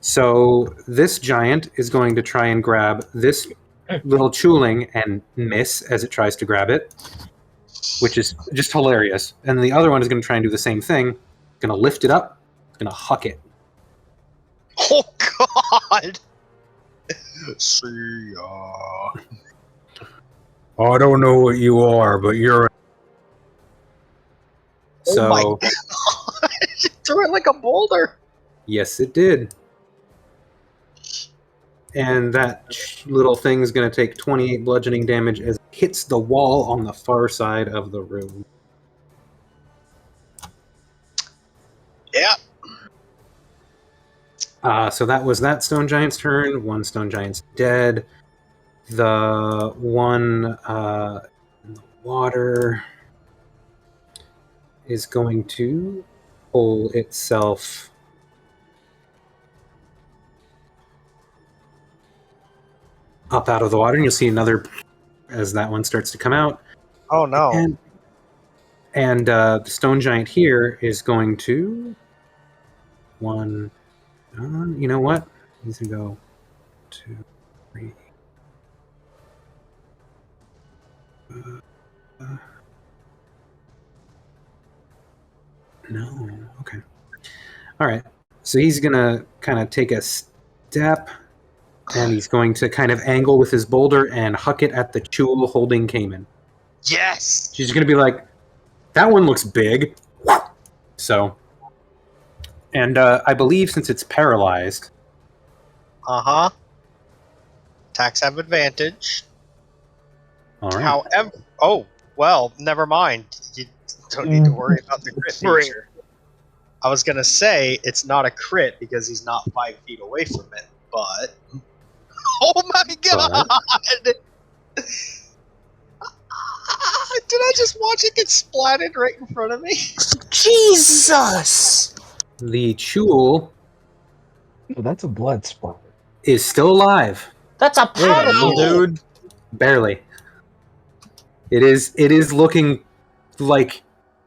So this giant is going to try and grab this little chuling and miss as it tries to grab it, which is just hilarious. And the other one is going to try and do the same thing. Going to lift it up. Going to huck it. Oh God! See ya. I don't know what you are, but you're. Oh my God! It threw it like a boulder. Yes, it did. And that little thing is going to take 28 bludgeoning damage as it hits the wall on the far side of the room. Yeah. So that was that stone giant's turn. One stone giant's dead. The one in the water is going to pull itself up out of the water, and you'll see another as that one starts to come out. Oh no! And the stone giant here is going to one. You know what? He's gonna go 2, 3. No. Okay. All right. So he's gonna kind of take a step, and he's going to kind of angle with his boulder and huck it at the Chul holding Caimen. Yes. She's gonna be like, "That one looks big." So, and I believe since it's paralyzed. Attacks have advantage. All right. However, well, never mind. You don't need to worry about the crit feature. I was gonna say it's not a crit because he's not 5 feet away from it, but oh my God! Did I just watch it get splatted right in front of me? Jesus! The Chul Oh, that's a blood splatter. is still alive. That's a paddle, dude. Barely. It is looking like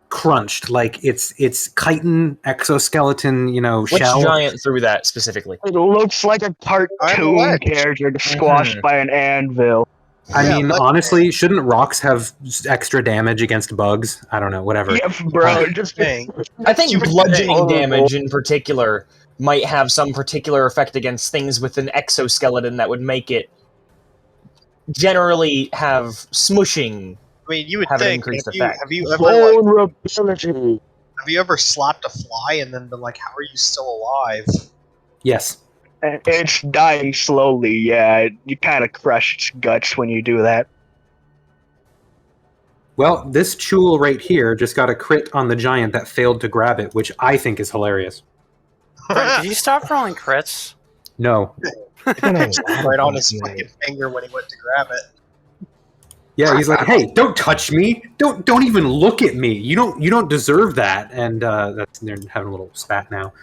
crunched, like it's chitin exoskeleton, Which shell. giant threw that specifically? It looks like a cartoon character squashed by an anvil. I mean, honestly, shouldn't rocks have extra damage against bugs? I don't know, whatever. Yeah, bro, just Dang. I think bludgeoning damage in particular might have some particular effect against things with an exoskeleton that would make it generally have smushing. I mean, you would have an think. increased Have effect. you ever vulnerability. have you ever slapped a fly and then been like, "How are you still alive?" Yes. And it's dying slowly, yeah. You kind of crush its guts when you do that. Well, this Chul right here just got a crit on the giant that failed to grab it, which I think is hilarious. Brent, did you stop rolling crits? No. Right on his fucking finger when he went to grab it. Yeah, he's like, "Hey, don't touch me! Don't even look at me! You don't deserve that!" And they're having a little spat now.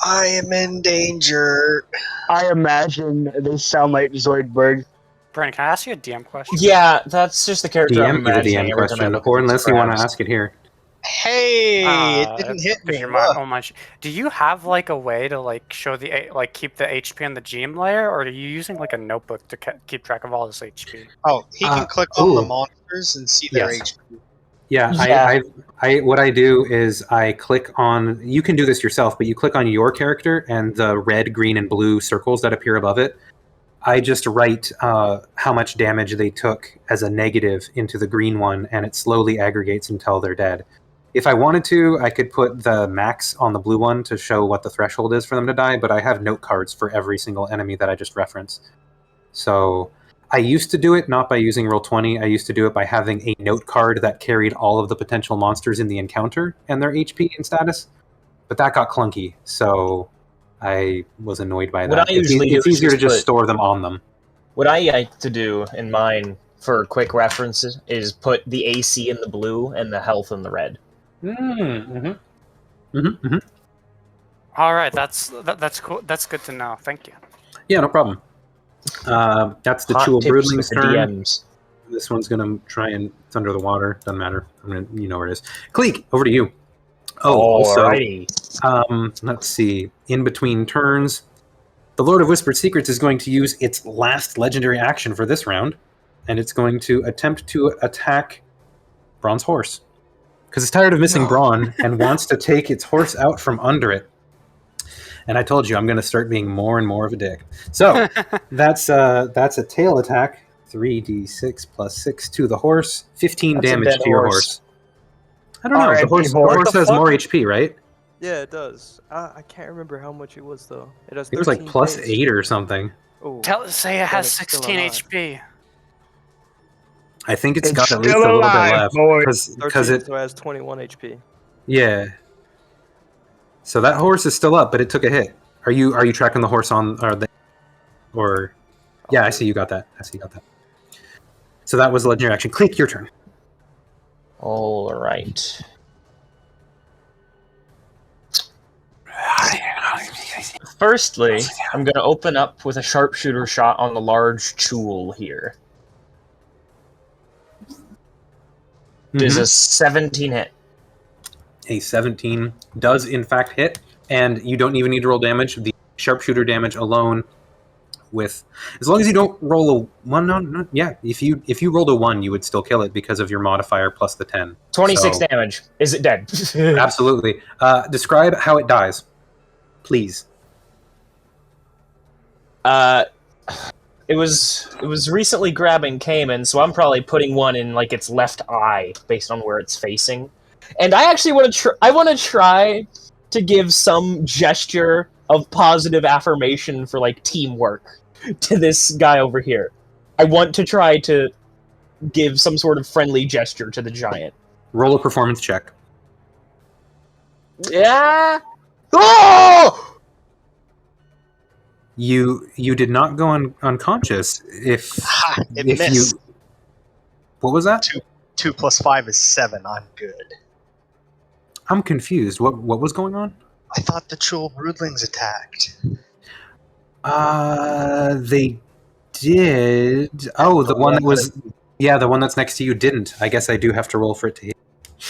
I am in danger. I imagine they sound like Zoidberg. Brandon, can I ask you a DM question? Yeah, that's just the character I'm DM me the imagining DM every time I question, look or at these unless you want to crabs. ask it here. Hey, it didn't hit me. You're my, Look. oh my! Do you have like a way to like show the keep the HP on the GM layer, or are you using like a notebook to keep track of all this HP? Oh, he can click on the ooh. monsters and see their Yes. HP. Yeah, Yeah. I what I do is I click on. You can do this yourself, but you click on your character and the red, green, and blue circles that appear above it. I just write how much damage they took as a negative into the green one, and it slowly aggregates until they're dead. If I wanted to, I could put the max on the blue one to show what the threshold is for them to die, but I have note cards for every single enemy that I just referenced. So I used to do it not by using Roll20, I used to do it by having a note card that carried all of the potential monsters in the encounter and their HP and status, but that got clunky, so I was annoyed by What that. I usually do It's is easier to just put- store them on them. What I like to do in mine for quick references is put the AC in the blue and the health in the red. All right, that's cool. That's good to know. Thank you. Yeah, no problem. That's the Hot Chul tips Broodling's with the turn. DMs. This one's gonna try and it's under the water. Doesn't matter. You know where it is. Kleeck, over to you. Oh, also, Alrighty. let's see. In between turns, the Lord of Whispered Secrets is going to use its last legendary action for this round, and it's going to attempt to attack Bron's horse because it's tired of missing Bron and wants to take its horse out from under it. And I told you I'm going to start being more and more of a dick. So that's a tail attack. 3d6 plus 6 to the horse. 15 That's a damage dead to your horse. horse. I don't know. Alright, The horse what the has fuck? more HP, right? Yeah, it does. I can't remember how much it was though. It has It was like 13 plus base. 8 or something. Oh, Say it Then has it's still 16 alive. HP. I think it's It's got at least a still little bit alive, left boys. because 13, it. so it has 21 HP. Yeah. So that horse is still up, but it took a hit. Are you tracking the horse on or? Yeah, I see you got that. So that was the legendary action. Kleeck, your turn. Alright. Firstly, I'm going to open up with a sharpshooter shot on the large Chul here. Does a 17 hit? A 17 does in fact hit, and you don't even need to roll damage. The sharpshooter damage alone, with as long as you don't roll a 1, no, yeah. If you rolled a 1, you would still kill it because of your modifier plus the 10. 26 So, damage. Is it dead? absolutely. Describe how it dies, please. It was recently grabbing Caimen, so I'm probably putting one in like its left eye based on where it's facing. And I actually want to try to give some gesture of positive affirmation for like teamwork to this guy over here. I want to try to give some sort of friendly gesture to the giant. Roll a performance check. Yeah. Oh! You did not go unconscious. If It if missed. you, what was that? 2 plus 5 is 7. I'm good. I'm confused. What was going on? I thought the Chul Broodlings attacked. They did. Oh, the one that was. Yeah, the one that's next to you didn't. I guess I do have to roll for it to hit.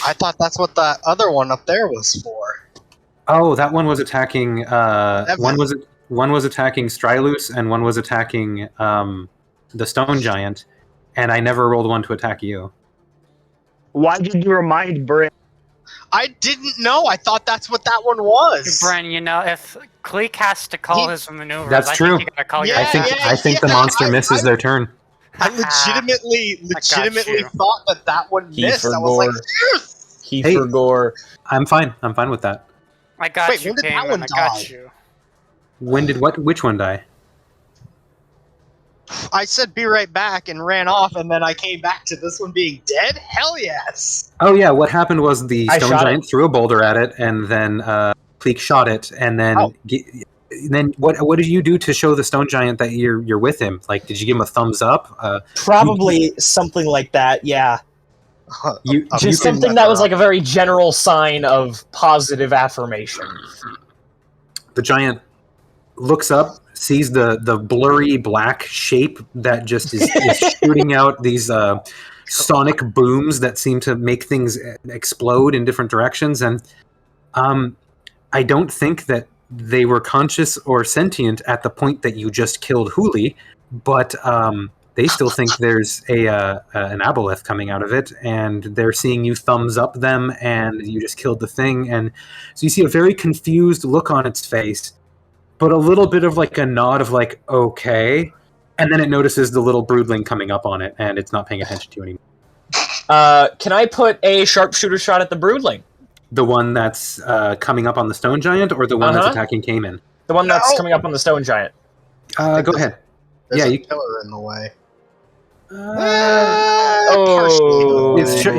I thought that's what that other one up there was for. Oh, that one was attacking. One was attacking Streiluss, and one was attacking the Stone Giant, and I never rolled one to attack you. Why did you remind Brent? I didn't know. I thought that's what that one was. Bren, you know, if Kleeck has to call his maneuvers, That's I true. think you gotta call Yeah, your I think the monster misses their turn. I legitimately you. thought that one He missed. I was forgore. like, yes! He Hey. forgore. I'm fine with that. I got Wait, you, when did that Caimen. one I got die? you. When did what? Which one die? I said be right back and ran off, and then I came back to this one being dead? Hell yes! Oh yeah, what happened was the I Stone shot Giant threw a boulder at it, and then Kleeck shot it, and then Oh. then what did you do to show the Stone Giant that you're with him? Like, did you give him a thumbs up? Probably something like that, yeah. You A Just can- something that was like a very general sign of positive affirmation. The giant looks up, sees the blurry black shape that just is shooting out these sonic booms that seem to make things explode in different directions. And I don't think that they were conscious or sentient at the point that you just killed Huli, but they still think there's an Aboleth coming out of it, and they're seeing you thumbs up them, and you just killed the thing. And so you see a very confused look on its face, but a little bit of like a nod of like, okay. And then it notices the little broodling coming up on it, and it's not paying attention to you anymore. Can I put a sharpshooter shot at the broodling? The one that's coming up on the stone giant, or the one that's attacking Caimen? The one that's coming up on the stone giant. Go ahead. There's Yeah, a pillar in the way.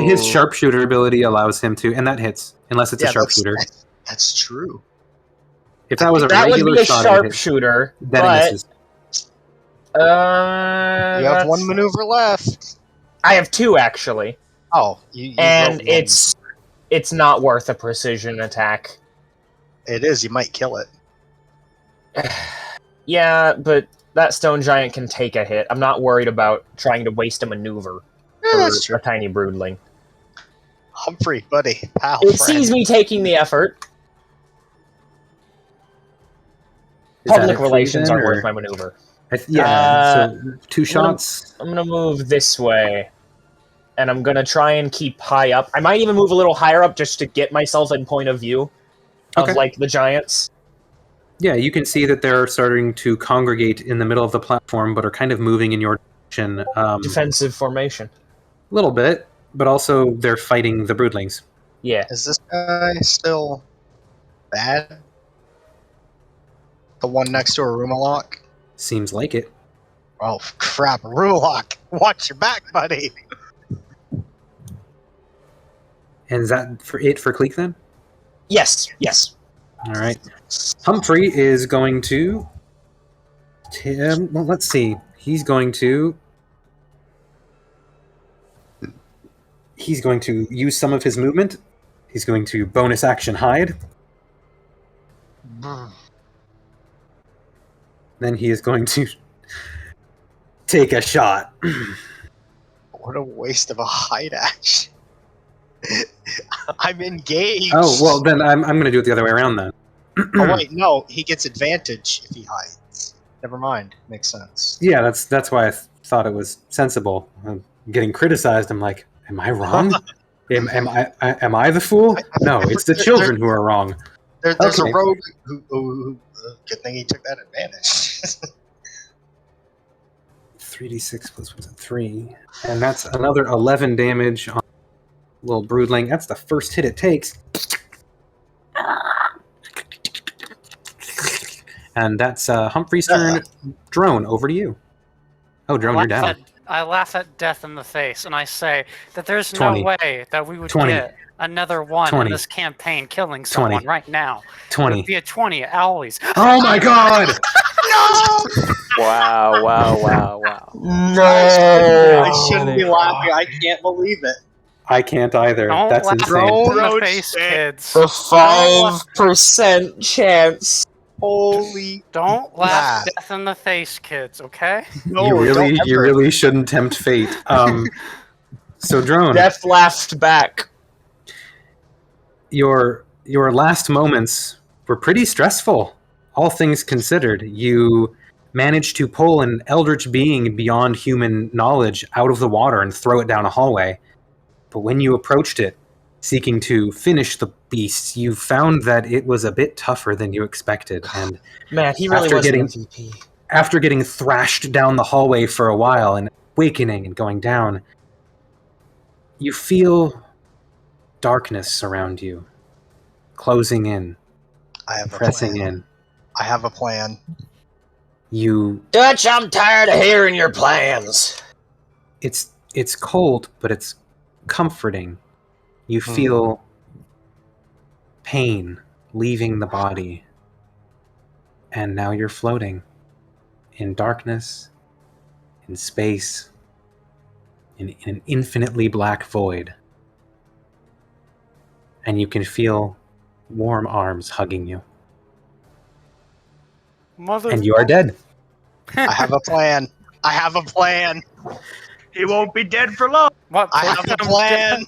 His sharpshooter ability allows him to, and that hits, unless it's a sharpshooter. That's true. If that was a that regular would be a shot, sharpshooter, then but it misses. You have one maneuver left. I have two actually. Oh, you and it's not worth a precision attack. It is. You might kill it. Yeah, but that stone giant can take a hit. I'm not worried about trying to waste a maneuver for a tiny broodling. Humphrey, buddy, pal, It friend. sees me taking the effort. Is that Public it for relations you aren't then, worth or- my maneuver. So 2 shots. I'm gonna move this way, and I'm gonna try and keep high up. I might even move a little higher up just to get myself in point of view of like the giants. Yeah, you can see that they're starting to congregate in the middle of the platform, but are kind of moving in your direction. Defensive formation. A little bit, but also they're fighting the broodlings. Yeah. Is this guy still bad? The one next to a Rumalock? Seems like it. Oh, crap. Rumalock! Watch your back, buddy! And is that for Kleeck then? Yes. Yes. All right. Humphrey is going to... well, let's see. He's going to use some of his movement. He's going to bonus action hide. Then he is going to take a shot. What a waste of a hide action. I'm engaged. Oh, well, then I'm going to do it the other way around then. Oh, wait, no. He gets advantage if he hides. Never mind. Makes sense. Yeah, that's why I thought it was sensible. I'm getting criticized. I'm like, am I wrong? am I the fool? No, it's the children who are wrong. There's a rogue who good thing he took that advantage. 3d6 plus was it 3, and that's another 11 damage on little broodling. That's the first hit it takes, and that's Humphrey's turn. Drone, over to you. Oh, Drone, you're down. I laugh at death in the face, and I say that there's 20. no way that we would 20. get another one 20. in this campaign killing someone 20. right now. 20. It would be a 20 always. Oh my god! Wow! No. I shouldn't be laughing. I can't believe it. I can't either. Don't That's laugh insane. in the face, kids. The 5% chance. Holy Don't laugh crap. death in the face, kids. Okay? No, you don't ever. really shouldn't tempt fate. So Drone, Death laughed back. your last moments were pretty stressful, all things considered. You managed to pull an eldritch being beyond human knowledge out of the water and throw it down a hallway. But when you approached it, seeking to finish the beast, you found that it was a bit tougher than you expected. And Man, he really After was getting- an MVP. after getting thrashed down the hallway for a while and awakening and going down, you feel darkness around you, closing in, I have a pressing plan. in. I have a plan. You, Dutch, I'm tired of hearing your plans. it's cold, but it's comforting. You feel pain leaving the body, and now you're floating in darkness, in space, in an infinitely black void. And you can feel warm arms hugging you. Mother. And you are dead. I have a plan. I have a plan. He won't be dead for long. What? I have a plan.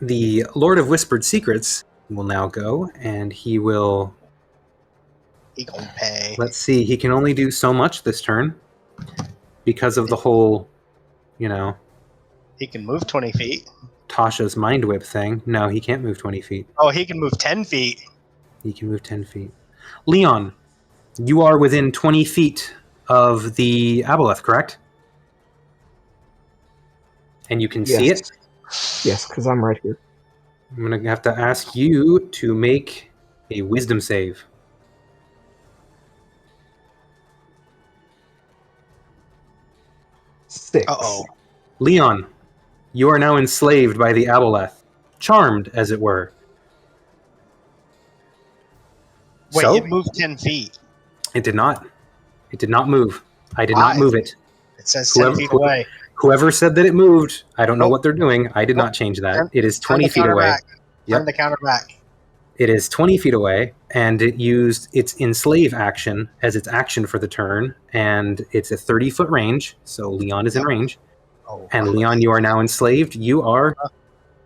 The Lord of Whispered Secrets will now go, and he will... He gonna pay. Let's see, he can only do so much this turn because of the whole, you know, He can move 20 feet. Tasha's Mind Whip thing. No, he can't move 20 feet. Oh, he can move 10 feet. He can move 10 feet. Leon, you are within 20 feet of the Aboleth, correct? And you can see it? Yes, because I'm right here. I'm going to have to ask you to make a wisdom save. Six. Uh-oh. Leon, you are now enslaved by the Aboleth. Charmed, as it were. Wait, So? it moved 10 feet. It did not. It did not move. I did not move it. It says 10 feet away. Whoever said that it moved, I don't know Nope. what they're doing. I did Nope. not change that. Turn- It is Turn 20 the feet counter away. back. Turn the counter back. It is 20 feet away, and it used its enslave action as its action for the turn, and it's a 30-foot range, so Leon is in range. Oh, And Leon, you are now enslaved. You are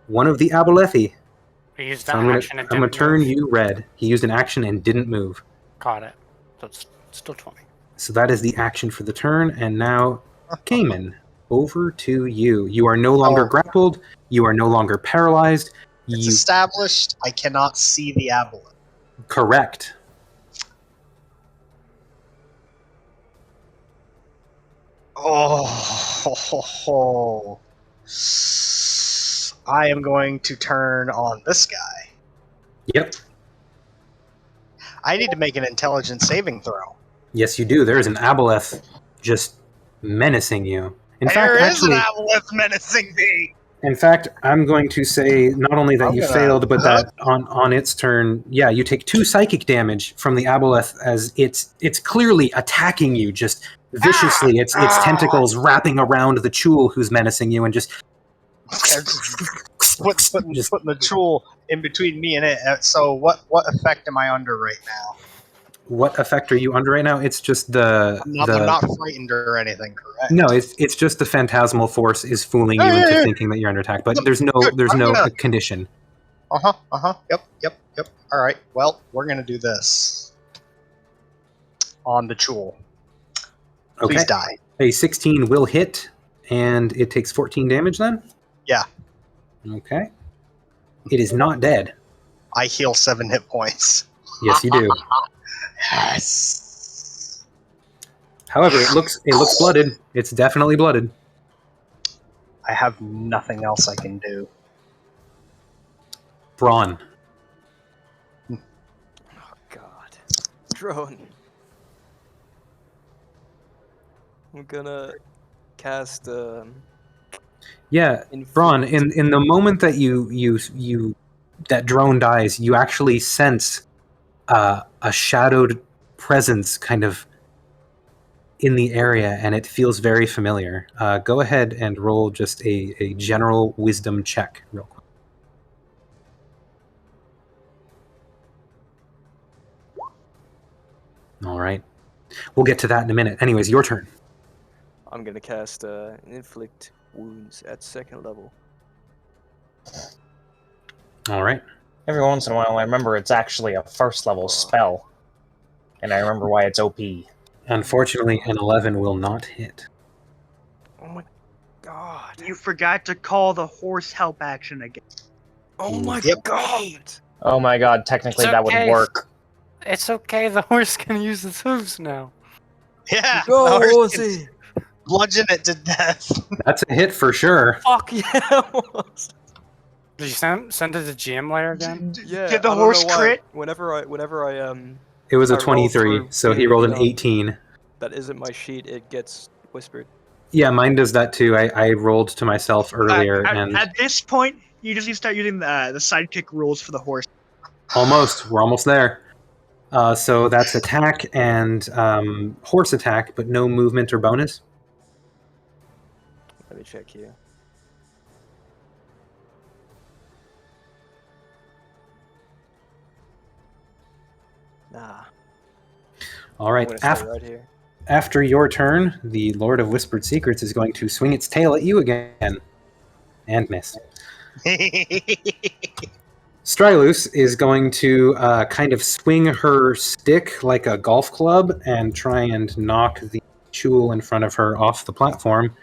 one of the Abolethi. He used So that I'm gonna action and I'm gonna didn't turn move. you red. He used an action and didn't move. Caught it. So it's still 20. So that is the action for the turn, and now Caimen, over to you. You are no longer Oh. grappled. You are no longer paralyzed. It's You established I cannot see the Aboleth. correct. Oh. I am going to turn on this guy. Yep. I need to make an intelligence saving throw. Yes, you do. There is an Aboleth just menacing you. In There fact, is an actually, Aboleth menacing me. in fact, I'm going to say not only that I'm you gonna- failed, but that on its turn, yeah, you take 2 psychic damage from the Aboleth as it's clearly attacking you just viciously. Its tentacles wrapping around the Chul who's menacing you, and just putting the tool in between me and it. So what effect am I under right now? What effect are you under right now? It's just the I'm not frightened or anything, correct? no, it's just the phantasmal force is fooling you into thinking that you're under attack, but there's no condition. Yep. All right. Well, we're gonna do this on the Chul. Please Okay. die. A 16 will hit, and it takes 14 damage then? Yeah. Okay. It is not dead. I heal 7 hit points. Yes, you do. Yes. However, it looks blooded. It's definitely blooded. I have nothing else I can do. Bron. Oh God, drone. I'm gonna cast. Yeah, Bron. In the moment that you that drone dies, you actually sense a shadowed presence kind of in the area, and it feels very familiar. Go ahead and roll just a general wisdom check real quick. All right. We'll get to that in a minute. Anyways, your turn. I'm gonna cast inflict wounds at 2nd level. All right. Every once in a while, I remember it's actually a 1st level spell, and I remember why it's OP. Unfortunately, an 11 will not hit. Oh my God! You forgot to call the horse help action again. Oh my Yep. God! Oh my god, technically It's that would okay. work. It's okay. The horse can use its hooves now. Yeah. Go, the horse horsey! can bludgeon it to death. That's a hit for sure. Fuck yeah! Almost. Did you send it to the GM layer again? Yeah. Did the I don't horse know why. crit? Whenever I It was I a rolled 23, for so he being rolled an beyond. 18. that isn't my sheet, it gets whispered. Yeah, mine does that too. I rolled to myself earlier, and At this point, you just need to start using the sidekick rules for the horse. almost. We're almost there. So that's attack and horse attack, but no movement or bonus. Let me check here. Nah. All right. I'm gonna stay right here. After your turn, the Lord of Whispered Secrets is going to swing its tail at you again. And miss. Streiluss is going to kind of swing her stick like a golf club and try and knock the Chul in front of her off the platform.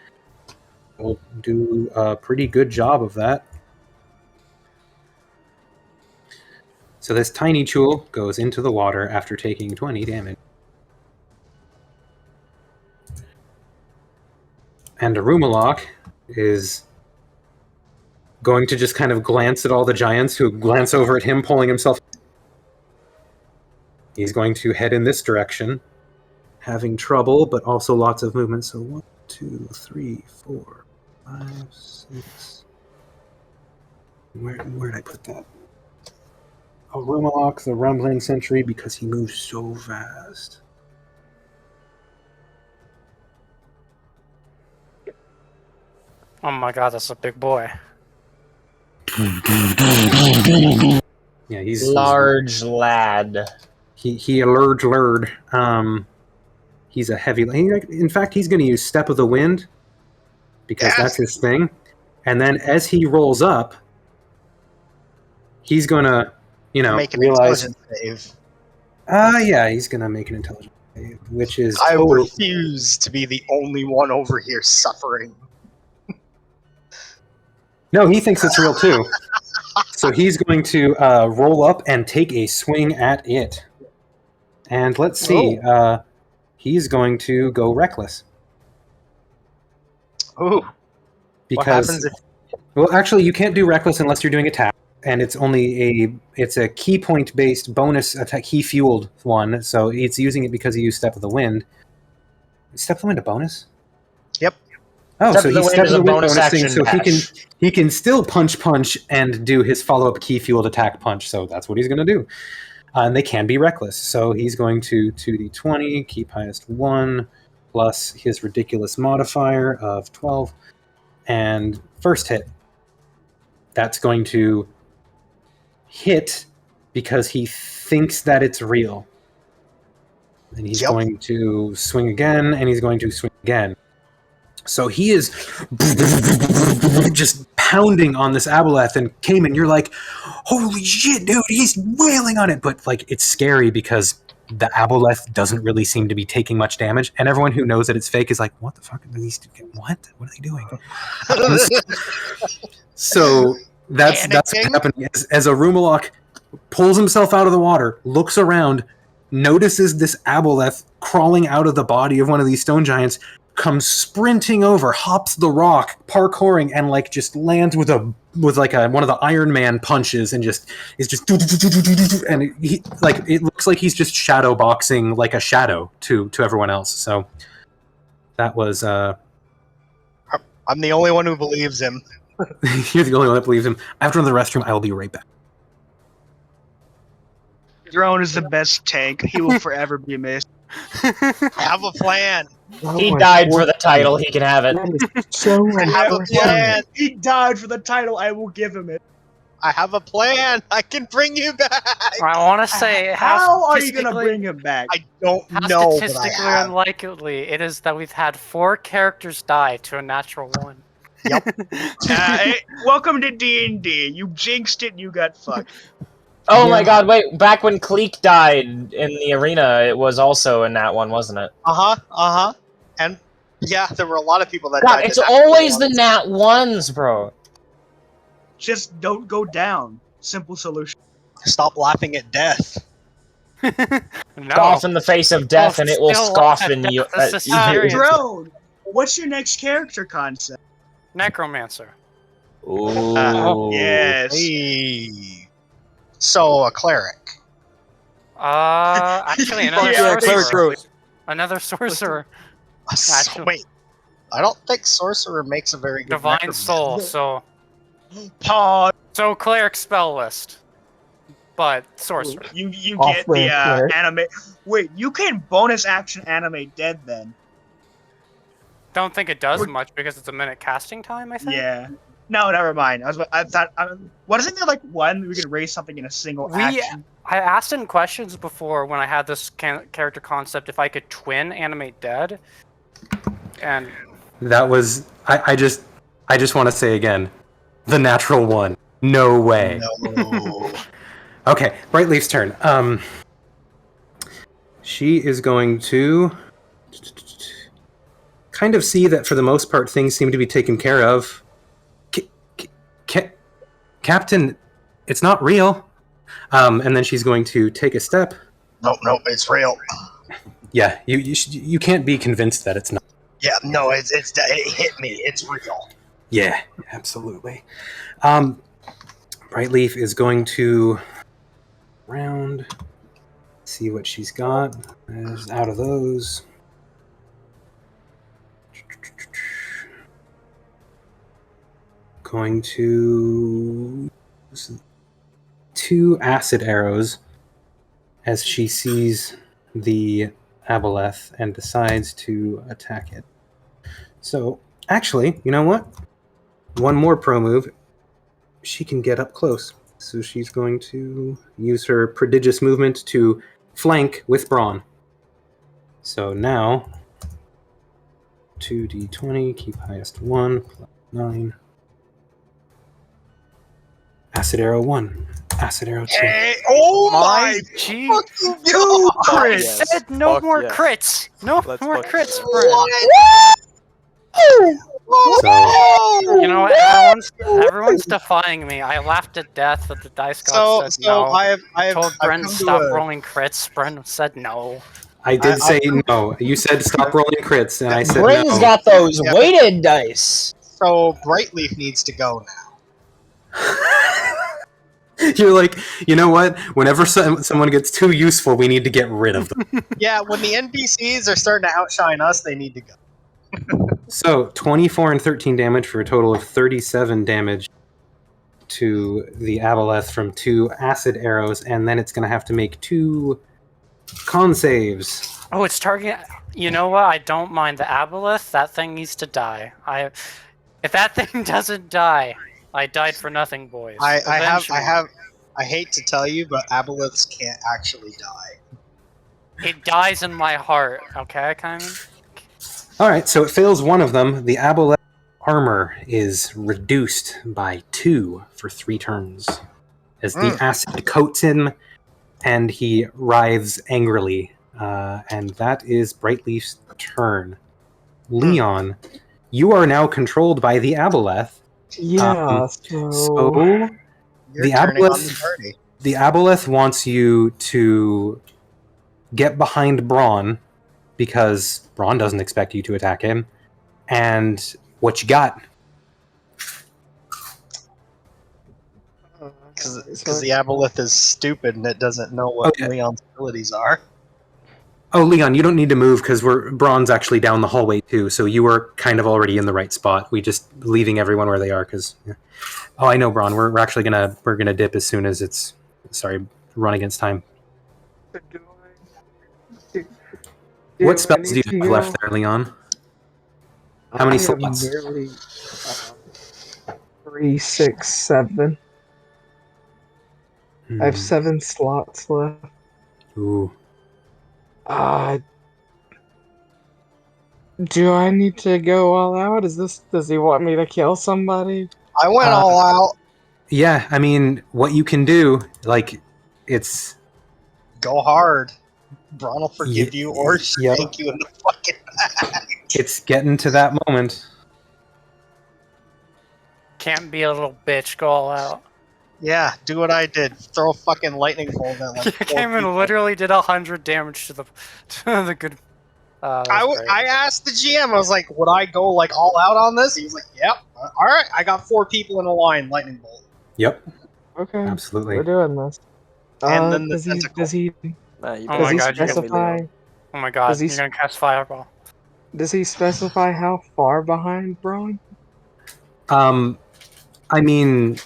Will do a pretty good job of that. So this tiny Chul goes into the water after taking 20 damage. And Arumalok is going to just kind of glance at all the giants who glance over at him, pulling himself. He's going to head in this direction, having trouble, but also lots of movement. So 1, 2, 3, 4, 5, 6. Where did I put that? Arumalok, the Rumbling Sentry, because he moves so fast. Oh my god, that's a big boy. Yeah, he's Large lad. He a large lurd. He's a heavy. In fact, he's going to use Step of the Wind because that's his thing. And then as he rolls up, he's going to, Make an realize. intelligence save. Yeah, he's going to make an intelligence save, which is. I refuse to be the only one over here suffering. No, he thinks it's real too. So he's going to roll up and take a swing at it. And let's see. He's going to go reckless. Ooh. Because, what happens if... Well, actually, you can't do reckless unless you're doing attack. And it's only it's a key point based bonus attack, key fueled one. So it's using it because he used Step of the Wind. Is Step of the Wind a bonus? Yep. Oh, Step so of the he's Wind Step is of the a Wind bonus bonusing, action so dash. he can still punch and do his follow up key fueled attack punch. So that's what he's going to do. And they can be reckless. So he's going to 2d20, keep highest 1, plus his ridiculous modifier of 12, and first hit. That's going to hit because he thinks that it's real. And he's going to swing again, and he's going to swing again. So he is just pounding on this Aboleth, and Caimen, you're like, holy shit, dude, he's wailing on it. But like, it's scary because the Aboleth doesn't really seem to be taking much damage, and everyone who knows that it's fake is like, what the fuck are these? What are they doing? So that's what's happening. As Arumalok pulls himself out of the water, looks around, notices this Aboleth crawling out of the body of one of these stone giants, comes sprinting over, hops the rock, parkouring, and like just lands with one of the Iron Man punches, and is just and it looks like he's just shadow boxing like a shadow to everyone else. So that was. I'm the only one who believes him. You're the only one that believes him. I have to run to the restroom. I will be right back. Drone is the best tank. He will forever be missed. I have a plan. He died for the title. He can have it. I have a plan. He died for the title. I will give him it. I have a plan. I can bring you back. I want to say how are you going to bring him back? I don't how know. Statistically unlikely it is that we've had 4 characters die to a natural 1. Yep. Welcome to D&D. You jinxed it. You got fucked. Oh my god, wait, back when Kleeck died in the arena, it was also a nat 1, wasn't it? And yeah, there were a lot of people that God, died. it's always the nat 1s, bro. Just don't go down. Simple solution. Stop laughing at death. Scoff in the face of death, and it will scoff in you. Drone, what's your next character concept? Necromancer. Ooh. Yes. Hey. So, a cleric. Actually, another sorcerer. Another sorcerer. Wait, I don't think sorcerer makes a very good divine soul. So, so cleric spell list, but sorcerer. You get the animate. Wait, you can bonus action animate dead then. Don't think it does much because it's a minute casting time. I think. Yeah. No, never mind. I thought. What isn't there like one we could raise something in a single action? I asked in questions before when I had this character concept if I could twin animate dead, and That was I just want to say again, the natural one. No way. No. Okay, Brightleaf's turn. She is going to kind of see that for the most part things seem to be taken care of. Captain, it's not real. And then she's going to take a step. No, it's real. Yeah, you can't be convinced that it's not. Yeah, no, it hit me. It's real. Yeah, absolutely. Brightleaf is going to round, see what she's got. There's out of those. Going to 2 acid arrows as she sees the Aboleth and decides to attack it. So, actually, you know what? One more pro move. She can get up close. So she's going to use her prodigious movement to flank with Bron. So now, 2d20, keep highest 1, plus 9. Acid arrow 1. Acid arrow 2. Hey, oh my Gee, fucking you God! yes. said no Fuck more yes. crits. No Let's more fucking crits, go. Brent. So, You know, everyone's defying me. I laughed at death that the dice god said no. I have Told Brent come to stop a- rolling crits. Brent said no. I did say no. You said stop rolling crits, and I said Bryn's no. got those Yeah. weighted dice. So Brightleaf needs to go now. You're like, you know what? Whenever someone gets too useful, we need to get rid of them. Yeah, when the NPCs are starting to outshine us, they need to go. So, 24 and 13 damage for a total of 37 damage to the Aboleth from 2 acid arrows, and then it's going to have to make 2 con saves. Oh, it's targeting. You know what? I don't mind the Aboleth. That thing needs to die. If that thing doesn't die, I died for nothing, boys. I Eventually. hate to tell you, but Aboleths can't actually die. It dies in my heart. Okay, Caimen? All right, so it fails one of them. The Aboleth armor is reduced by 2 for 3 turns as the acid coats him, and he writhes angrily. And that is Brightleaf's turn. Leon, you are now controlled by the Aboleth. Yeah, So You're the turning on the Aboleth, party. the Aboleth wants you to get behind Bron because Bron doesn't expect you to attack him. And what you got? Because the Aboleth is stupid and it doesn't know what Okay. Leon's abilities are. Oh, Leon, you don't need to move because Bron's actually down the hallway too, so you were kind of already in the right spot. We just leaving everyone where they are because. Yeah. Oh, I know, Bron. We're actually gonna dip as soon as it's run against time. What spells do you have left there, Leon? How many slots? Nearly 3, 6, 7. I have 7 slots left. Ooh. Do I need to go all out? Does he want me to kill somebody? I went all out. Yeah, I mean, what you can do, it's Go hard. Bron will forgive you or yep. shank you in the fucking back. It's getting to that moment. Can't be a little bitch. Go all out. Yeah, do what I did. Throw a fucking lightning bolt at like 4 Caimen people. literally did 100 damage to the good. That was great. I asked the GM, I was like, would I go like all out on this? He was like, yep. Alright, I got 4 people in a line, lightning bolt. Yep, Okay, absolutely. we're doing this. And then the does he Nah, you Oh better my he God, you're gonna be specify? Leon. Oh my God, Does he you're gonna cast fireball. Does he specify how far behind Bron? I mean,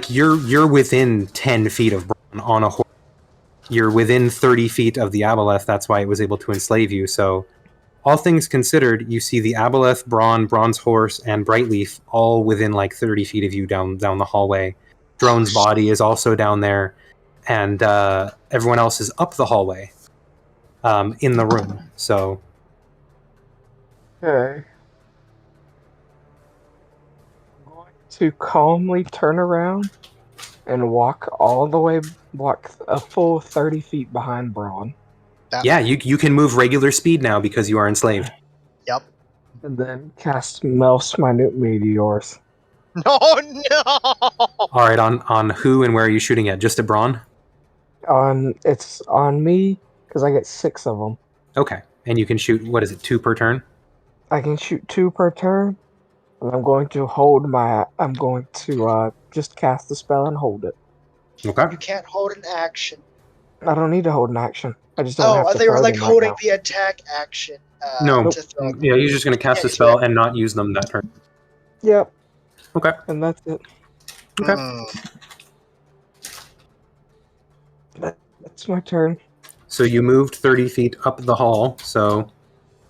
you're within 10 feet of Bron on a horse. You're within 30 feet of the Aboleth. That's why it was able to enslave you. So, all things considered, you see the Aboleth, Bron's horse, and Brightleaf all within 30 feet of you down the hallway. Drone's body is also down there, and everyone else is up the hallway in the room. So, Okay. I'm going to calmly turn around and walk a full 30 feet behind Braun. yeah, you can move regular speed now because you are enslaved. Yep. And then cast Mel's Minute Meteors. No, no! All right, on who and where are you shooting at? Just at Braun? It's on me, because I get 6 of them. Okay, and you can shoot, what is it, 2 per turn? I can shoot 2 per turn, and I'm going to just cast the spell and hold it. Okay. You can't hold an action. I don't need to hold an action. I just don't have to they were throw like them holding right the attack action. No, To throw. yeah, you're just going to cast a spell and not use them that turn. now. Yep, Okay. and that's it. Okay. That's my turn. So you moved 30 feet up the hall, so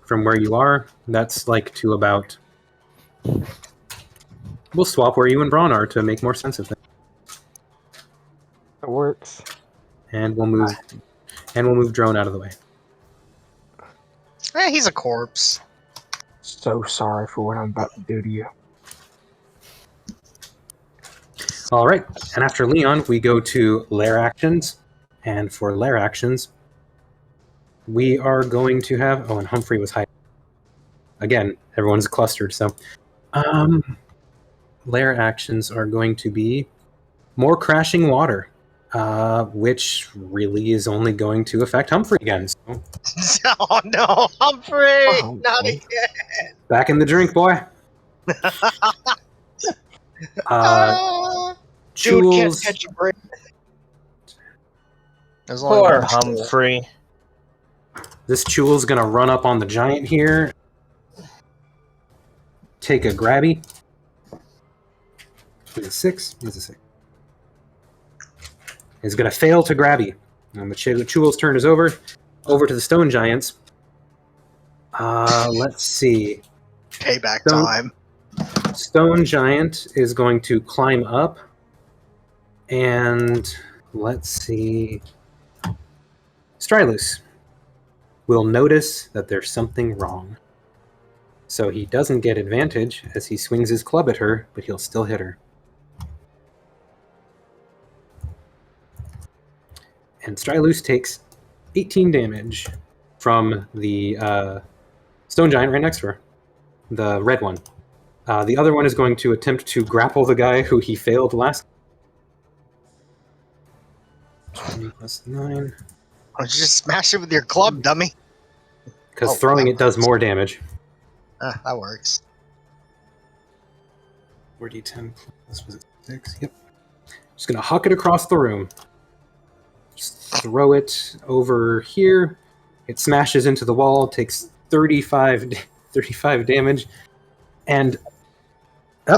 from where you are, that's like to about... We'll swap where you and Braun are to make more sense of things. It works. And we'll move Drone out of the way. He's a corpse. So sorry for what I'm about to do to you. All right, and after Leon, we go to lair actions. And for lair actions, we are going to have... Oh, and Humphrey was hiding. Again, everyone's clustered, so... lair actions are going to be more crashing water, which really is only going to affect Humphrey again. So. Oh no, Humphrey! Not again! Back in the drink, boy. Dude can't Jules, catch a break. Poor Humphrey. this Chul's going to run up on the giant here. Take a grabby. He's a 6. He's a 6. He's going to fail to grabby. And the Chul's turn is over. Over to the Stone Giants. Let's see. Payback time. Stone Giant is going to climb up. And let's see. Streiluss will notice that there's something wrong. So he doesn't get advantage as he swings his club at her, but he'll still hit her. And Streiluss takes 18 damage from the Stone Giant right next to her. The red one. The other one is going to attempt to grapple the guy who he failed last. 20 plus 9. Why don't you just smash it with your club, dummy? Because throwing it does more damage. That works. 4d10 plus, was it 6? Yep. Just going to huck it across the room. Just throw it over here. It smashes into the wall, takes 35 damage, and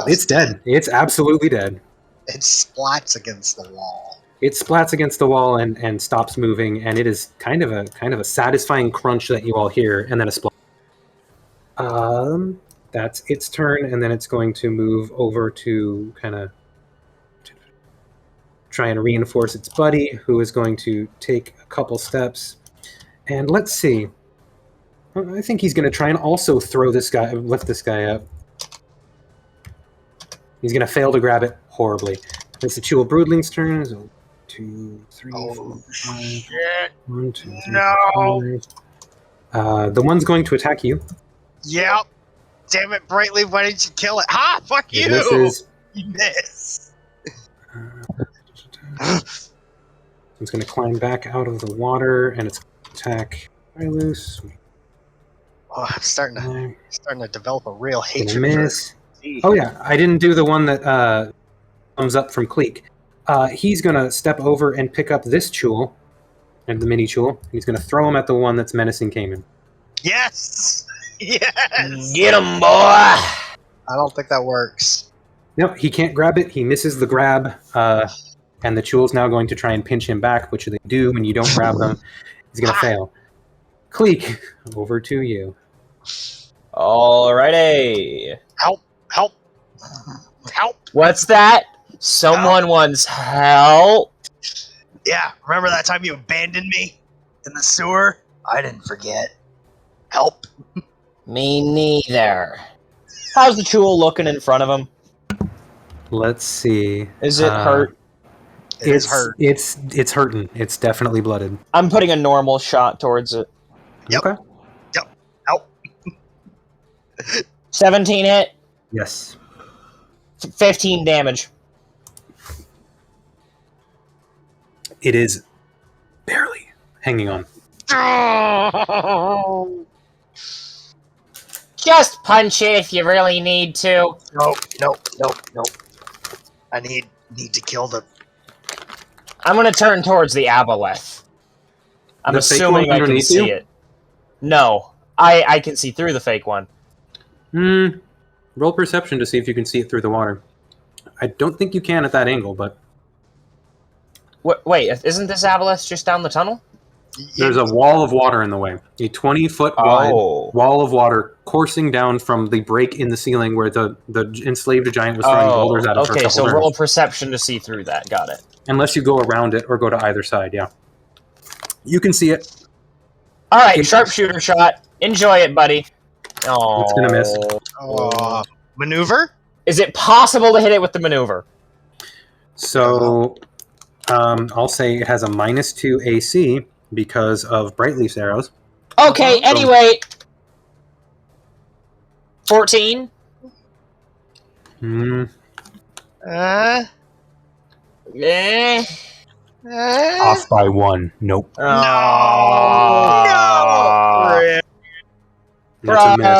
it's dead. It's absolutely dead. It splats against the wall. It splats against the wall and stops moving, and it is kind of a satisfying crunch that you all hear, and then a splat. That's its turn, and then it's going to move over to kind of try and reinforce its buddy, who is going to take a couple steps. And let's see. I think he's going to try and also lift this guy up. He's going to fail to grab it horribly. It's the Chul Broodling's turn. So 2, 3, 4, 5. Shit. 1, 2, 3, No. 4, 5. The one's going to attack you. Yep. Damn it, Brightleaf, why didn't you kill it? Ha! Fuck you! It misses. You miss. It's going to climb back out of the water, and it's going to attack Streiluss. Oh, I'm starting to develop a real Gonna hatred miss. for Oh yeah, I didn't do the one that comes up from Kleeck. He's going to step over and pick up this Chul, and the mini Chul. He's going to throw him at the one that's menacing Caimen. Yes! Yes! Get him, boy! I don't think that works. Nope, he can't grab it. He misses the grab, and the Chul's now going to try and pinch him back, which they do when you don't grab them. He's going to fail. Kleeck, over to you. Alrighty. Help! Help! Help! What's that? Someone wants help? Yeah, remember that time you abandoned me in the sewer? I didn't forget. Help. Me neither. How's the tool looking in front of him? Let's see. Is it hurt? It is hurt. It's hurting. It's definitely blooded. I'm putting a normal shot towards it. Yep. Okay. Yep. Help. 17 hit, Yes. 15 damage. It is barely hanging on. Just punch it if you really need to. Nope. I need to kill the. I'm gonna turn towards the Aboleth. I'm The fake assuming one I can underneath see you? it. No, I can see through the fake one. Roll perception to see if you can see it through the water. I don't think you can at that angle, but Wait, isn't this Aboleth just down the tunnel? there's a wall of water in the way. A 20-foot wide Oh. wall of water coursing down from the break in the ceiling where the enslaved giant was throwing boulders at it for a Okay, couple so turns. roll perception to see through that. Got it. Unless you go around it or go to either side, yeah. You can see it. All right, sharpshooter shot. Enjoy it, buddy. Oh, It's gonna miss. Maneuver? Is it possible to hit it with the maneuver? So I'll say it has a -2 AC because of Brightleaf's arrows. Okay, anyway. 14? Eh. Off by 1. Nope. Oh. No! That's a miss.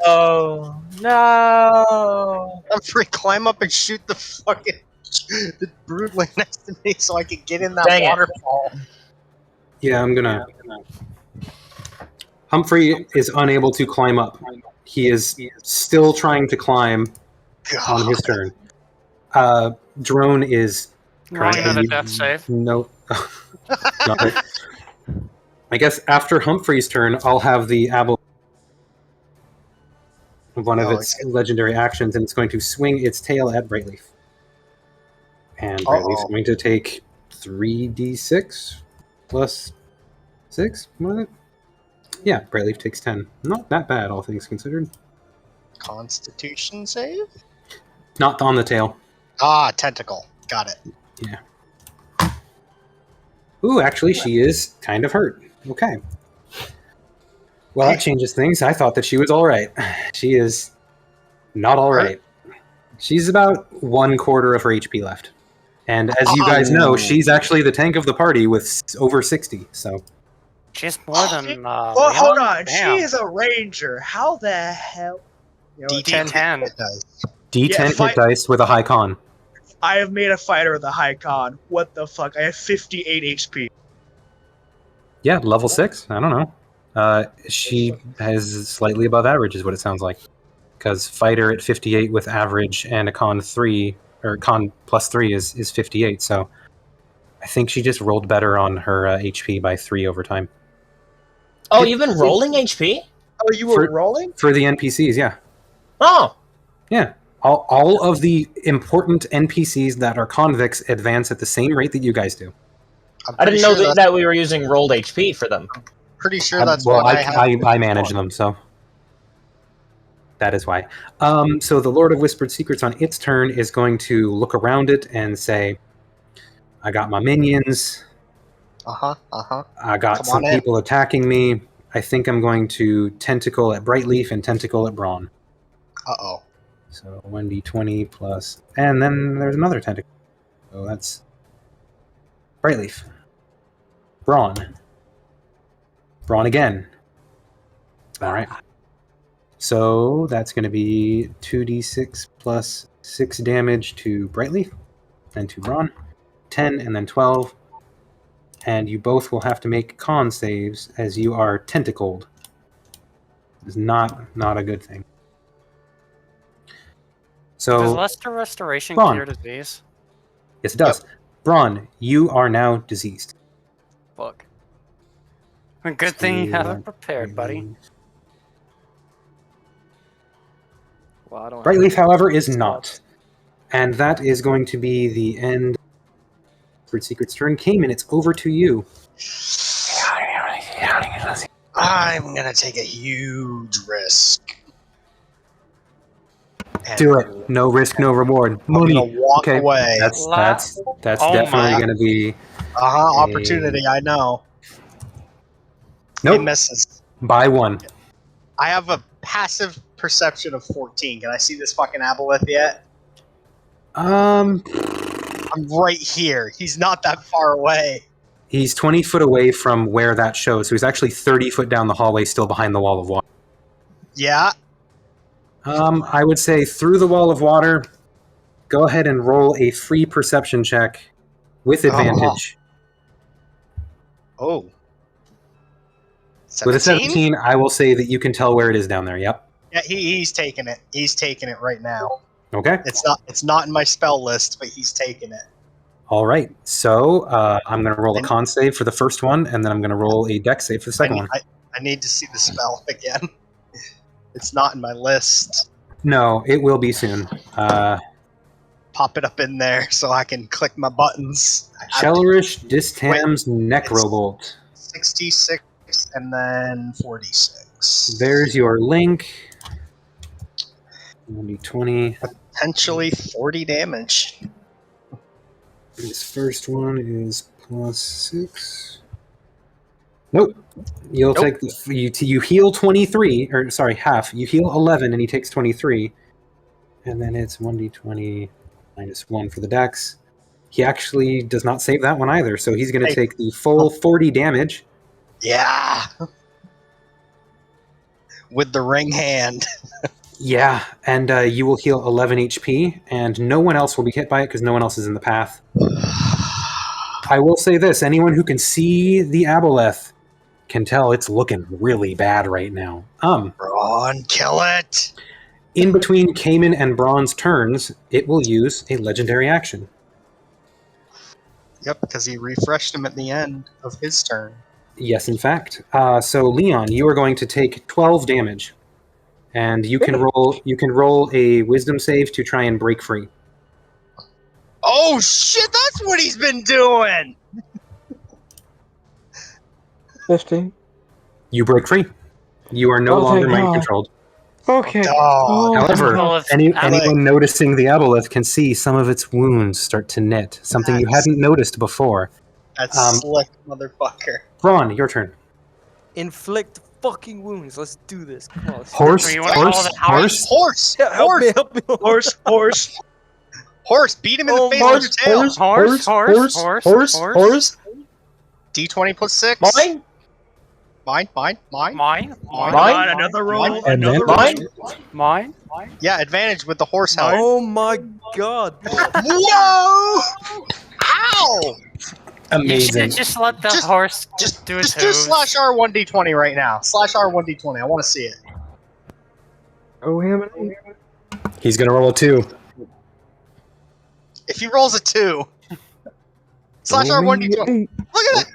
Bro. No. Humphrey, climb up and shoot the fucking the broodling next to me so I can get in that Dang it. waterfall. Yeah, I'm gonna. Humphrey is unable to climb up. He is still trying to climb on his turn. Drone is Rolling another currently death save. no. Nothing. I guess after Humphrey's turn, I'll have the Aboleth, one of its legendary actions, and it's going to swing its tail at Brightleaf. And Brightleaf's going to take 3d6 plus 6. What is it? Yeah, Brightleaf takes 10. Not that bad, all things considered. Constitution save? Not on the tail. Ah, tentacle. Got it. Yeah. Ooh, actually, she is kind of hurt. Okay. Well, that changes things. I thought that she was all right. She is not all right. She's about 1/4 of her HP left. And as you guys know, she's actually the tank of the party with over 60, so... She's more than. Well, Leon? hold on. Damn. She is a ranger. How the hell? You know, D10. D10 hit dice with a high con. I have made a fighter with a high con. What the fuck? I have 58 HP. Yeah, level 6. I don't know. She has slightly above average, is what it sounds like. Because fighter at 58 with average and a con 3, or con plus 3 is 58, so I think she just rolled better on her HP by 3 over time. Oh, you've been rolling HP? Oh, you were rolling? For the NPCs, yeah. Oh. Yeah. All of the important NPCs that are convicts advance at the same rate that you guys do. I didn't know that we were using rolled HP for them. Pretty sure that's well, what I manage them, so that is why. So the Lord of Whispered Secrets on its turn is going to look around it and say, I got my minions. I got some people attacking me. I think I'm going to tentacle at Brightleaf and tentacle at Bron. Uh-oh. So 1d20 plus... And then there's another tentacle. So that's Brightleaf. Bron. Bron again. Alright. So that's going to be 2d6 plus 6 damage to Brightleaf and to Bron. 10 and then 12. And you both will have to make con saves as you are tentacled. It's not a good thing. So, does Lesser Restoration Bron. cure disease? Yes, it does. Yep. Bron, you are now diseased. Fuck. A good thing you have it prepared, buddy. Well, I don't Brightleaf, however, is not. And that is going to be the end. Whispered Secrets turn. Caimen, it's over to you. I'm gonna take a huge risk. And Do it. No risk, no reward. I'm Money. gonna walk Okay, away. that's Oh definitely my. going to be Opportunity, I know. nope. It misses. By one. I have a passive perception of 14. Can I see this fucking Aboleth yet? I'm right here. He's not that far away. He's 20 foot away from where that shows, so he's actually 30 foot down the hallway, still behind the wall of water. Yeah. I would say through the wall of water. Go ahead and roll a free perception check with advantage. Oh. 17? With a 17, I will say that you can tell where it is down there. Yep. Yeah, he's taking it. He's taking it right now. Okay. It's not in my spell list, but he's taking it. All right. So I'm going to roll a con save for the first one, and then I'm going to roll a dex save for the second one. I need to see the spell again. It's not in my list. No, it will be soon. Pop it up in there so I can click my buttons. Chelerish Distam's Necrobolt. 66 and then 46. There's your link. 20. Potentially 40 damage. This first one is plus 6. Nope. You'll take you heal 23, or sorry, half. You heal 11, and he takes 23, and then it's 1d20 minus 1 for the dex. He actually does not save that one either, so he's going to take the full 40 damage. Yeah. With the ring hand. Yeah, and you will heal 11 HP, and no one else will be hit by it because no one else is in the path. I will say this: anyone who can see the Aboleth can tell it's looking really bad right now. Bron, kill it! In between Caimen and Bron's turns, it will use a legendary action. Yep, because he refreshed him at the end of his turn. Yes, in fact. So Leon, you are going to take 12 damage, and you can roll a Wisdom save to try and break free. Oh shit! That's what he's been doing. 15. You break free. You are no longer thank God. mind controlled. Okay. However, Aboleth, anyone noticing the Aboleth can see some of its wounds start to knit, something you hadn't noticed before. That's slick, motherfucker. Ron, your turn. Inflict fucking wounds. Let's do this. Come on. Horse. You wanna call it Horse! Yeah, help me, help me. Horse! Beat him in the face with your tail! Horse. D20 plus 6. Mine. Another roll. And then Mine. Yeah, advantage with the horse help. Oh my god. Whoa! Ow! amazing. Just let the horse do its Just do slash R 1d20 right now. Slash R 1d20. I want to see it. Oh, him. He's gonna roll a 2. If he rolls a 2, slash R 1d20. Look at it.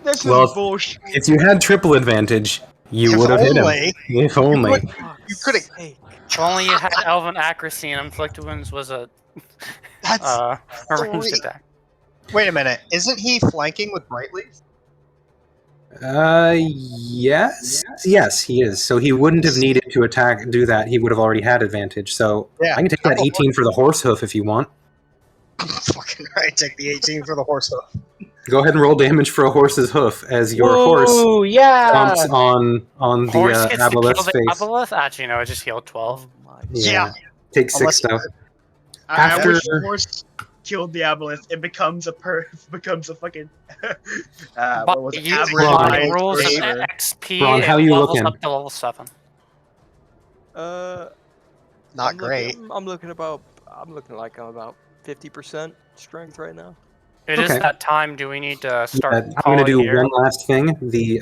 This Well, is bullshit. If you had triple advantage, you would have hit him. If only. You could have. If only you had Elven accuracy and inflict wounds was a That's ranged attack. Wait a minute. Isn't he flanking with Brightleaf? Yes. Yes, he is. So he wouldn't have needed to do that. He would have already had advantage. So Yeah. I can take that 18 for the horse hoof if you want. Fucking right. Take the 18 for the horse hoof. Go ahead and roll damage for a horse's hoof as your horse Ooh, yeah. stomps on the Horse gets to kill Aboleth's the face. Aboleth? Actually, no, it just healed 12. Yeah. Take 6 though. I After- wish the horse killed the Aboleth. It becomes a fucking. What was it? Using Ron. my rules of Whatever. XP, Ron, how it you levels looking? up to level 7. Not I'm great. I'm looking like I'm about 50% strength right now. It is Okay. that time. Do we need to start? I'm going to do calling here? one last thing. The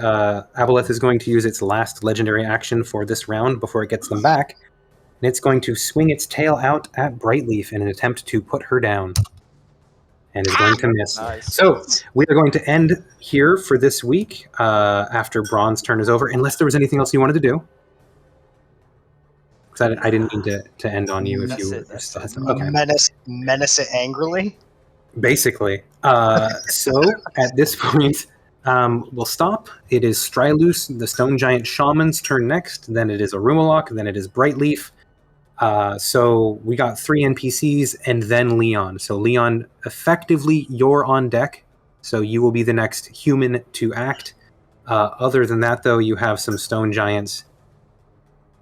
Aboleth is going to use its last legendary action for this round before it gets them back. And it's going to swing its tail out at Brightleaf in an attempt to put her down. And is going to miss. Nice. So we are going to end here for this week after Bron's turn is over, unless there was anything else you wanted to do. Because I didn't mean to end on you if That's you it, that's still had it. some. Okay. Menace it angrily. Basically. So at this point, we'll stop. It is Streiluss, the Stone Giant Shaman's turn next. Then it is Arumalok. Then it is Brightleaf. So we got 3 NPCs and then Leon. So Leon, effectively, you're on deck. So you will be the next human to act. Other than that, though, you have some Stone Giants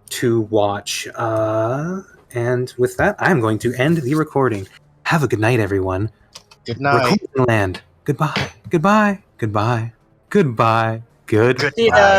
to watch. And with that, I'm going to end the recording. Have a good night, everyone. Good night. Land. Goodbye. Goodbye. Goodbye. Goodbye. Goodbye. Goodbye.